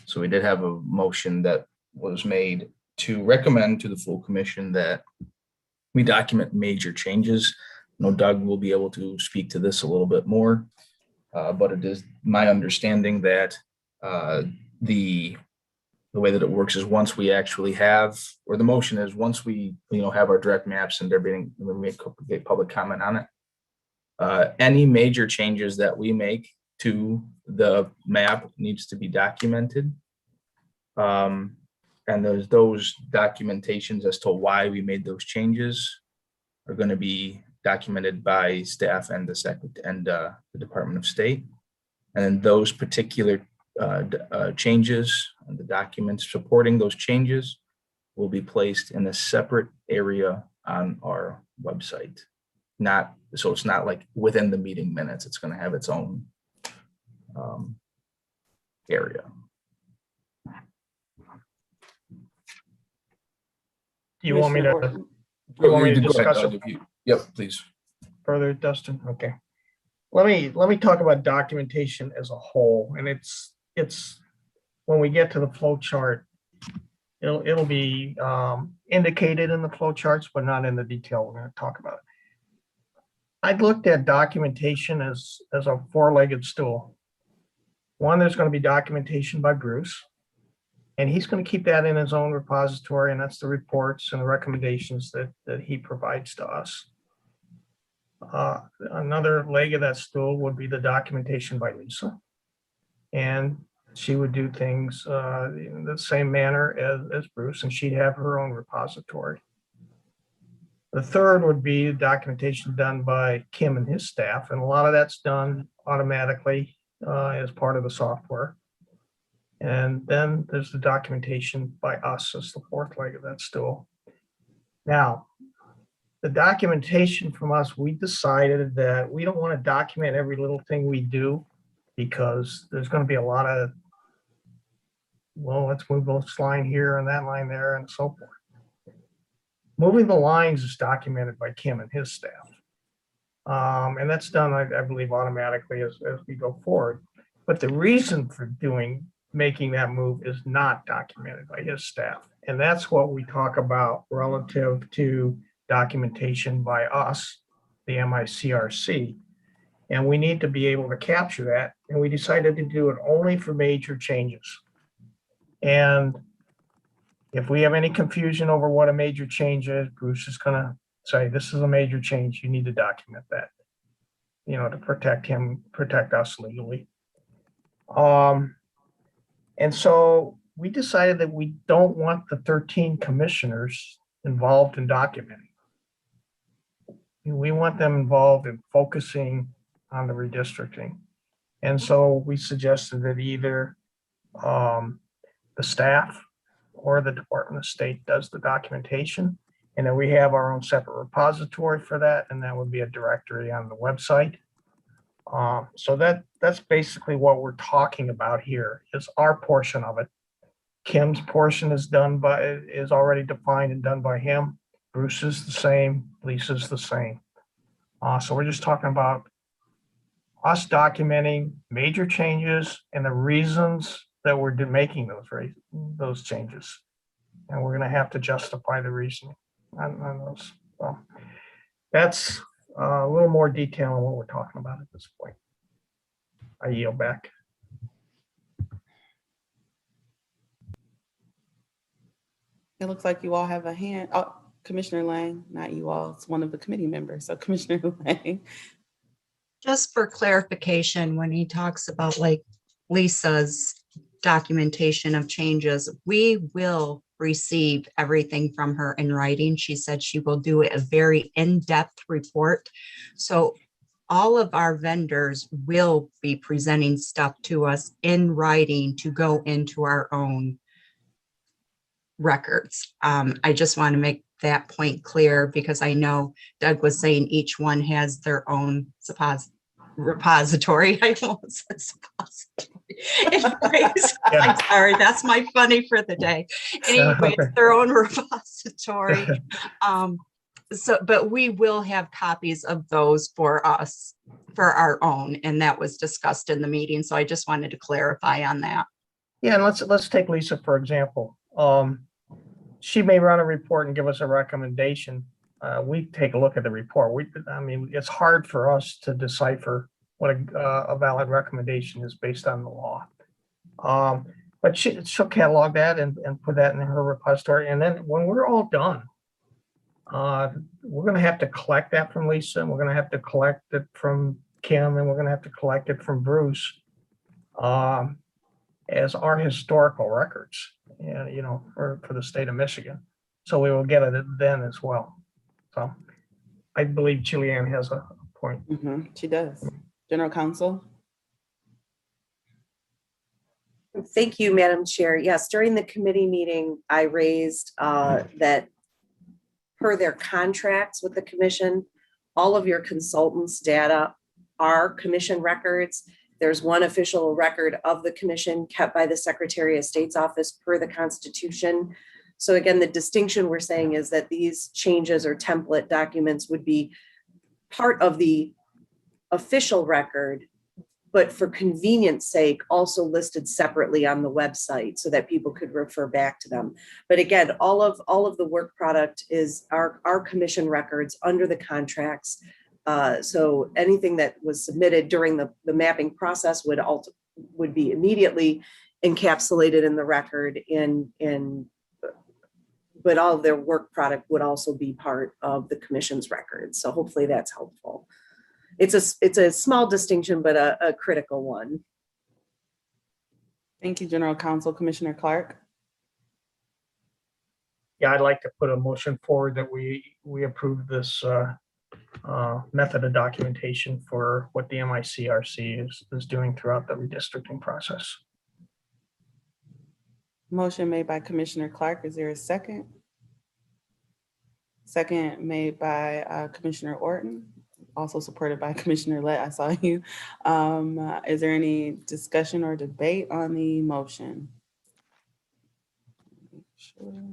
So we did have a motion that was made to recommend to the full commission that we document major changes. I know Doug will be able to speak to this a little bit more, but it is my understanding that the way that it works is once we actually have, or the motion is once we have our direct maps and we make public comment on it, any major changes that we make to the map needs to be documented. And those documentations as to why we made those changes are going to be documented by staff and the Department of State. And then those particular changes and the documents supporting those changes will be placed in a separate area on our website. So it's not like within the meeting minutes, it's going to have its own area. Do you want me to discuss it? Yep, please. Further, Dustin? Okay. Let me talk about documentation as a whole, and it's when we get to the flow chart, it'll be indicated in the flow charts, but not in the detail we're going to talk about. I looked at documentation as a 4-legged stool. One, there's going to be documentation by Bruce, and he's going to keep that in his own repository, and that's the reports and the recommendations that he provides to us. Another leg of that stool would be the documentation by Lisa, and she would do things in the same manner as Bruce, and she'd have her own repository. The third would be documentation done by Kim and his staff, and a lot of that's done automatically as part of the software. And then there's the documentation by us as the 4th leg of that stool. Now, the documentation from us, we decided that we don't want to document every little thing we do because there's going to be a lot of, well, let's move this line here and that line there and so forth. Moving the lines is documented by Kim and his staff. And that's done, I believe, automatically as we go forward. But the reason for making that move is not documented by his staff. And that's what we talk about relative to documentation by us, the MICRC. And we need to be able to capture that. And we decided to do it only for major changes. And if we have any confusion over what a major change is, Bruce is gonna say, this is a major change. You need to document that, you know, to protect him, protect us legally. And so we decided that we don't want the 13 commissioners involved in documenting. We want them involved in focusing on the redistricting. And so we suggested that either the staff or the Department of State does the documentation, and then we have our own separate repository for that, and that would be a directory on the website. So that's basically what we're talking about here, is our portion of it. Kim's portion is already defined and done by him. Bruce is the same, Lisa's the same. So we're just talking about us documenting major changes and the reasons that we're making those changes. And we're gonna have to justify the reasoning on those. So that's a little more detail on what we're talking about at this point. I yield back. It looks like you all have a hand. Oh, Commissioner Lang, not you all, it's one of the committee members. So Commissioner Lang. Just for clarification, when he talks about like Lisa's documentation of changes, we will receive everything from her in writing. She said she will do a very in-depth report. So all of our vendors will be presenting stuff to us in writing to go into our own records. I just want to make that point clear because I know Doug was saying each one has their own repository. I almost said suppository. Anyways, I'm sorry, that's my funny for the day. Anyways, their own repository. But we will have copies of those for us, for our own, and that was discussed in the meeting. So I just wanted to clarify on that. Yeah, and let's take Lisa for example. She may run a report and give us a recommendation. We take a look at the report. I mean, it's hard for us to decipher what a valid recommendation is based on the law. But she'll catalog that and put that in her repository. And then when we're all done, we're going to have to collect that from Lisa, and we're going to have to collect it from Kim, and we're going to have to collect it from Bruce as our historical records, you know, for the state of Michigan. So we will get it then as well. So I believe Julianne has a point. She does. General Counsel. Thank you, Madam Chair. Yes, during the committee meeting, I raised that per their contracts with the commission, all of your consultants' data are commission records. There's one official record of the commission kept by the Secretary of State's office per the Constitution. So again, the distinction we're saying is that these changes or template documents would be part of the official record, but for convenience sake, also listed separately on the website so that people could refer back to them. But again, all of the work product is our commission records under the contracts. So anything that was submitted during the mapping process would be immediately encapsulated in the record but all of their work product would also be part of the commission's records. So hopefully that's helpful. It's a small distinction, but a critical one. Thank you, General Counsel. Commissioner Clark. Yeah, I'd like to put a motion forward that we approve this method of documentation for what the MICRC is doing throughout the redistricting process. Motion made by Commissioner Clark. Is there a second? Second made by Commissioner Orton, also supported by Commissioner Lett. I saw you. Is there any discussion or debate on the motion? Sure.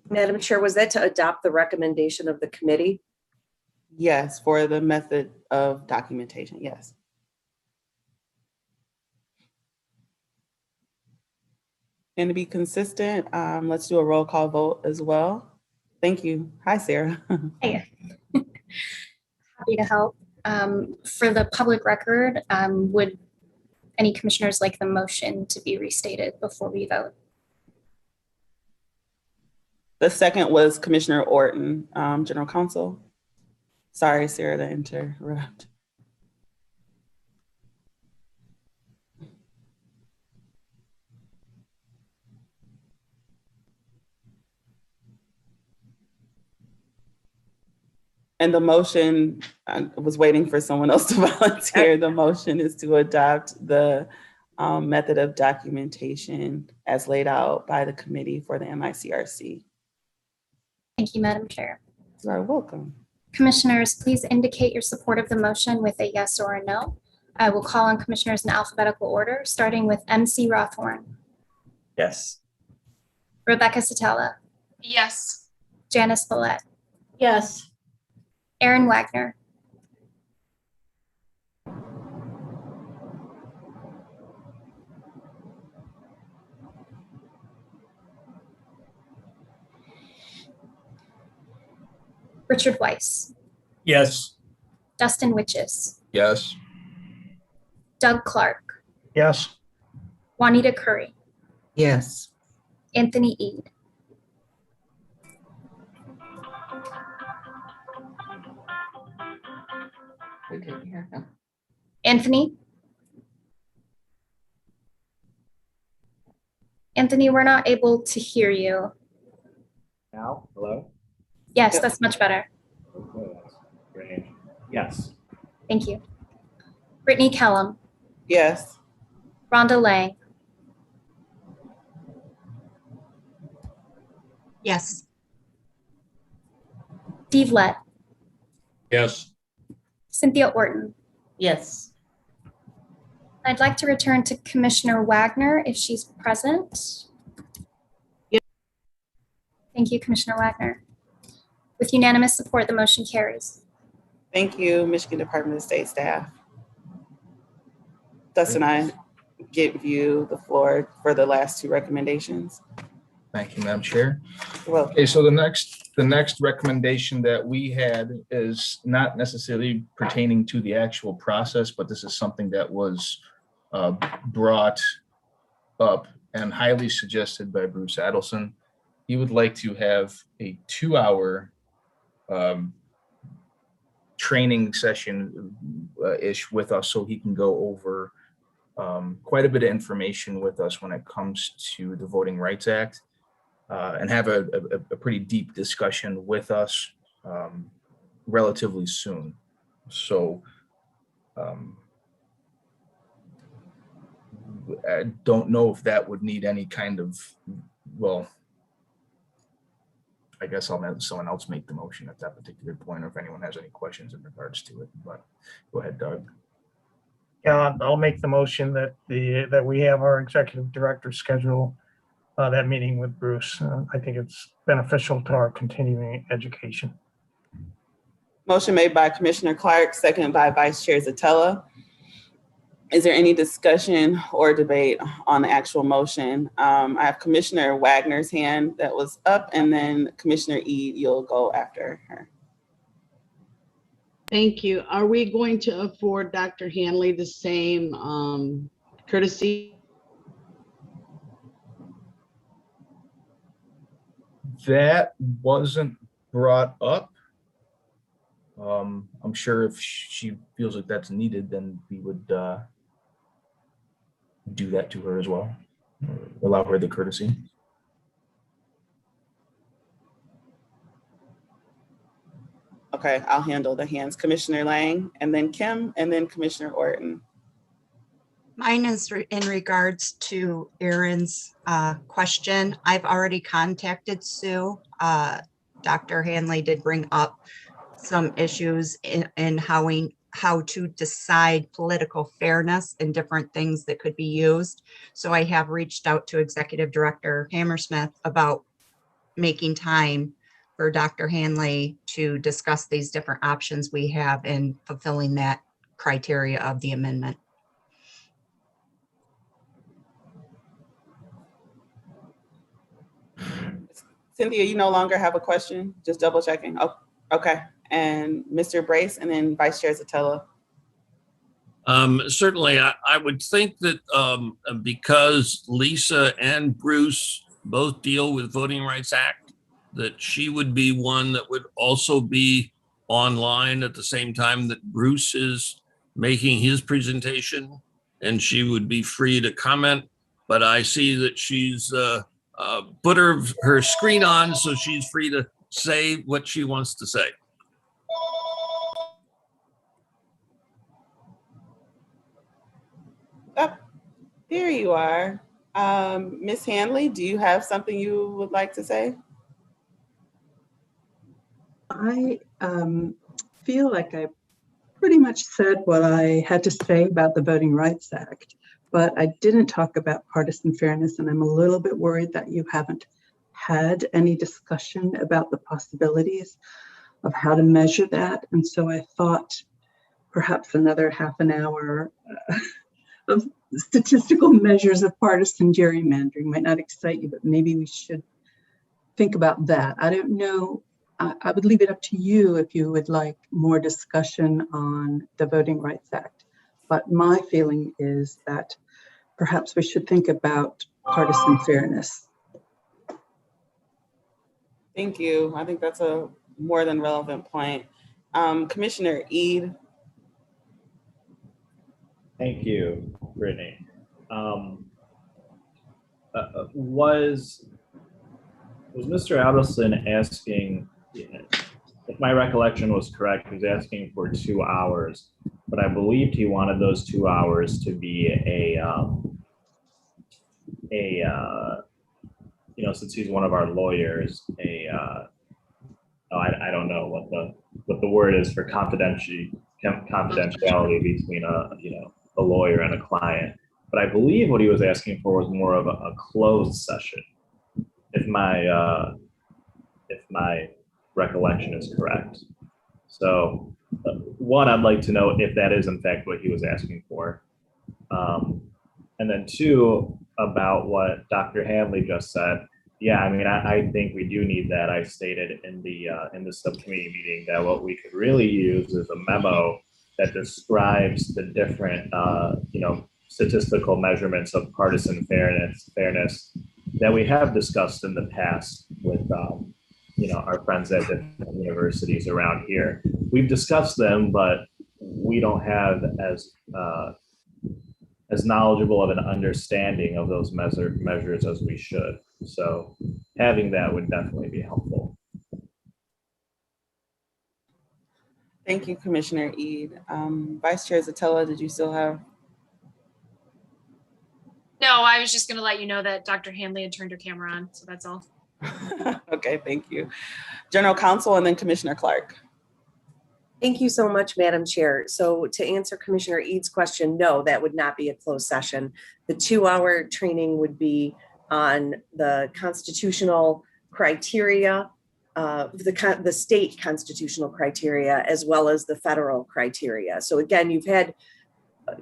Madam Chair, was that to adopt the recommendation of the committee? Yes, for the method of documentation, yes. And to be consistent, let's do a roll call vote as well. Thank you. Hi, Sarah. Hey. Happy to help. For the public record, would any commissioners like the motion to be restated before we vote? The second was Commissioner Orton, General Counsel. Sorry, Sarah, to interrupt. And the motion, I was waiting for someone else to volunteer. The motion is to adopt the method of documentation as laid out by the committee for the MICRC. Thank you, Madam Chair. You are welcome. Commissioners, please indicate your support of the motion with a yes or a no. I will call on commissioners in alphabetical order, starting with MC Rothorn, Yes. Rebecca Satella, Yes. Janice Follett, Yes. Aaron Wagner, Richard Weiss, Yes. Dustin Witches, Yes. Doug Clark, Yes. Juanita Curry, Yes. Anthony Eade, We didn't hear him. Anthony? Anthony, we're not able to hear you. Now, hello? Yes, that's much better. Okay, that's great. Yes. Thank you. Brittany Kellum, Yes. Rhonda Lang, Yes. Steve Lett, Yes. Cynthia Orton. Yes. I'd like to return to Commissioner Wagner if she's present. Thank you, Commissioner Wagner. With unanimous support, the motion carries. Thank you, Michigan Department of State staff. Dustin, I give you the floor for the last two recommendations. Thank you, Madam Chair. Well, Okay, so the next recommendation that we had is not necessarily pertaining to the actual process, but this is something that was brought up and highly suggested by Bruce Adelson. He would like to have a 2-hour training session ish with us so he can go over quite a bit of information with us when it comes to the Voting Rights Act. And have a pretty deep discussion with us relatively soon. So I don't know if that would need any kind of, well, I guess I'll let someone else make the motion at that particular point, or if anyone has any questions in regards to it, but go ahead, Doug. Yeah, I'll make the motion that that we have our executive director schedule that meeting with Bruce. I think it's beneficial to our continuing education. motion made by Commissioner Clark, seconded by Vice Chair Zatella. Is there any discussion or debate on the actual motion? I have Commissioner Wagner's hand that was up, and then Commissioner Eade, you'll go after her. Thank you. Are we going to afford Dr. Hanley the same courtesy? That wasn't brought up. I'm sure if she feels like that's needed, then we would do that to her as well. Allow her the courtesy. Okay, I'll handle the hands. Commissioner Lang, and then Kim, and then Commissioner Orton. Mine is in regards to Aaron's question. I've already contacted Sue. Dr. Hanley did bring up some issues in how to decide political fairness and different things that could be used. So I have reached out to Executive Director Hammersmith about making time for Dr. Hanley to discuss these different options we have in fulfilling that criteria of the amendment. Cynthia, you no longer have a question? Just double checking. Oh, okay. And Mr. Brace and then Vice Chair Zatella. Certainly, I would think that because Lisa and Bruce both deal with Voting Rights Act, that she would be one that would also be online at the same time that Bruce is making his presentation, and she would be free to comment. But I see that she's put her screen on, so she's free to say what she wants to say. Oh, there you are. Ms. Hanley, do you have something you would like to say? I feel like I pretty much said what I had to say about the Voting Rights Act, but I didn't talk about partisan fairness, and I'm a little bit worried that you haven't had any discussion about the possibilities of how to measure that. And so I thought perhaps another half an hour of statistical measures of partisan gerrymandering might not excite you, but maybe we should think about that. I don't know. I would leave it up to you if you would like more discussion on the Voting Rights Act. But my feeling is that perhaps we should think about partisan fairness. Thank you. I think that's a more than relevant point. Commissioner Eid. Thank you, Brittany. Was Mr. Adelson asking, if my recollection was correct, he was asking for 2 hours, but I believed he wanted those 2 hours to be since he's one of our lawyers, I don't know what the word is for confidentiality between a lawyer and a client. But I believe what he was asking for was more of a closed session, if my recollection is correct. So one, I'd like to know if that is in fact what he was asking for. And then two, about what Dr. Hanley just said. Yeah, I mean, I think we do need that. I stated in the subcommittee meeting that what we could really use is a memo that describes the different, statistical measurements of partisan fairness that we have discussed in the past with, our friends at different universities around here. We've discussed them, but we don't have as knowledgeable of an understanding of those measures as we should. So having that would definitely be helpful. Thank you, Commissioner Eid. Vice Chair Zatella, did you still have? No, I was just going to let you know that Dr. Hanley had turned her camera on, so that's all. Okay, thank you. General Counsel and then Commissioner Clark. Thank you so much, Madam Chair. So to answer Commissioner Ead's question, no, that would not be a closed session. The 2-hour training would be on the constitutional criteria, the state constitutional criteria, as well as the federal criteria. So again, you've had,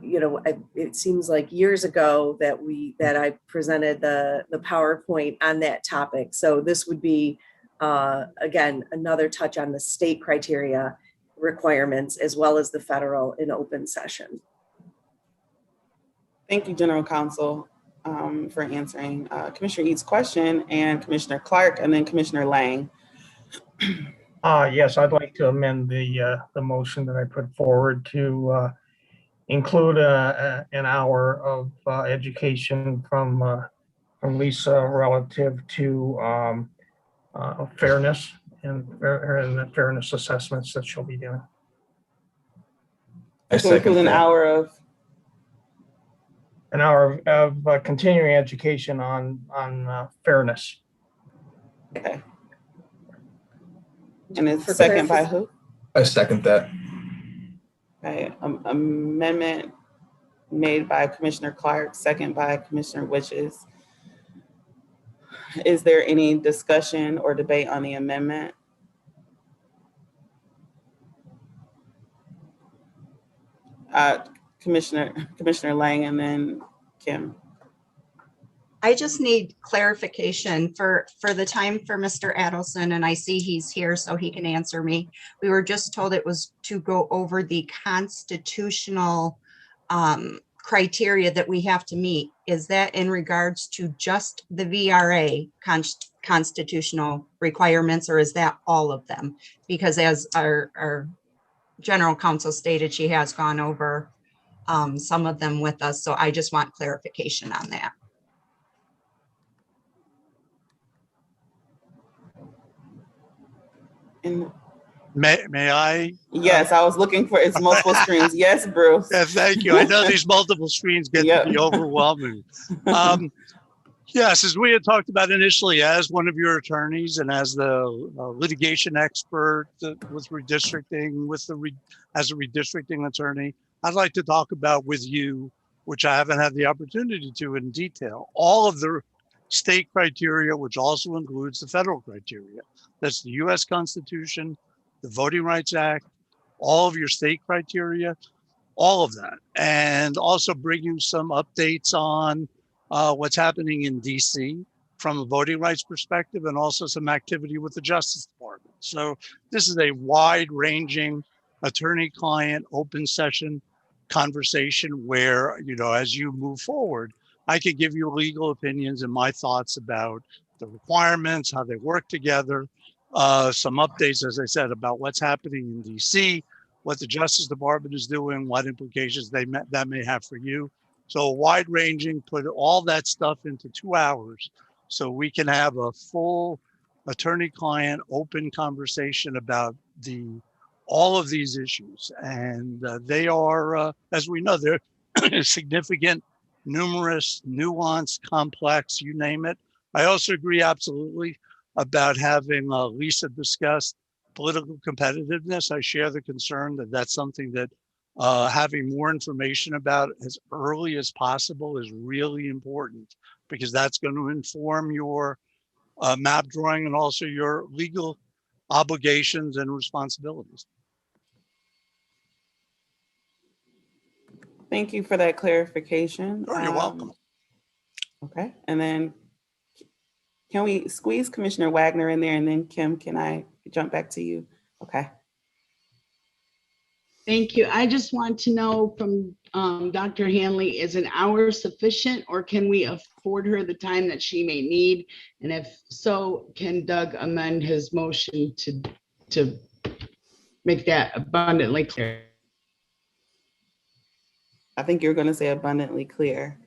it seems like years ago that I presented the PowerPoint on that topic. So this would be, again, another touch on the state criteria requirements as well as the federal in open session. Thank you, General Counsel, for answering Commissioner Ead's question, and Commissioner Clark, and then Commissioner Lang. Yes, I'd like to amend the motion that I put forward to include an hour of education from Lisa relative to fairness and the fairness assessments that she'll be doing. So include an hour of continuing education on fairness. Okay. And it's second by who? I second that. Okay, amendment made by Commissioner Clark, second by Commissioner Witches. Is there any discussion or debate on the amendment? Commissioner Lang and then Kim. I just need clarification for the time for Mr. Adelson, and I see he's here so he can answer me. We were just told it was to go over the constitutional criteria that we have to meet. Is that in regards to just the VRA constitutional requirements, or is that all of them? Because as our general counsel stated, she has gone over some of them with us. So I just want clarification on that. And May I? yes, I was looking for its multiple screens. Yes, Bruce. Yeah, thank you. I know these multiple screens get to be overwhelming. Yes, as we had talked about initially, as one of your attorneys and as the litigation expert with redistricting, as a redistricting attorney, I'd like to talk about with you, which I haven't had the opportunity to in detail, all of the state criteria, which also includes the federal criteria. That's the US Constitution, the Voting Rights Act, all of your state criteria, all of that. And also bring you some updates on what's happening in DC from a voting rights perspective, and also some activity with the Justice Department. So this is a wide-ranging attorney-client open session conversation where, you know, as you move forward, I can give you legal opinions and my thoughts about the requirements, how they work together, some updates, as I said, about what's happening in DC, what the Justice Department is doing, what implications that may have for you. So wide ranging, put all that stuff into 2 hours so we can have a full attorney-client open conversation about all of these issues. And they are, as we know, they're significant, numerous, nuanced, complex, you name it. I also agree absolutely about having Lisa discuss political competitiveness. I share the concern that that's something that having more information about as early as possible is really important, because that's going to inform your map drawing and also your legal obligations and responsibilities. Thank you for that clarification. Oh, you're welcome. Okay, and then can we squeeze Commissioner Wagner in there, and then Kim, can I jump back to you? Okay. Thank you. I just want to know from Dr. Hanley, is an hour sufficient, or can we afford her the time that she may need? And if so, can Doug amend his motion to make that abundantly clear? I think you're going to say abundantly clear.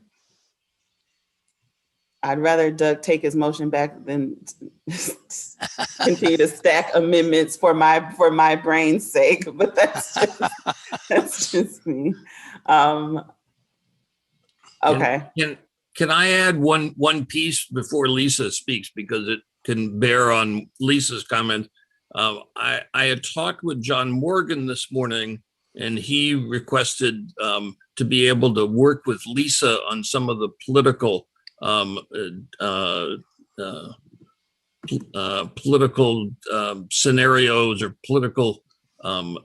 I'd rather Doug take his motion back than continue to stack amendments for my brain's sake, but that's just me. Okay. Can I add one piece before Lisa speaks, because it can bear on Lisa's comment? I had talked with John Morgan this morning, and he requested to be able to work with Lisa on some of the political scenarios or political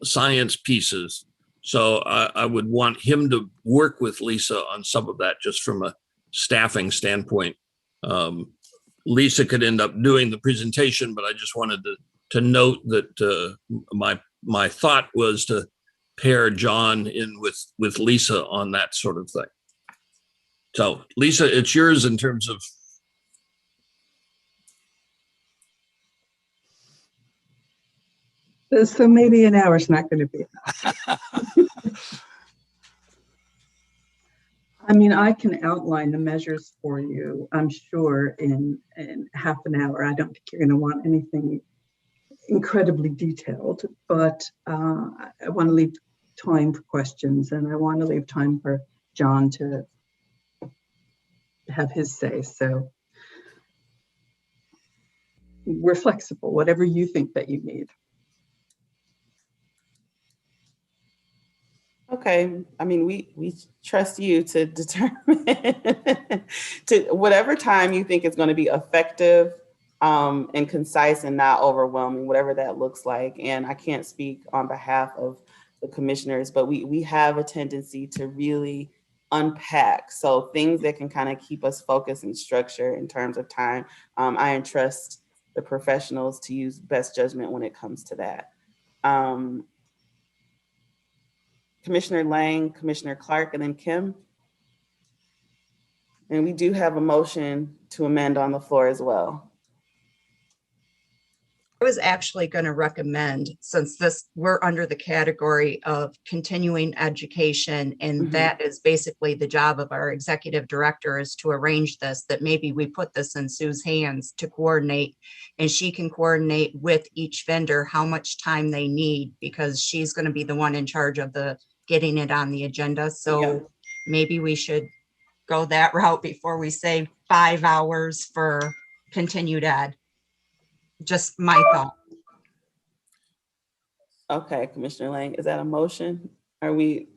science pieces. So I would want him to work with Lisa on some of that, just from a staffing standpoint. Lisa could end up doing the presentation, but I just wanted to note that my thought was to pair John in with Lisa on that sort of thing. So Lisa, it's yours in terms of. So maybe an hour is not going to be enough. I mean, I can outline the measures for you, I'm sure, in half an hour. I don't think you're going to want anything incredibly detailed, but I want to leave time for questions, and I want to leave time for John to have his say. So we're flexible, whatever you think that you need. Okay, I mean, we trust you to determine to whatever time you think is going to be effective and concise and not overwhelming, whatever that looks like. And I can't speak on behalf of the commissioners, but we have a tendency to really unpack. So things that can kind of keep us focused and structured in terms of time. I entrust the professionals to use best judgment when it comes to that. Commissioner Lang, Commissioner Clark, and then Kim. And we do have a motion to amend on the floor as well. I was actually going to recommend, since we're under the category of continuing education, and that is basically the job of our executive director is to arrange this, that maybe we put this in Sue's hands to coordinate, and she can coordinate with each vendor how much time they need, because she's going to be the one in charge of getting it on the agenda. So maybe we should go that route before we say 5 hours for continued ed. Just my thought. Okay, Commissioner Lang, is that a motion? Are we?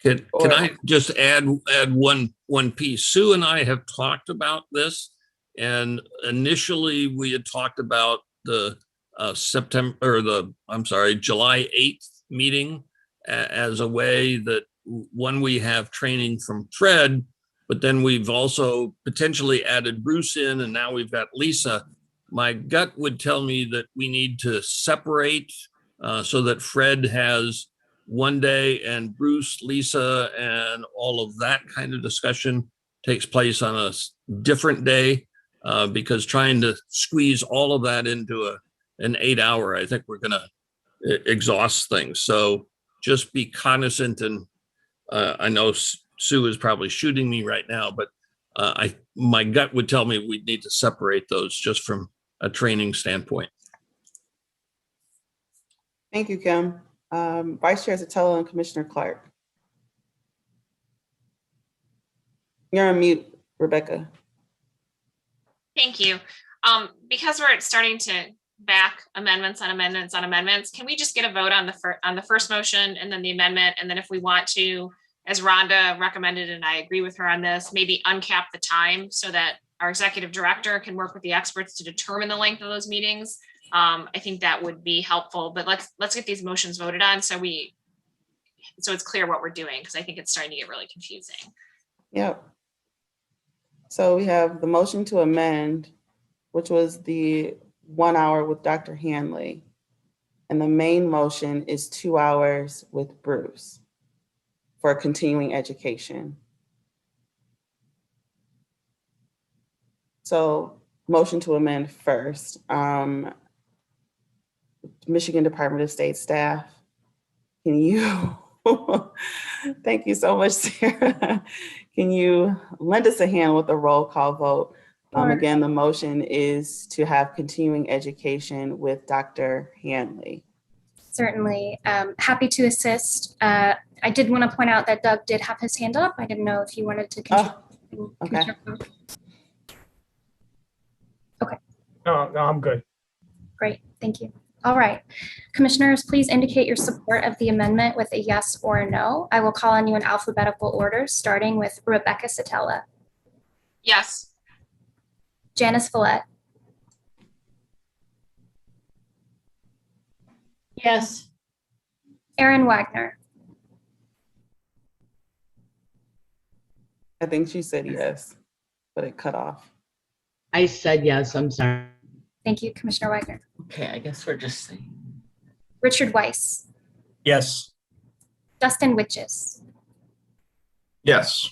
Can I just add one piece? Sue and I have talked about this, and initially we had talked about the July 8th meeting as a way that we have training from Fred, but then we've also potentially added Bruce in, and now we've got Lisa. My gut would tell me that we need to separate so that Fred has one day and Bruce, Lisa, and all of that kind of discussion takes place on a different day, because trying to squeeze all of that into an 8 hour, I think we're going to exhaust things. So just be cognizant, and I know Sue is probably shooting me right now, but my gut would tell me we need to separate those just from a training standpoint. Thank you, Kim. Vice Chair Sotelo and Commissioner Clark. You're on mute, Rebecca. Thank you. Because we're starting to back amendments on amendments on amendments, can we just get a vote on the first motion and then the amendment? And then if we want to, as Rhonda recommended, and I agree with her on this, maybe uncap the time so that our executive director can work with the experts to determine the length of those meetings. I think that would be helpful, but let's get these motions voted on so it's clear what we're doing, because I think it's starting to get really confusing. Yep. So we have the motion to amend, which was the 1 hour with Dr. Hanley. And the main motion is 2 hours with Bruce for continuing education. So motion to amend first. Michigan Department of State staff, can you, thank you so much, Sarah. Can you lend us a hand with a roll call vote? Again, the motion is to have continuing education with Dr. Hanley. Certainly. Happy to assist. I did want to point out that Doug did have his hand up. I didn't know if you wanted to contribute. Okay. Okay. No, I'm good. Great. Thank you. All right. Commissioners, please indicate your support of the amendment with a yes or a no. I will call on you in alphabetical order, starting with Rebecca Sotelo. Yes. Janice Follett. Yes. Aaron Wagner. I think she said yes, but it cut off. I said yes, I'm sorry. Thank you, Commissioner Wagner. Okay, I guess we're just saying. Richard Weiss. Yes. Dustin Witches. Yes.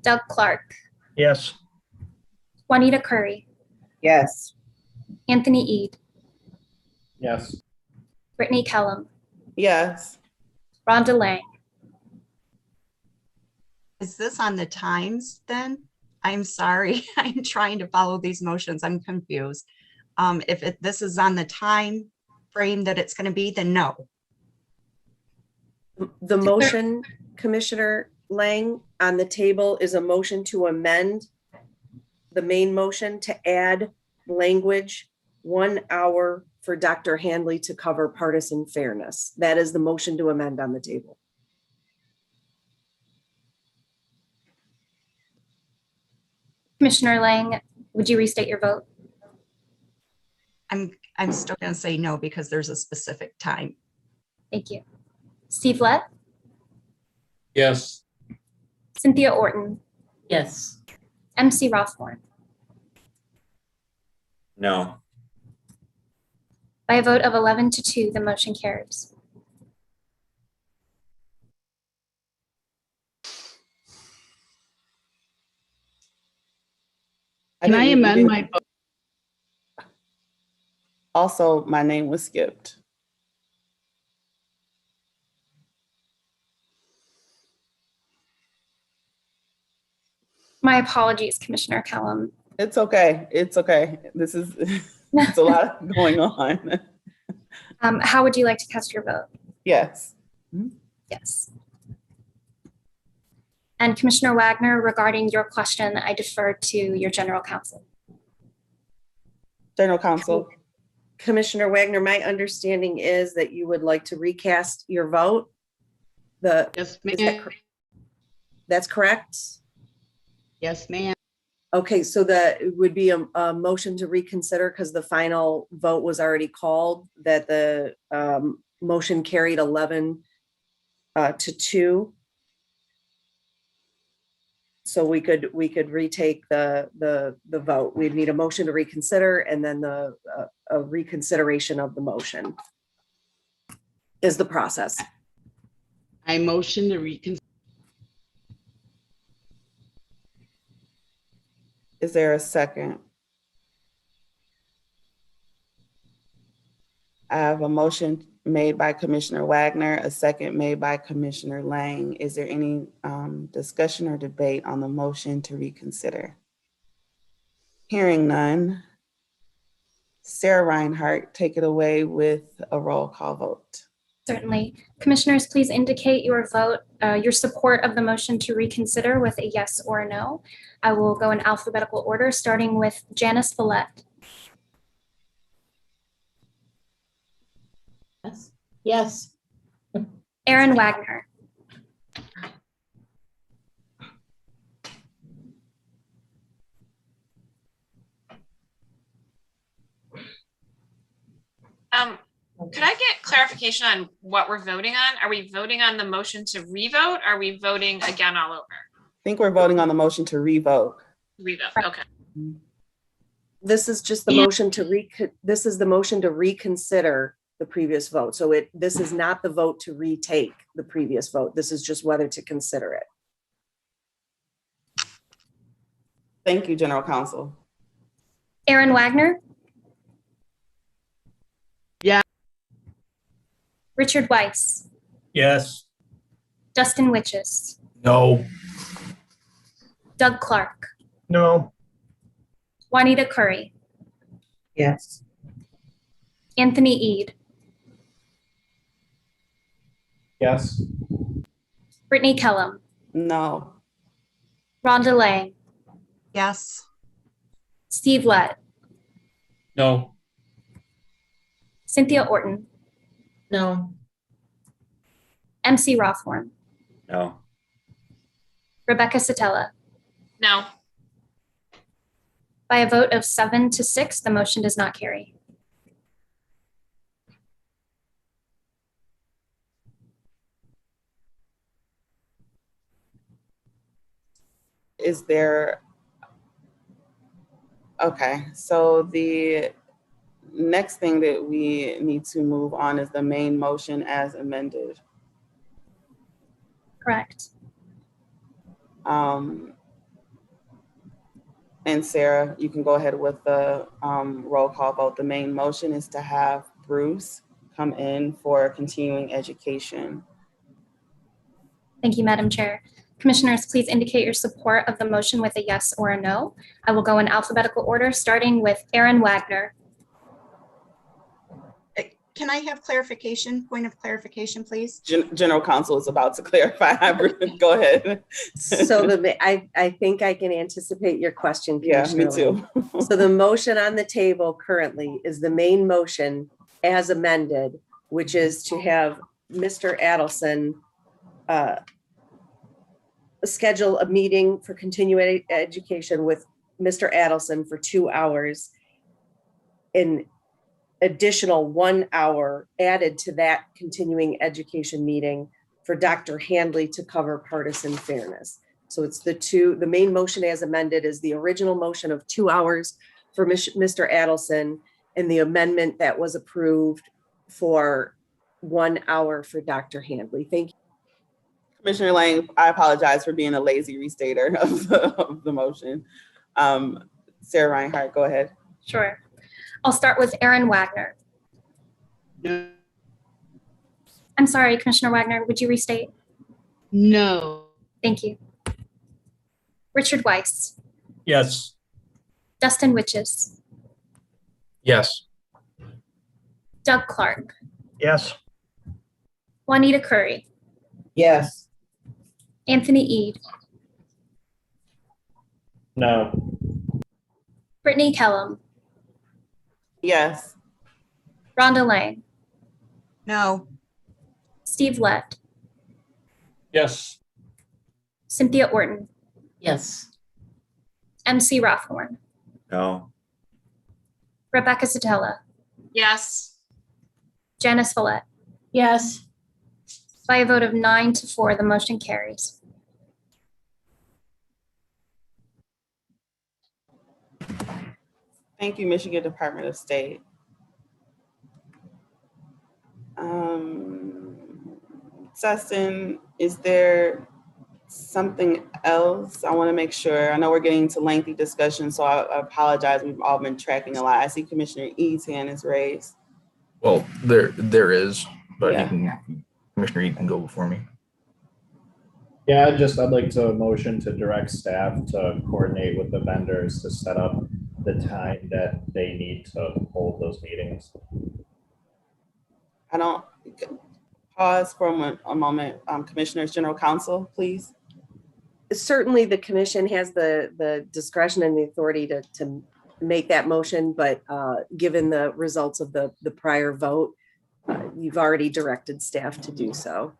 Doug Clark. Yes. Juanita Curry. Yes. Anthony Eade. Yes. Brittany Kellum. Yes. Rhonda Lang. Is this on the times then? I'm sorry. I'm trying to follow these motions. I'm confused. If this is on the time frame that it's going to be, then no. The motion, Commissioner Lang, on the table is a motion to amend the main motion to add language 1 hour for Dr. Hanley to cover partisan fairness. That is the motion to amend on the table. Commissioner Lang, would you restate your vote? I'm still going to say no because there's a specific time. Thank you. Steve Lett. Yes. Cynthia Orton, Yes. MC Rothmore. No. By a vote of 11-2, the motion carries. Can I didn't- amend my vote? Also, my name was skipped. My apologies, Commissioner Kellum. It's okay. It's okay. This is, it's a lot going on. How would you like to cast your vote? Yes. Yes. And Commissioner Wagner, regarding your question, I defer to your general counsel. General counsel. Commissioner Wagner, my understanding is that you would like to recast your vote. Yes, ma'am. That's correct? Yes, ma'am. Okay, so that it would be a motion to reconsider because the final vote was already called, that the motion carried 11-2. So we could retake the vote. We'd need a motion to reconsider and then a reconsideration of the motion is the process. I motion to reconsider. Is there a second? I have a motion made by Commissioner Wagner, a second made by Commissioner Lang. Is there any discussion or debate on the motion to reconsider? Hearing none. Sarah Reinhardt, take it away with a roll call vote. Certainly. Commissioners, please indicate your vote, your support of the motion to reconsider with a yes or a no. I will go in alphabetical order, starting with Janice Follett, Yes. Yes. Aaron Wagner, Could I get clarification on what we're voting on? Are we voting on the motion to revote? Are we voting again all over? I think we're voting on the motion to revote. Revote, okay. This is just the motion to this is the motion to reconsider the previous vote. So this is not the vote to retake the previous vote. This is just whether to consider it. Thank you, General Counsel. Aaron Wagner, Yeah. Richard Weiss, Yes. Dustin Witches, No. Doug Clark, No. Juanita Curry, Yes. Anthony Eade, Yes. Brittany Kellum, No. Rhonda Lang, Yes. Steve Lett, No. Cynthia Orton, No. MC Rothmore, No. Rebecca Satella. No. By a vote of 7-6, the motion does not carry. Is there, okay, so the next thing that we need to move on is the main motion as amended. Correct. And Sarah, you can go ahead with the roll call vote. The main motion is to have Bruce come in for continuing education. Thank you, Madam Chair. Commissioners, please indicate your support of the motion with a yes or a no. I will go in alphabetical order, starting with Aaron Wagner. Can I have clarification, point of clarification, please? General Counsel is about to clarify. Go ahead. So I think I can anticipate your question. Yeah, me Commissioner too. Lang. So the motion on the table currently is the main motion as amended, which is to have Mr. Adelson schedule a meeting for continuing education with Mr. Adelson for 2 hours. An additional 1 hour added to that continuing education meeting for Dr. Handley to cover partisan fairness. So it's the main motion as amended is the original motion of 2 hours for Mr. Adelson and the amendment that was approved for 1 hour for Dr. Handley. Thank you. Commissioner Lang, I apologize for being a lazy restater of the motion. Sarah Reinhardt, go ahead. Sure. I'll start with Aaron Wagner. I'm sorry, Commissioner Wagner, would you restate? No. Thank you. Richard Weiss, Yes. Dustin Witches, Yes. Doug Clark, Yes. Juanita Curry, Yes. Anthony Ede, No. Brittany Kellum, Yes. Rhonda Lang, No. Steve Lett, Yes. Cynthia Orton, Yes. MC Rothhorn, No. Rebecca Satella, Yes. Janice Follett. Yes. By a vote of 9-4, the motion carries. Thank you, Michigan Department of State. Dustin, is there something else I want to make sure? I know we're getting to lengthy discussion, so I apologize. We've all been tracking a lot. I see Commissioner Eads' hand is raised. Well, there is, but Yeah. Commissioner Ede can go before me. Yeah, I'd like to motion to direct staff to coordinate with the vendors to set up the time that they need to hold those meetings. I don't, pause for a moment. Commissioners, General Counsel, please. Certainly the commission has the discretion and the authority to make that motion, but given the results of the prior vote, you've already directed staff to do so.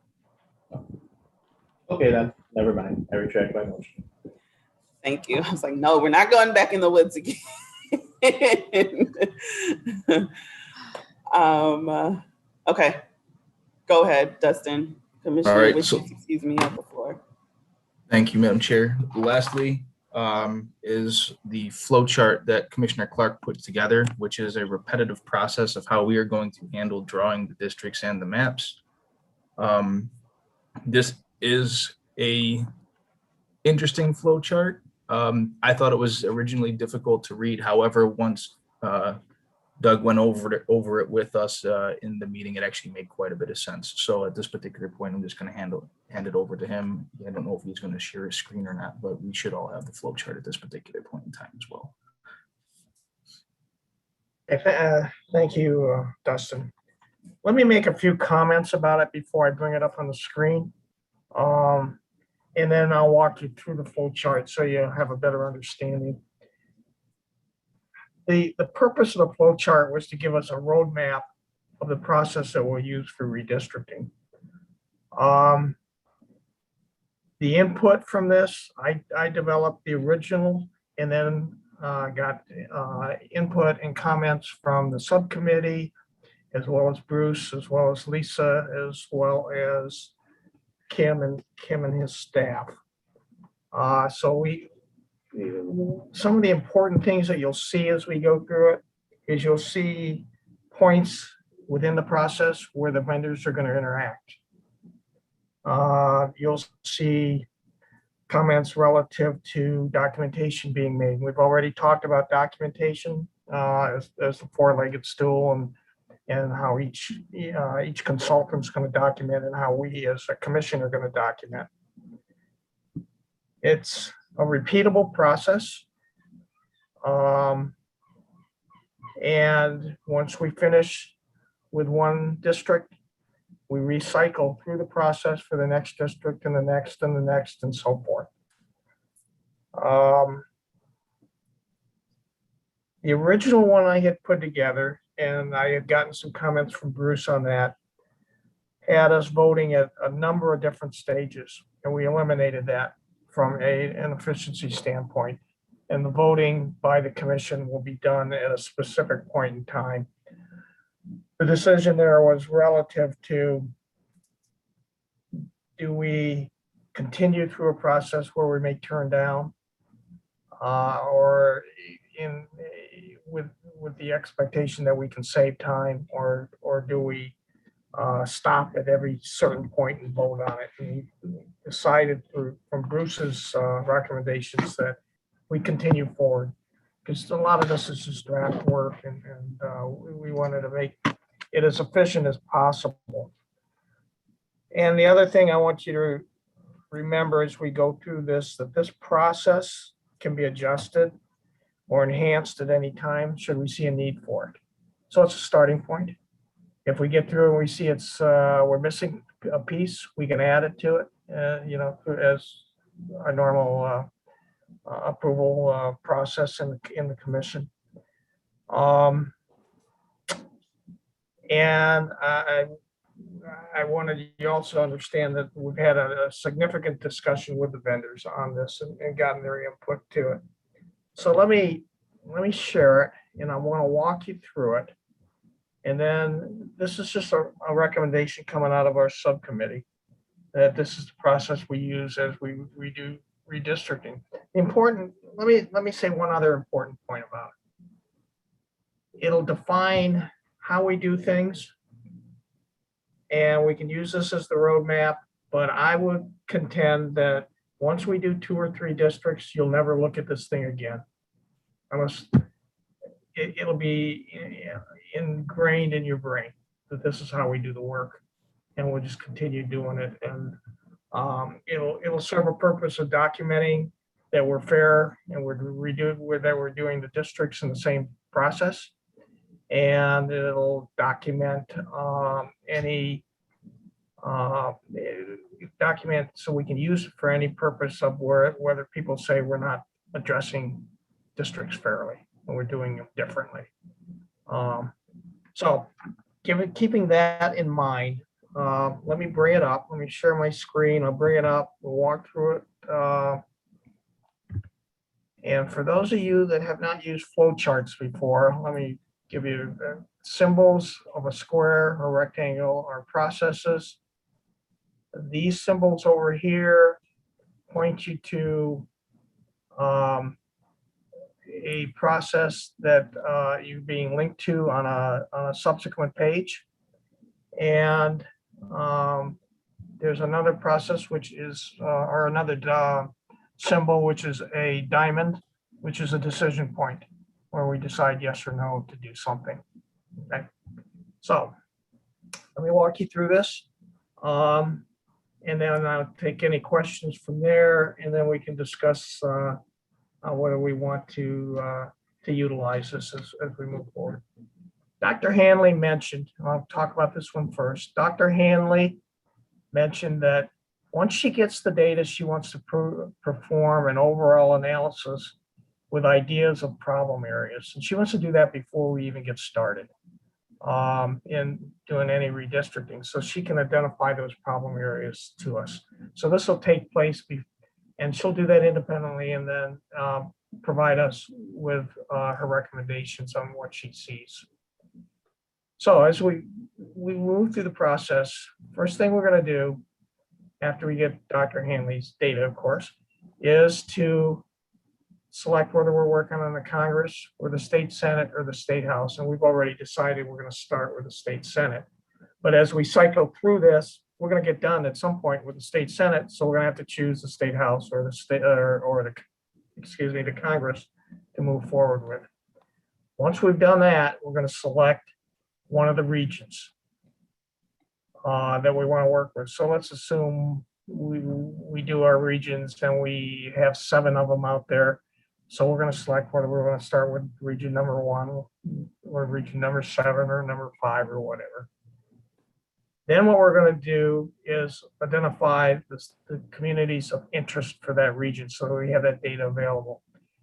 Okay, then, never mind. I retract my motion. Thank you. I was like, no, we're not going back in the woods again. Okay, go ahead, Dustin. Commissioner, All right, excuse me, you have the floor. Thank you, Madam Chair. Lastly, is the flow chart that Commissioner Clark put together, which is a repetitive process of how we are going to handle drawing the districts and the maps. This is a interesting flow chart. I thought it was originally difficult to read. However, once Doug went over it with us in the meeting, it actually made quite a bit of sense. So at this particular point, I'm just going to hand it over to him. I don't know if he's going to share his screen or not, but we should all have the flow chart at this particular point in time as well. Thank you, Dustin. Let me make a few comments about it before I bring it up on the screen. And then I'll walk you through the full chart so you have a better understanding. The purpose of the flow chart was to give us a roadmap of the process that we'll use for redistricting. The input from this, I developed the original and then got input and comments from the subcommittee, as well as Bruce, as well as Lisa, as well as Kim and his staff. So some of the important things that you'll see as we go through it is you'll see points within the process where the vendors are going to interact. You'll see comments relative to documentation being made. We've already talked about documentation as the four-legged stool and how each consultant's going to document and how we as a commission are going to document. It's a repeatable process. And once we finish with one district, we recycle through the process for the next district and the next and the next and so forth. The original one I had put together, and I had gotten some comments from Bruce on that, had us voting at a number of different stages, and we eliminated that from an efficiency standpoint. And the voting by the commission will be done at a specific point in time. The decision there was relative to, do we continue through a process where we may turn down, or in with the expectation that we can save time, or do we stop at every certain point and vote on it? And we decided from Bruce's recommendations that we continue forward, because a lot of this is just draft work, and we wanted to make it as efficient as possible. And the other thing I want you to remember as we go through this, that this process can be adjusted or enhanced at any time should we see a need for it. So it's a starting point. If we get through and we see it's we're missing a piece, we can add it to it, as a normal approval process in the commission. And I wanted you also to understand that we've had a significant discussion with the vendors on this and gotten their input to it. So let me share it, and I want to walk you through it. And then this is just a recommendation coming out of our subcommittee, that this is the process we use as we do redistricting. Let me say one other important point about it. It'll define how we do things, and we can use this as the roadmap, but I would contend that once we do 2 or 3 districts, you'll never look at this thing again. Unless it'll be ingrained in your brain that this is how we do the work, and we'll just continue doing it. And it'll serve a purpose of documenting that we're fair and we're doing the districts in the same process. And it'll document so we can use it for any purpose of whether people say we're not addressing districts fairly and we're doing them differently. So keeping that in mind, let me bring it up. Let me share my screen. I'll bring it up. We'll walk through it. And for those of you that have not used flowcharts before, let me give you symbols of a square or rectangle or processes. These symbols over here point you to a process that you're being linked to on a subsequent page. And there's another process which is, or another symbol, which is a diamond, which is a decision point where we decide yes or no to do something. Okay. So let me walk you through this. And then I'll take any questions from there, and then we can discuss whether we want to utilize this as we move forward. Dr. Hanley mentioned, I'll talk about this one first. Dr. Hanley mentioned that once she gets the data, she wants to perform an overall analysis with ideas of problem areas. And she wants to do that before we even get started in doing any redistricting, so she can identify those problem areas to us. So this will take place, and she'll do that independently, and then provide us with her recommendations on what she sees. So as we move through the process, first thing we're going to do after we get Dr. Hanley's data, of course, is to select whether we're working on the Congress or the state Senate or the state House. And we've already decided we're going to start with the state Senate. But as we cycle through this, we're going to get done at some point with the state Senate. So we're going to have to choose the state House or the state the Congress to move forward with. Once we've done that, we're going to select one of the regions that we want to work with. So let's assume we do our regions and we have 7 of them out there. So we're going to select whether we're going to start with region number 1 or region number 7 or number 5 or whatever. Then what we're going to do is identify the communities of interest for that region so that we have that data available.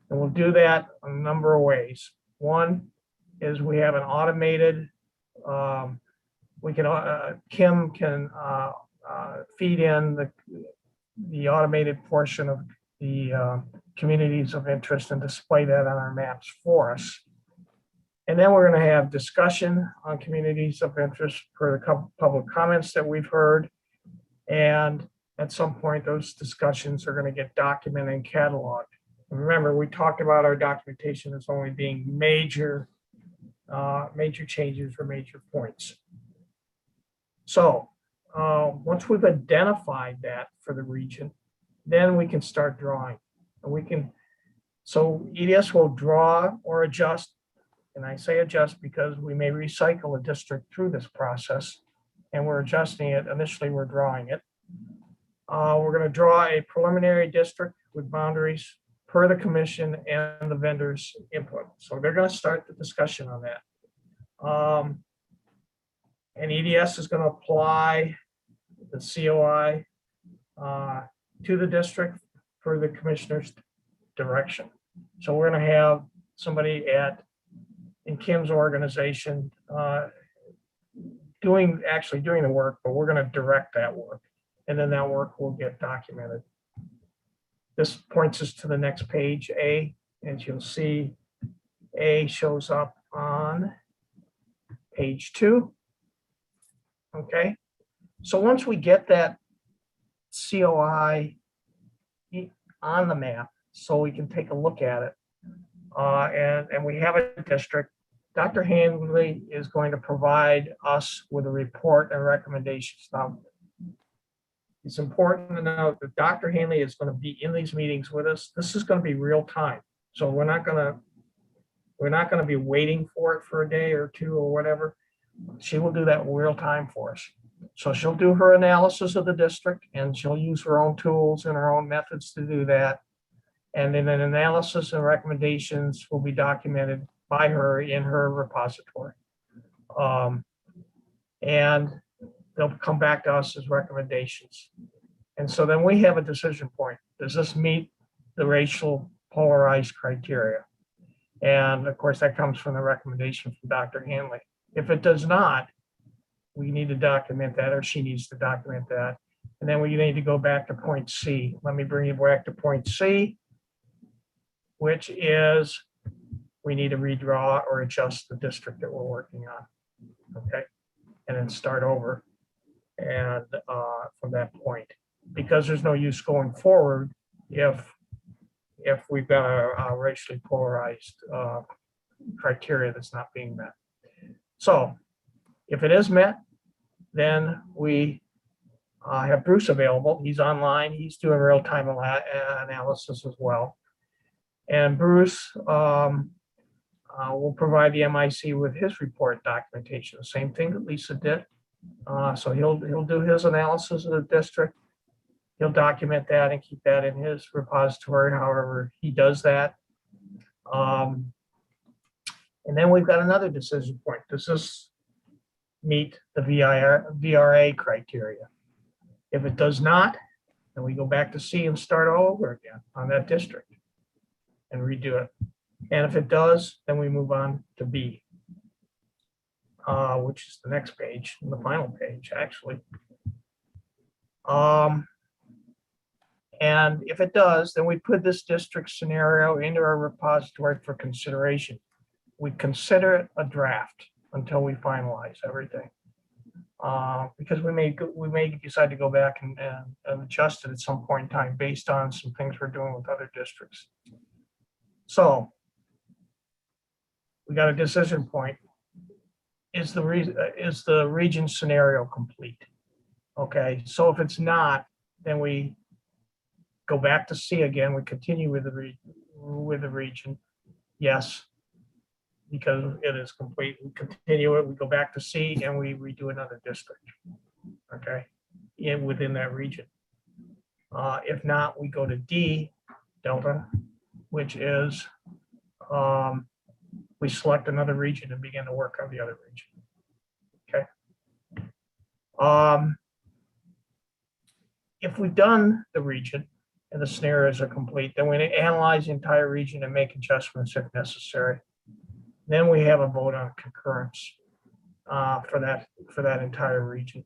And we'll do that a number of ways. One is we have an automated, Kim can feed in the automated portion of the communities of interest and display that on our maps for us. And then we're going to have discussion on communities of interest for the public comments that we've heard. And at some point, those discussions are going to get documented and cataloged. And remember, we talked about our documentation as only being major changes or major points. So once we've identified that for the region, then we can start drawing. And so EDS will draw or adjust, and I say adjust because we may recycle a district through this process, and we're adjusting it. Initially, we're drawing it. We're going to draw a preliminary district with boundaries per the commission and the vendors' input. So they're going to start the discussion on that. And EDS is going to apply the COI to the district for the commissioner's direction. So we're going to have somebody in Kim's organization doing the work, but we're going to direct that work. And then that work will get documented. This points us to the next page, A, and you'll see A shows up on page 2. Okay, so once we get that COI on the map, so we can take a look at it, and we have a district, Dr. Handley is going to provide us with a report and recommendations. Now, it's important to note that Dr. Handley is going to be in these meetings with us. This is going to be real time. So we're not going to be waiting for it for a day or two or whatever. She will do that real time for us. So she'll do her analysis of the district, and she'll use her own tools and her own methods to do that. And then an analysis and recommendations will be documented by her in her repository. And they'll come back to us as recommendations. And so then we have a decision point. Does this meet the racial polarized criteria? And of course, that comes from the recommendation from Dr. Handley. If it does not, we need to document that, or she needs to document that. And then we need to go back to point C. Let me bring you back to point C, which is we need to redraw or adjust the district that we're working on. Okay, and then start over. And from that point, because there's no use going forward if we've got a racially polarized criteria that's not being met. So if it is met, then we have Bruce available. He's online. He's doing real-time analysis as well. And Bruce will provide the MIC with his report documentation, the same thing that Lisa did. So he'll do his analysis of the district. He'll document that and keep that in his repository, however he does that. And then we've got another decision point. Does this meet the VRA criteria? If it does not, then we go back to C and start all over again on that district and redo it. And if it does, then we move on to B, which is the next page, the final page, actually. And if it does, then we put this district scenario into our repository for consideration. We consider it a draft until we finalize everything. Because we may decide to go back and adjust it at some point in time based on some things we're doing with other districts. So we got a decision point. Is the region scenario complete? Okay, so if it's not, then we go back to C again. We continue with the region. Yes, because it is complete. We continue it. We go back to C and we redo another district. Okay, within that region. If not, we go to D Delta, which is we select another region and begin to work on the other region. Okay. If we've done the region and the scenarios are complete, then we analyze the entire region and make adjustments if necessary. Then we have a vote on concurrence for that entire region.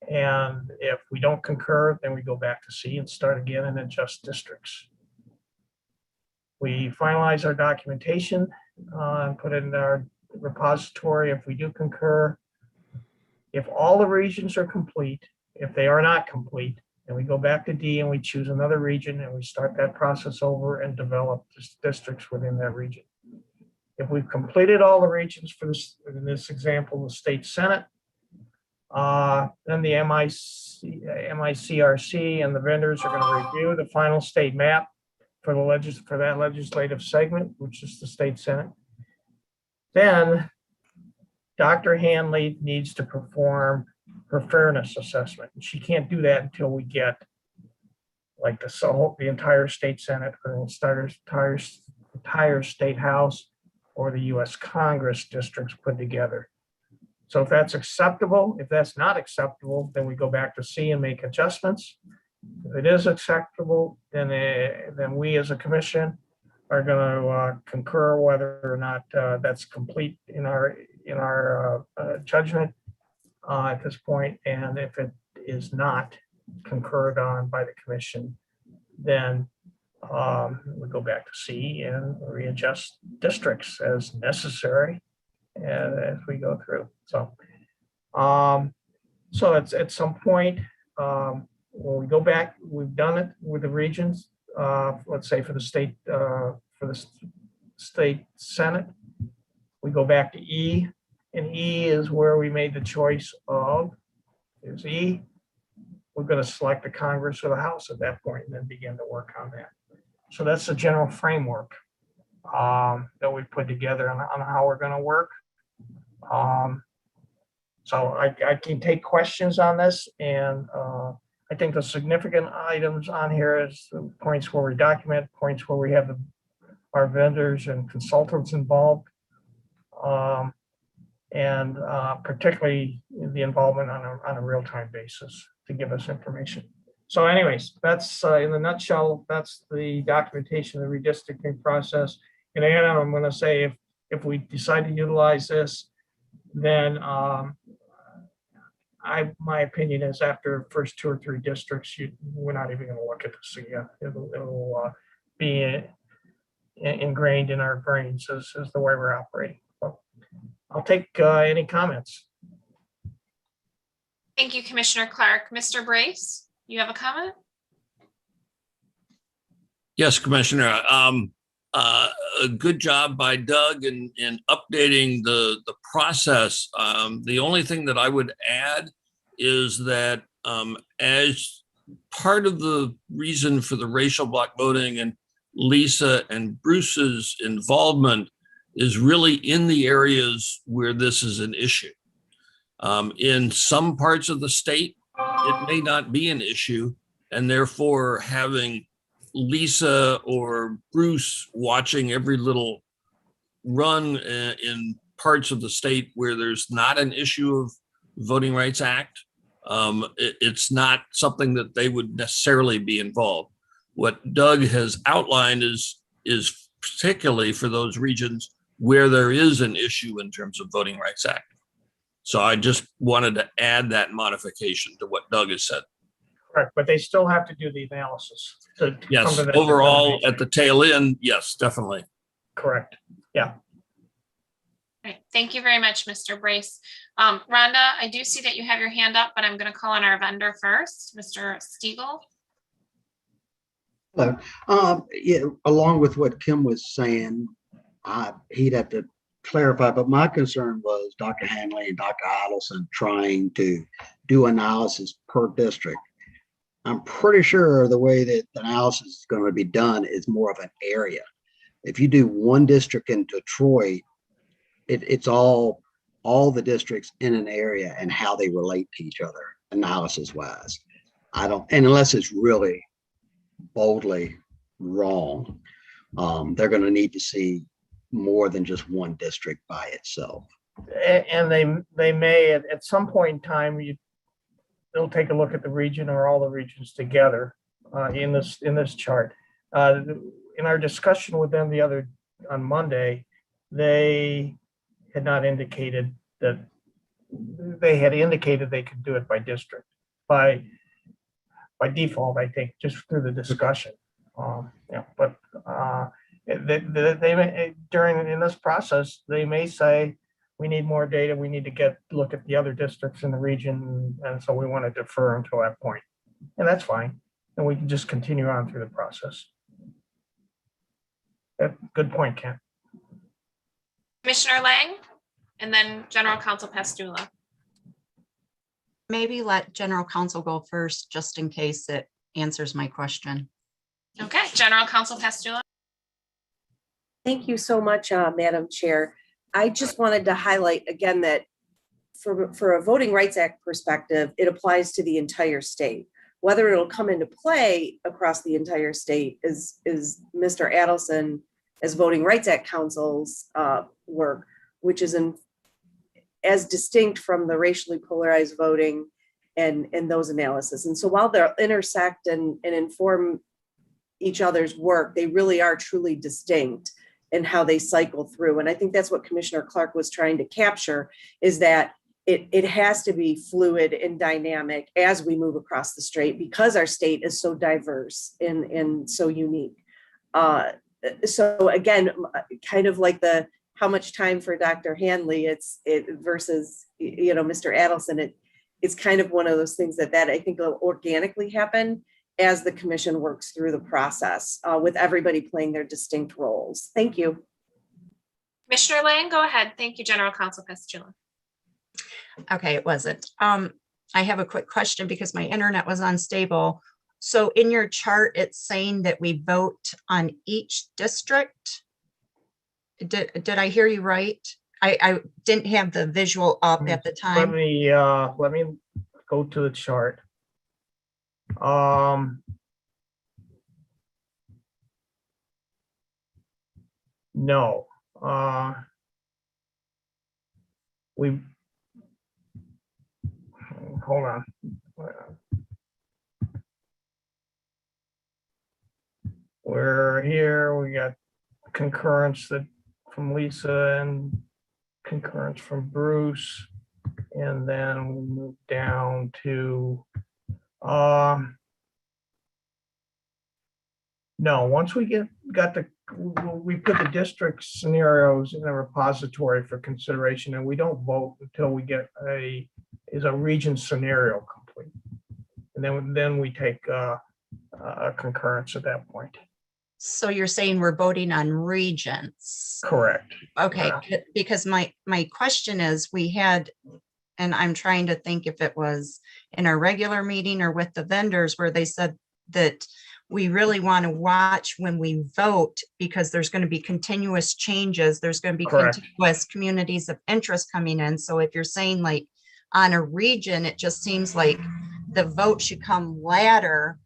And if we don't concur, then we go back to C and start again and adjust districts. We finalize our documentation and put it in our repository. If we do concur, If all the regions are complete, if they are not complete, then we go back to D and we choose another region and we start that process over and develop districts within that region. If we've completed all the regions for this, in this example, the state senate, then the MICRC and the vendors are going to review the final state map for the for that legislative segment, which is the state senate. Then Dr. Hanley needs to perform her fairness assessment. She can't do that until we get like the entire state senate or the entire state house or the US Congress districts put together. So if that's acceptable, if that's not acceptable, then we go back to C and make adjustments. If it is acceptable, then we as a commission are going to concur whether or not that's complete in our judgment at this point. And if it is not concurred on by the commission, then we go back to C and readjust districts as necessary as we go through. So, so it's at some point when we go back, we've done it with the regions. Let's say for the state senate, we go back to E, and E is where we made the choice of. Is E. We're going to select the Congress or the House at that point and then begin to work on that. So that's the general framework that we put together on how we're going to work. So I can take questions on this, and I think the significant items on here is the points where we document, points where we have our vendors and consultants involved, and particularly the involvement on a real-time basis to give us information. So anyways, that's in a nutshell, that's the documentation of the redistricting process. And again, I'm going to say if we decide to utilize this, then my opinion is after the first 2 or 3 districts, we're not even going to look at this again. It'll be ingrained in our brains as the way we're operating. So I'll take any comments. Thank you, Commissioner Clark. Mr. Brace, you have a comment? Yes, Commissioner. A good job by Doug in updating the process. The only thing that I would add is that as part of the reason for the racial block voting and Lisa and Bruce's involvement is really in the areas where this is an issue. In some parts of the state, it may not be an issue, and therefore having Lisa or Bruce watching every little run in parts of the state where there's not an issue of Voting Rights Act, it's not something that they would necessarily be involved. What Doug has outlined is particularly for those regions where there is an issue in terms of Voting Rights Act. So I just wanted to add that modification to what Doug has said. Correct, but they still have to do the analysis. Yes, overall at the tail end, yes, definitely. Correct, yeah. Right. Thank you very much, Mr. Brace. Rhonda, I do see that you have your hand up, but I'm going to call on our vendor first, Mr. Stiegel. Hello. Yeah, along with what Kim was saying, he'd have to clarify, but my concern was Dr. Hanley and Dr. Idelson trying to do analysis per district. I'm pretty sure the way that the analysis is going to be done is more of an area. If you do one district in Detroit, it's all the districts in an area and how they relate to each other analysis wise. And unless it's really boldly wrong, they're going to need to see more than just one district by itself. And they may at some point in time, they'll take a look at the region or all the regions together in this chart. In our discussion with them on Monday, they had not indicated that they could do it by district by default, I think, just through the discussion. Yeah, but they may in this process, they may say, we need more data. We need to look at the other districts in the region. And so we want to defer until that point. And that's fine. And we can just continue on through the process. Good point, Ken. Commissioner Lang, and then General Counsel Pastula. Maybe let General Counsel go first, just in case it answers my question. Okay, General Counsel Pastula. Thank you so much, Madam Chair. I just wanted to highlight again that for a Voting Rights Act perspective, it applies to the entire state. Whether it'll come into play across the entire state is Mr. Adelson as Voting Rights Act counsel's work, which is as distinct from the racially polarized voting and those analysis. And so while they'll intersect and inform each other's work, they really are truly distinct in how they cycle through. And I think that's what Commissioner Clark was trying to capture, is that it has to be fluid and dynamic as we move across the state, because our state is so diverse and so unique. So again, kind of like how much time for Dr. Hanley versus, Mr. Adelson, it's kind of one of those things that I think will organically happen as the commission works through the process, with everybody playing their distinct roles. Thank you. Commissioner Lang, go ahead. Thank you, General Counsel Pastula. Okay, it wasn't. I have a quick question because my internet was unstable. So in your chart, it's saying that we vote on each district. Did I hear you right? I didn't have the visual up at the time. Let me go to the chart. No. Hold on. We're here, we got concurrence from Lisa and concurrence from Bruce. And then we move down to, no, once we we put the district scenarios in a repository for consideration, and we don't vote until we get a region scenario complete. And then we take a concurrence at that point. So you're saying we're voting on regions? Correct. Okay, because my question is, we had, and I'm trying to think if it was in our regular meeting or with the vendors, where they said that we really want to watch when we vote, because there's going to be continuous changes. There's going to be continuous communities of interest coming in. So if you're saying like on a region, it just seems like the vote should come later.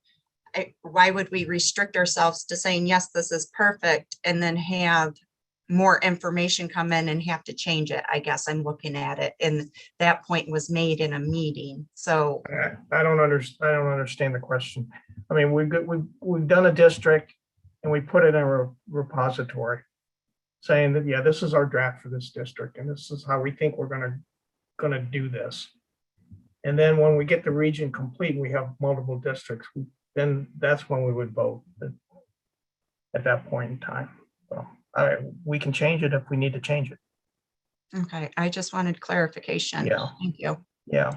Why would we restrict ourselves to saying, yes, this is perfect, and then have more information come in and have to change it? I guess I'm looking at it, and that point was made in a meeting. So I don't understand the question. I mean, we've done a district and we put it in a repository saying that, yeah, this is our draft for this district, and this is how we think we're gonna do this. And then when we get the region complete, we have multiple districts, then that's when we would vote at that point in time. So we can change it if we need to change it. okay, I just wanted clarification. Yeah. Thank you. Yeah.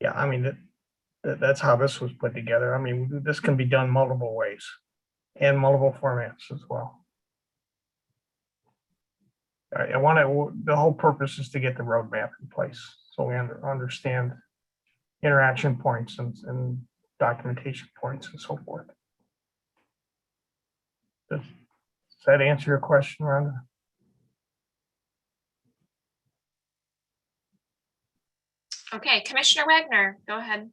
Yeah, I mean, that's how this was put together. I mean, this can be done multiple ways and multiple formats as well. The whole purpose is to get the roadmap in place, so we understand interaction points and documentation points and so forth. Does that answer your question, Rhonda? Okay, Commissioner Wagner, go ahead.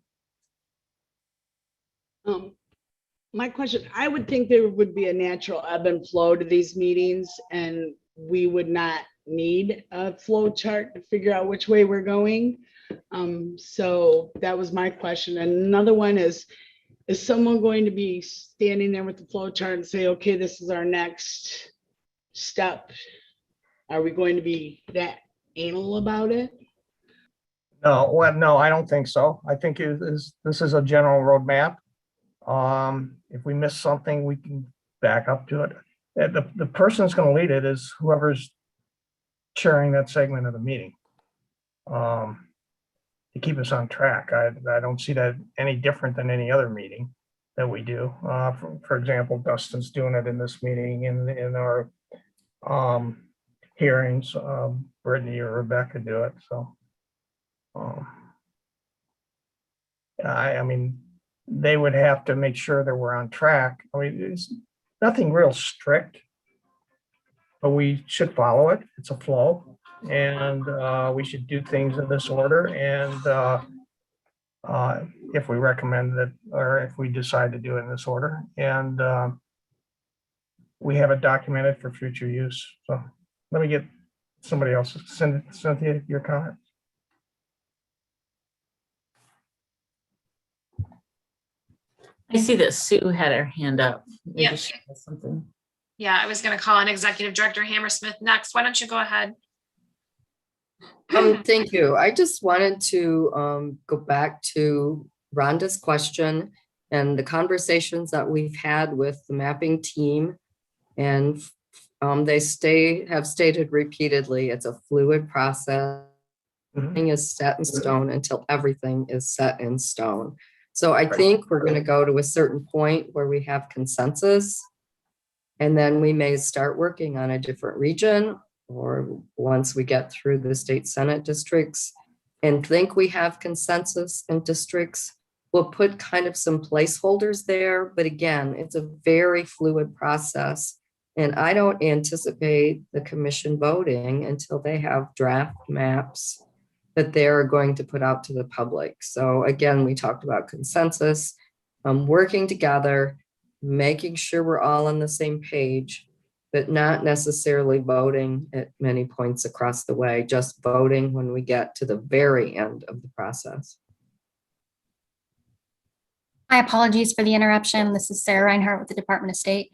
My question, I would think there would be a natural ebb and flow to these meetings, and we would not need a flow chart to figure out which way we're going. So that was my question. And another one is someone going to be standing there with the flow chart and say, okay, this is our next step? Are we going to be that anal about it? No, well, no, I don't think so. I think this is a general roadmap. If we miss something, we can back up to it. the person that's going to lead it is whoever's chairing that segment of the meeting. To keep us on track. I don't see that any different than any other meeting that we do. For example, Dustin's doing it in this meeting, in our hearings, Brittany or Rebecca do it, so. I mean, they would have to make sure that we're on track. I mean, it's nothing real strict, but we should follow it. It's a flow, and we should do things in this order. And if we recommend that, or if we decide to do it in this order, and we have it documented for future use. So let me get somebody else. Cynthia, your comment. I see that Sue had her hand up. Maybe Yeah. she has something. Yeah, I was going to call on Executive Director Hammersmith next. Why don't you go ahead? Thank you. I just wanted to go back to Rhonda's question and the conversations that we've had with the mapping team. And they have stated repeatedly, it's a fluid process. Nothing is set in stone until everything is set in stone. So I think we're going to go to a certain point where we have consensus, and then we may start working on a different region, or once we get through the state Senate districts and think we have consensus in districts, we'll put kind of some placeholders there. But again, it's a very fluid process. And I don't anticipate the commission voting until they have draft maps that they're going to put out to the public. So again, we talked about consensus, working together, making sure we're all on the same page, but not necessarily voting at many points across the way, just voting when we get to the very end of the process. My apologies for the interruption. This is Sarah Reinhardt with the Department of State.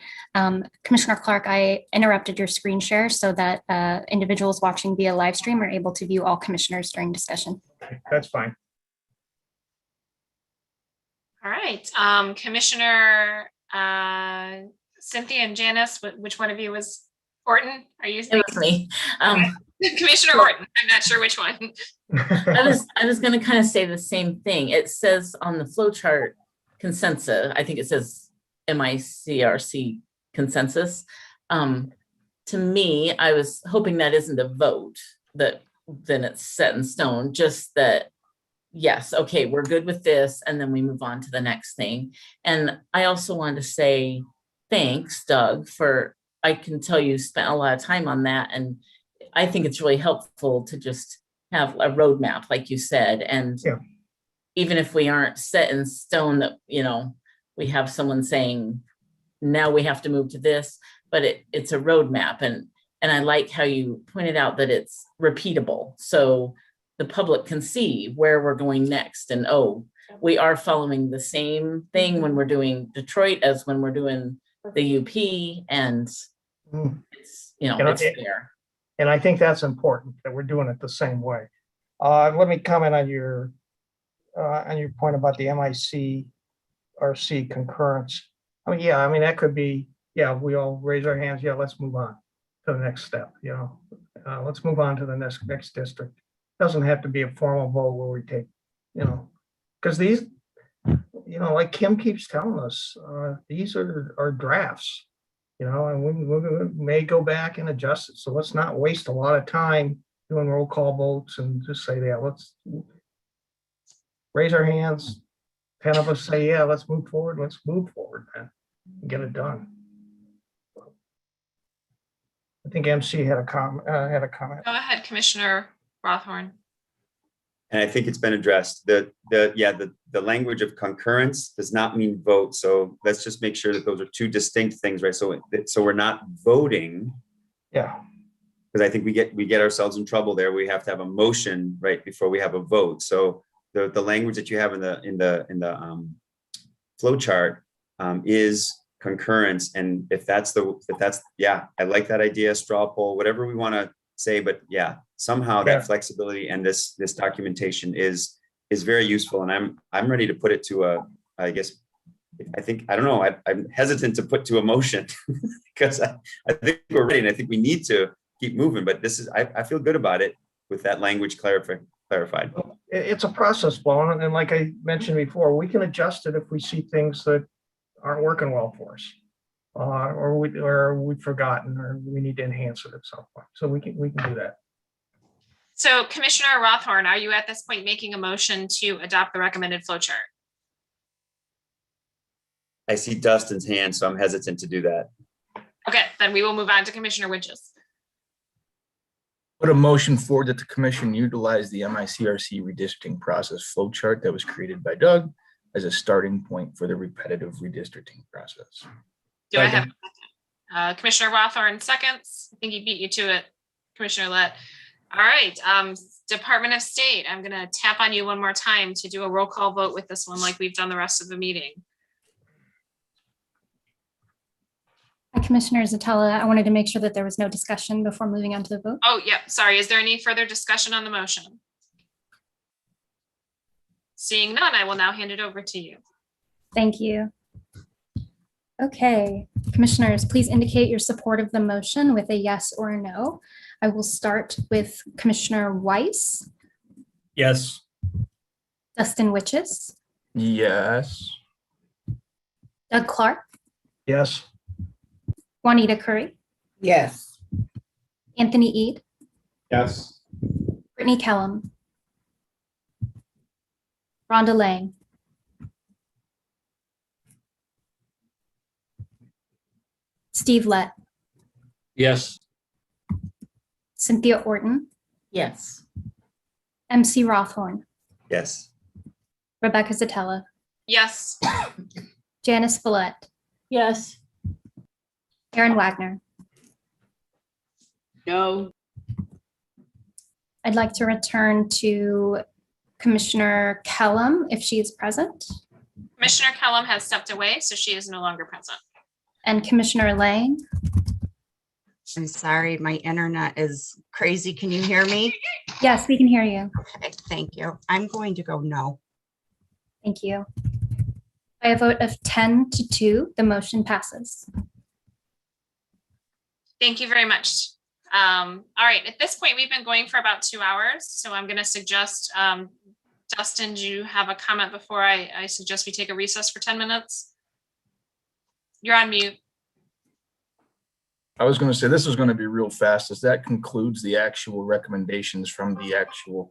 Commissioner Clark, I interrupted your screen share so that individuals watching via live stream are able to view all commissioners during discussion. That's fine. All right, Commissioner Cynthia and Janice, which one of you was Orton? Are you? It was me. Commissioner Orton, I'm not sure which one. I was going to kind of say the same thing. It says on the flow chart consensus, I think it says MICRC consensus. To me, I was hoping that isn't a vote, that then it's set in stone, just that, yes, okay, we're good with this, and then we move on to the next thing. And I also wanted to say thanks, Doug, for, I can tell you spent a lot of time on that, and I think it's really helpful to just have a roadmap, like you said, and even if we aren't set in stone that, you know, we have someone saying, now we have to move to this, but it's a roadmap. And I like how you pointed out that it's repeatable. So the public can see where we're going next. And, oh, we are following the same thing when we're doing Detroit as when we're doing the UP, and it's, you know, it's fair. And I think that's important, that we're doing it the same way. Let me comment on your point about the MICRC concurrence. I mean, yeah, I mean, that could be, yeah, we all raise our hands. Yeah, let's move on to the next step. You know, let's move on to the next district. Doesn't have to be a formal vote where we take, you know, because these, you know, like Kim keeps telling us, these are drafts, you know, and we may go back and adjust it. So let's not waste a lot of time doing roll call votes and just say, yeah, let's raise our hands. 10 of us say, yeah, let's move forward. Let's move forward, man, and get it done. I think MC had a comment. Go ahead, Commissioner Rothorn. And I think it's been addressed. The language of concurrence does not mean vote. So let's just make sure that those are two distinct things, right? So we're not voting. Yeah. Because I think we get ourselves in trouble there. We have to have a motion right before we have a vote. So the language that you have in the flow chart is concurrence. And if that's yeah, I like that idea, straw poll, whatever we want to say, but yeah, somehow that flexibility and this documentation is very useful. And I'm ready to put it to I don't know, I'm hesitant to put to a motion because I think we're ready and I think we need to keep moving, but this is, I feel good about it with that language clarified. It's a process, Paul, and like I mentioned before, we can adjust it if we see things that aren't working well for us. Or we've forgotten, or we need to enhance it at some point. So we can do that. So Commissioner Rothorn, are you at this point making a motion to adopt the recommended flow chart? I see Dustin's hand, so I'm hesitant to do that. Okay, then we will move on to Commissioner Witches. Put a motion forward that the commission utilize the MICRC redistricting process flowchart that was created by Doug as a starting point for the repetitive redistricting process. Do I have a second? Commissioner Rothorn seconds? I think he beat you to it, Commissioner Lett. All right, Department of State, I'm gonna tap on you one more time to do a roll call vote with this one like we've done the rest of the meeting. Hi, Commissioner Zatella. I wanted to make sure that there was no discussion before moving on to the vote. Oh, yeah, sorry. Is there any further discussion on the motion? Seeing none, I will now hand it over to you. Thank you. Okay, commissioners, please indicate your support of the motion with a yes or a no. I will start with Commissioner Weiss, Yes. Dustin Witches, Yes. Doug Clark, Yes. Juanita Curry, Yes. Anthony Eid, Yes. Brittany Kellum, Rhonda Lang, Steve Lett, Yes. Cynthia Orton, Yes. MC Rothorn, Yes. Rebecca Zatella, Yes. Janice Follett, Yes. Aaron Wagner. No. I'd like to return to Commissioner Kellum if she is present, Commissioner Kellum has stepped away, so she is no longer present. and Commissioner Lang. I'm sorry, my internet is crazy. Can you hear me? Yes, we can hear you. Okay, thank you. I'm going to go no. Thank you. By a vote of 10-2, the motion passes. Thank you very much. All right, at this point, we've been going for about 2 hours, so I'm going to suggest, Dustin, do you have a comment before I suggest we take a recess for 10 minutes? You're on mute. I was going to say this is going to be real fast. As that concludes the actual recommendations from the actual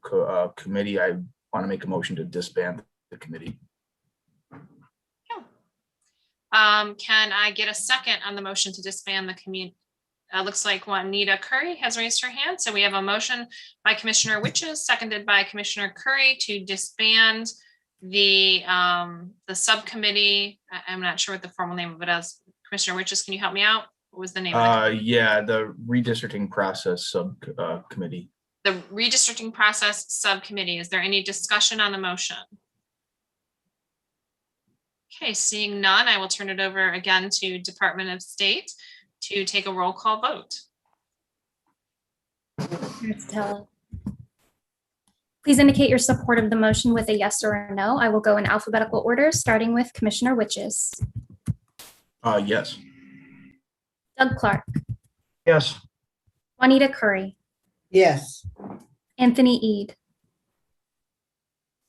committee, I want to make a motion to disband the committee. Can I get a second on the motion to disband the community? Looks like Juanita Curry has raised her hand. So we have a motion by Commissioner Witches, seconded by Commissioner Curry to disband the subcommittee. I'm not sure what the formal name of it is. Commissioner Witches, can you help me out? What was the name of it? Yeah, the redistricting process subcommittee. The redistricting process subcommittee. Is there any discussion on the motion? Okay, seeing none, I will turn it over again to Department of State to take a roll call vote. Please indicate your support of the motion with a yes or a no. I will go in alphabetical order, starting with Commissioner Witches. Yes. Doug Clark, Yes. Juanita Curry, Yes. Anthony Eid,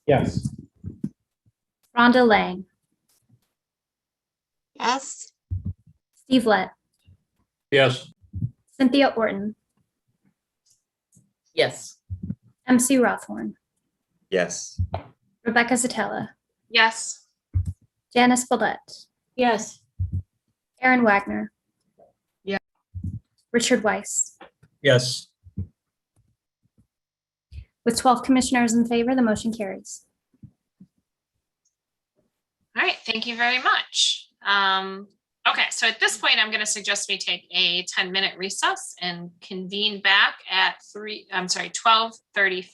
Yes. Rhonda Lang, Yes. Steve Lett, Yes. Cynthia Orton, Yes. MC Rothorn, Yes. Rebecca Zatella, Yes. Janice Follett, Yes. Aaron Wagner. Yeah. Richard Weiss. Yes. With 12 commissioners in favor, the motion carries. All right, thank you very much. Okay, so at this point, I'm going to suggest we take a 10-minute recess and convene back at 12:35.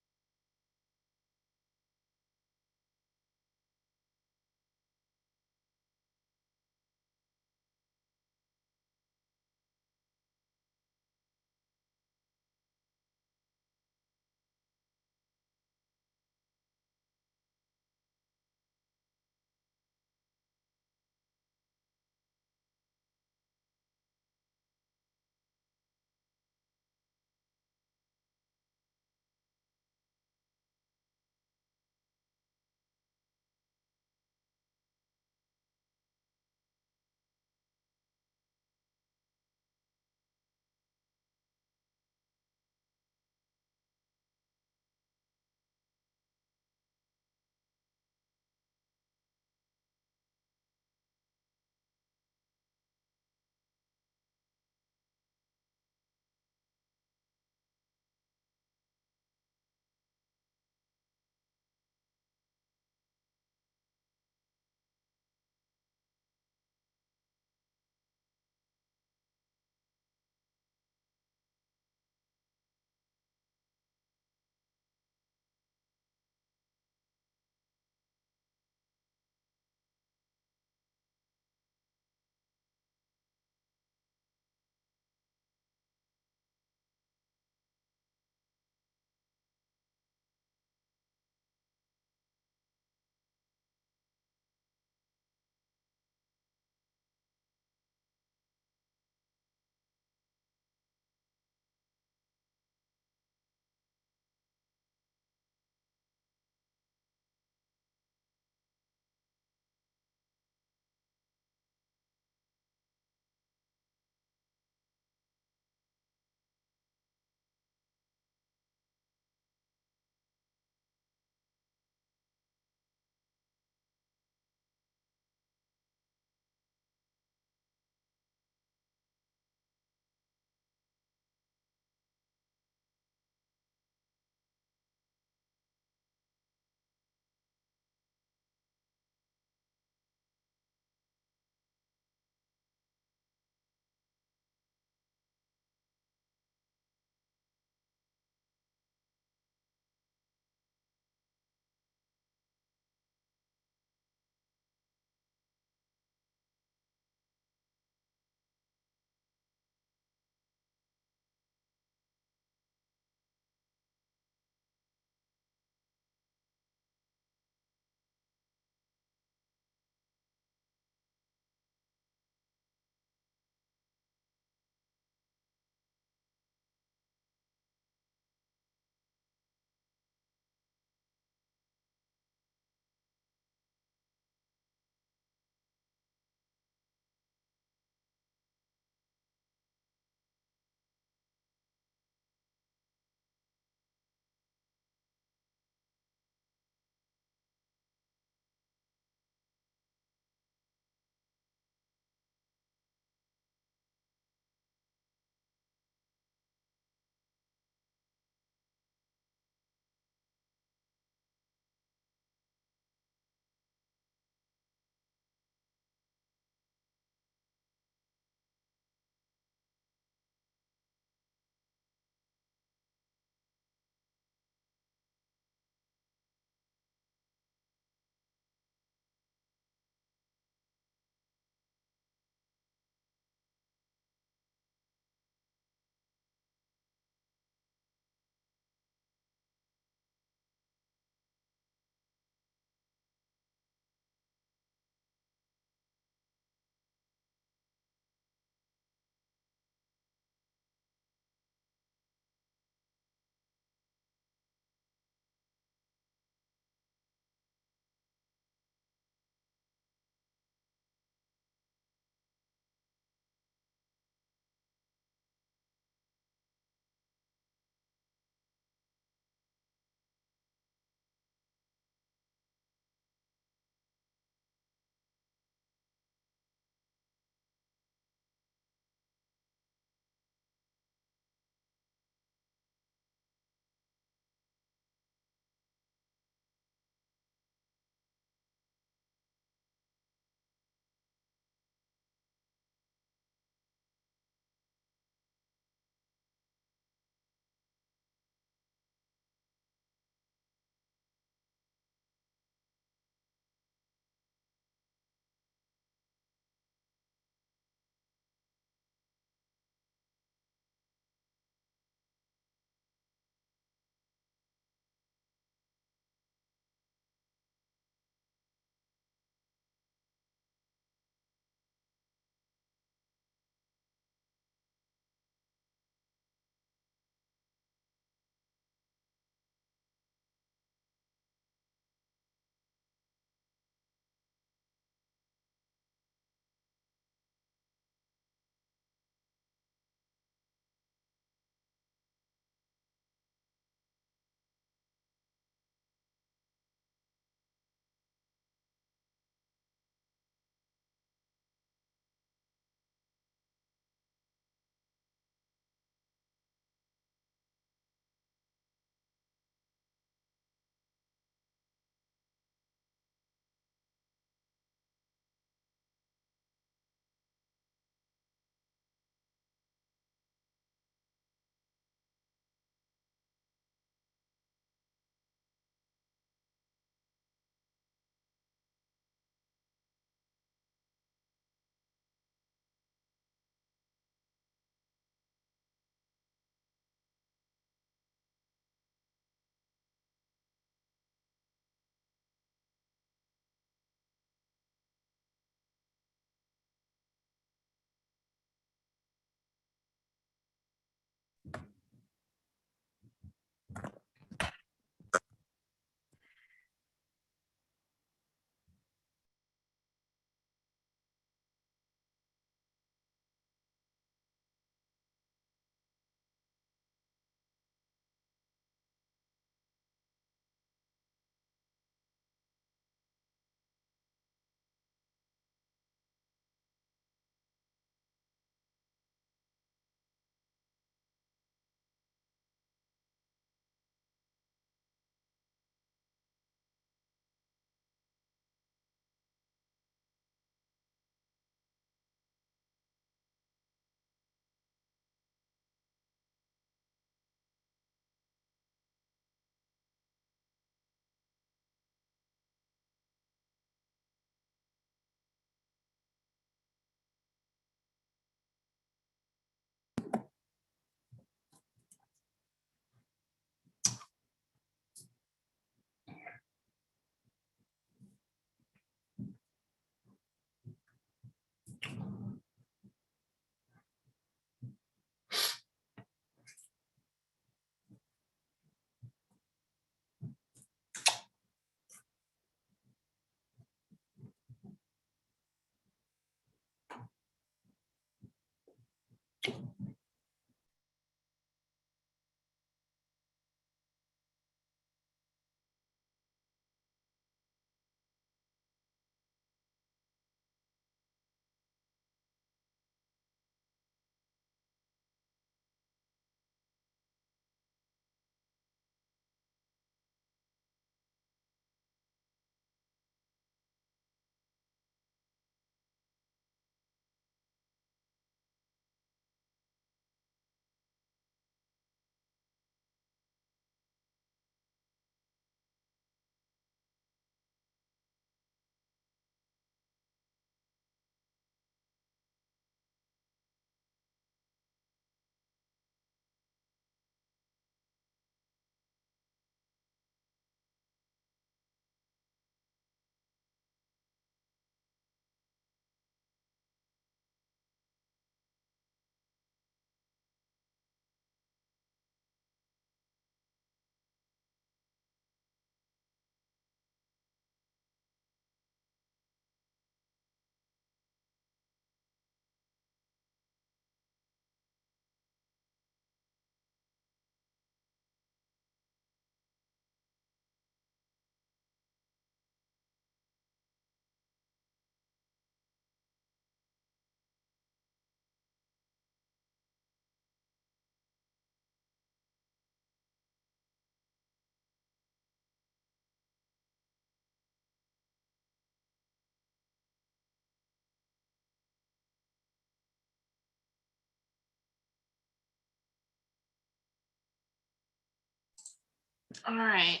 All right.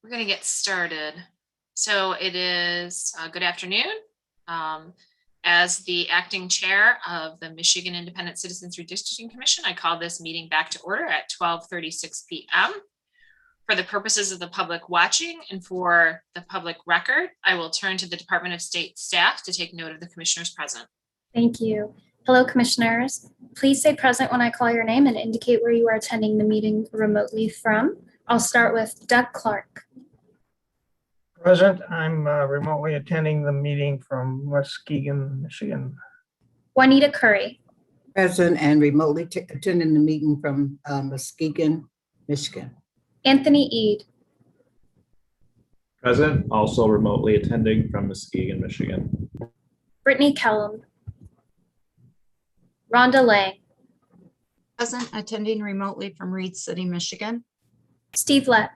We're going to get started. So it is good afternoon. As the acting chair of the Michigan Independent Citizens Redistricting Commission, I call this meeting back to order at 12:36 p.m. For the purposes of the public watching and for the public record, I will turn to the Department of State staff to take note of the commissioners present. Thank you. Hello, commissioners. Please say present when I call your name and indicate where you are attending the meeting remotely from. I'll start with Doug Clark. Present, I'm remotely attending the meeting from Muskegon, Michigan. Juanita Curry. Present and remotely attending the meeting from Muskegon, Michigan. Anthony Eade. Present, also remotely attending from Muskegon, Michigan. Brittany Kellum. Rhonda Lang. Present, attending remotely from Reed City, Michigan. Steve Lett.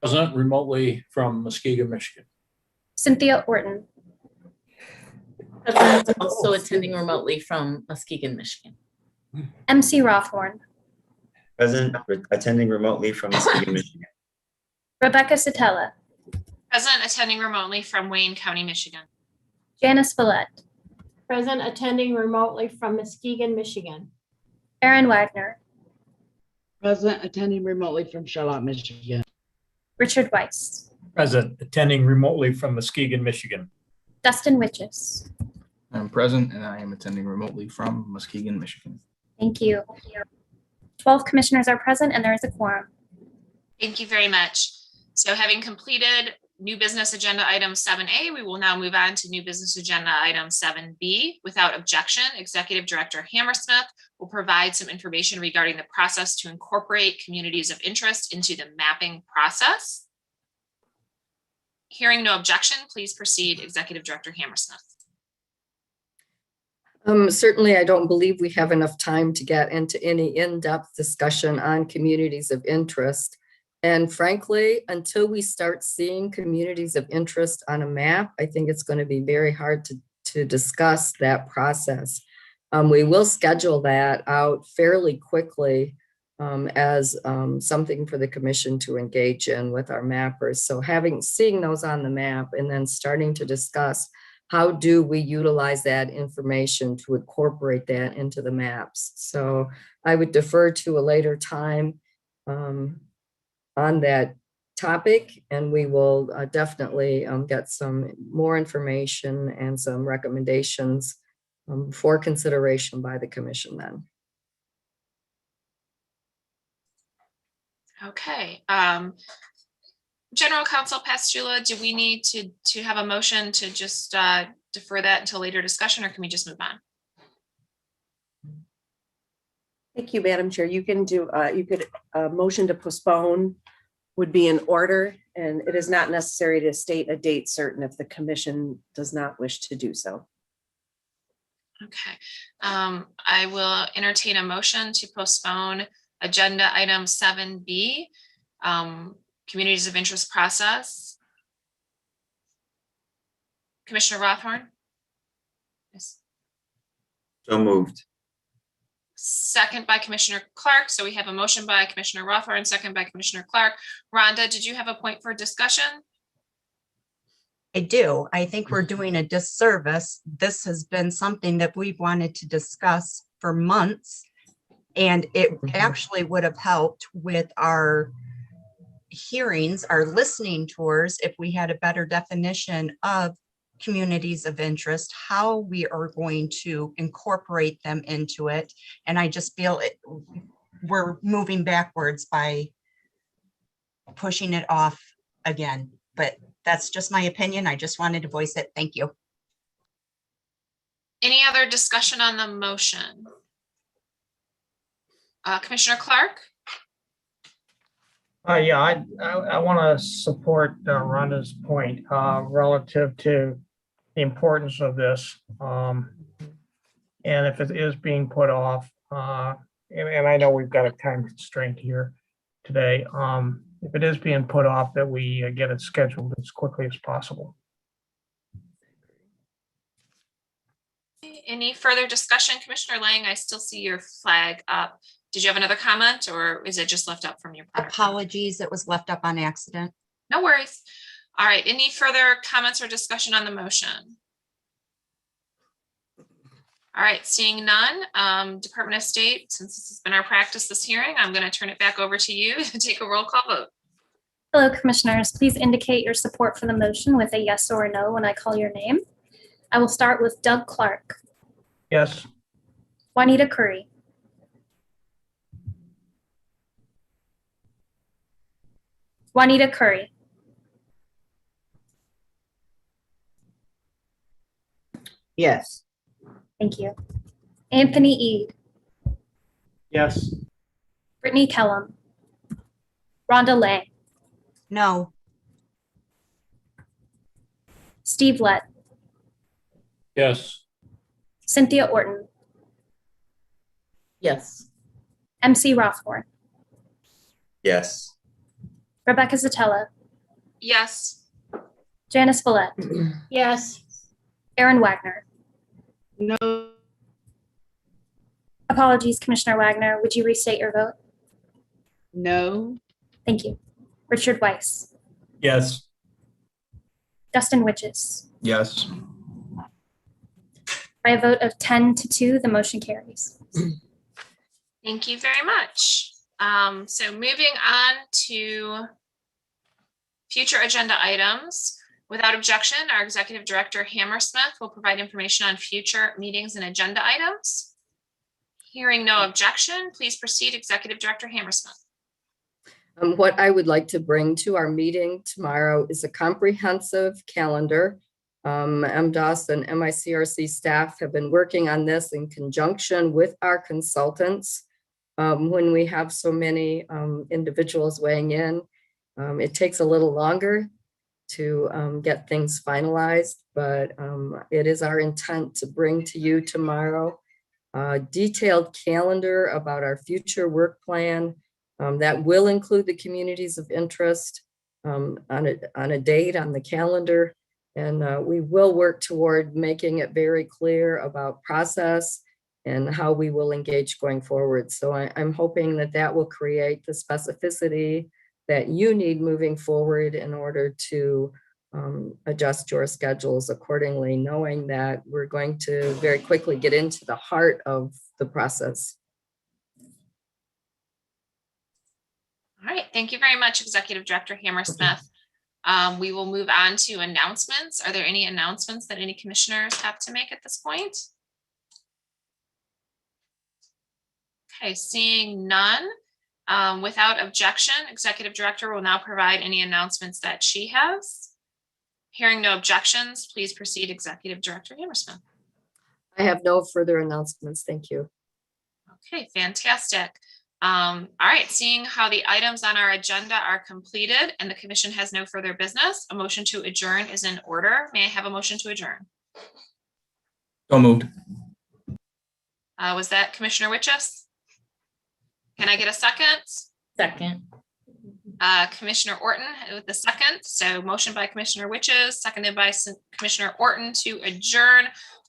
Present remotely from Muskegon, Michigan. Cynthia Orton. Present, also attending remotely from Muskegon, Michigan. MC Rothhorn. Present, attending remotely from Muskegon, Michigan. Rebecca Satella. Present, attending remotely from Wayne County, Michigan. Janice Follett. Present, attending remotely from Muskegon, Michigan. Aaron Wagner. Present, attending remotely from Charlotte, Michigan. Richard Weiss. Present, attending remotely from Muskegon, Michigan. Dustin Witches. I'm present and I am attending remotely from Muskegon, Michigan. Thank you. 12 commissioners are present and there is a quorum. Thank you very much. So having completed new business agenda item 7A, we will now move on to new business agenda item 7B. Without objection, Executive Director Hammersmith will provide some information regarding the process to incorporate communities of interest into the mapping process. Hearing no objection, please proceed, Executive Director Hammersmith. Certainly, I don't believe we have enough time to get into any in-depth discussion on communities of interest. And frankly, until we start seeing communities of interest on a map, I think it's going to be very hard to discuss that process. We will schedule that out fairly quickly as something for the commission to engage in with our mappers. So seeing those on the map and then starting to discuss how do we utilize that information to incorporate that into the maps. So I would defer to a later time on that topic, and we will definitely get some more information and some recommendations for consideration by the commission then. Okay. General Counsel Pastula, do we need to have a motion to just defer that until later discussion, or can we just move on? Thank you, Madam Chair. You can do, you could motion to postpone would be in order, and it is not necessary to state a date certain if the commission does not wish to do so. Okay. I will entertain a motion to postpone agenda item 7B, communities of interest process. Commissioner Rothhorn? Yes. So moved. Second by Commissioner Clark. So we have a motion by Commissioner Rothhorn, second by Commissioner Clark. Rhonda, did you have a point for discussion? I do. I think we're doing a disservice. This has been something that we've wanted to discuss for months, and it actually would have helped with our hearings, our listening tours, if we had a better definition of communities of interest, how we are going to incorporate them into it. And I just feel we're moving backwards by pushing it off again. But that's just my opinion. I just wanted to voice it. Thank you. Any other discussion on the motion? Commissioner Clark? Yeah, I want to support Rhonda's point relative to the importance of this. And if it is being put off, and I know we've got a time constraint here today, if it is being put off, that we get it scheduled as quickly as possible. Any further discussion? Commissioner Lang, I still see your flag up. Did you have another comment or is it just left up from your? Apologies, it was left up on accident. No worries. All right, any further comments or discussion on the motion? All right, seeing none, Department of State, since this has been our practice this hearing, I'm going to turn it back over to you to take a roll call vote. Hello, commissioners. Please indicate your support for the motion with a yes or a no when I call your name. I will start with Doug Clark, Yes. Juanita Curry, Juanita Curry, Yes. thank you. Anthony Eade, Yes. Brittany Kellum, Rhonda Lang, No. Steve Lett, Yes. Cynthia Orton, Yes. MC Rothmore, Yes. Rebecca Zatella, Yes. Janice Follett, Yes. Aaron Wagner. No. Apologies, Commissioner Wagner. Would you restate your vote? No. Thank you. Richard Weiss, Yes. Dustin Witches. Yes. By a vote of 10-2, the motion carries. Thank you very much. So moving on to future agenda items. Without objection, our Executive Director Hammersmith will provide information on future meetings and agenda items. Hearing no objection, please proceed, Executive Director Hammersmith. What I would like to bring to our meeting tomorrow is a comprehensive calendar. MDOS and MICRC staff have been working on this in conjunction with our consultants. When we have so many individuals weighing in, it takes a little longer to get things finalized, but it is our intent to bring to you tomorrow a detailed calendar about our future work plan that will include the communities of interest on a date on the calendar. And we will work toward making it very clear about process and how we will engage going forward. So I'm hoping that that will create the specificity that you need moving forward in order to adjust your schedules accordingly, knowing that we're going to very quickly get into the heart of the process. All right, thank you very much, Executive Director Hammersmith. We will move on to announcements. Are there any announcements that any commissioners have to make at this point? Okay, seeing none. Without objection, Executive Director will now provide any announcements that she has. Hearing no objections, please proceed, Executive Director Hammersmith. I have no further announcements. Thank you. Okay, fantastic. All right, seeing how the items on our agenda are completed and the commission has no further business, a motion to adjourn is in order. May I have a motion to adjourn? So moved. Was that Commissioner Witches? Can I get a second? Second. Commissioner Orton with the second. So motion by Commissioner Witches, seconded by Commissioner Orton to adjourn.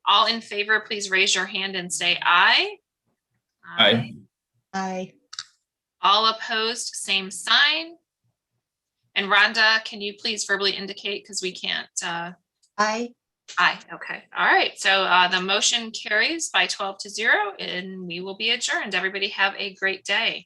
All in favor, please raise your hand and say aye. Aye. Aye. All opposed, same sign. And Rhonda, can you please verbally indicate because we can't? Aye. Aye, okay. All right, so the motion carries by 12-0 and we will be adjourned. Everybody have a great day.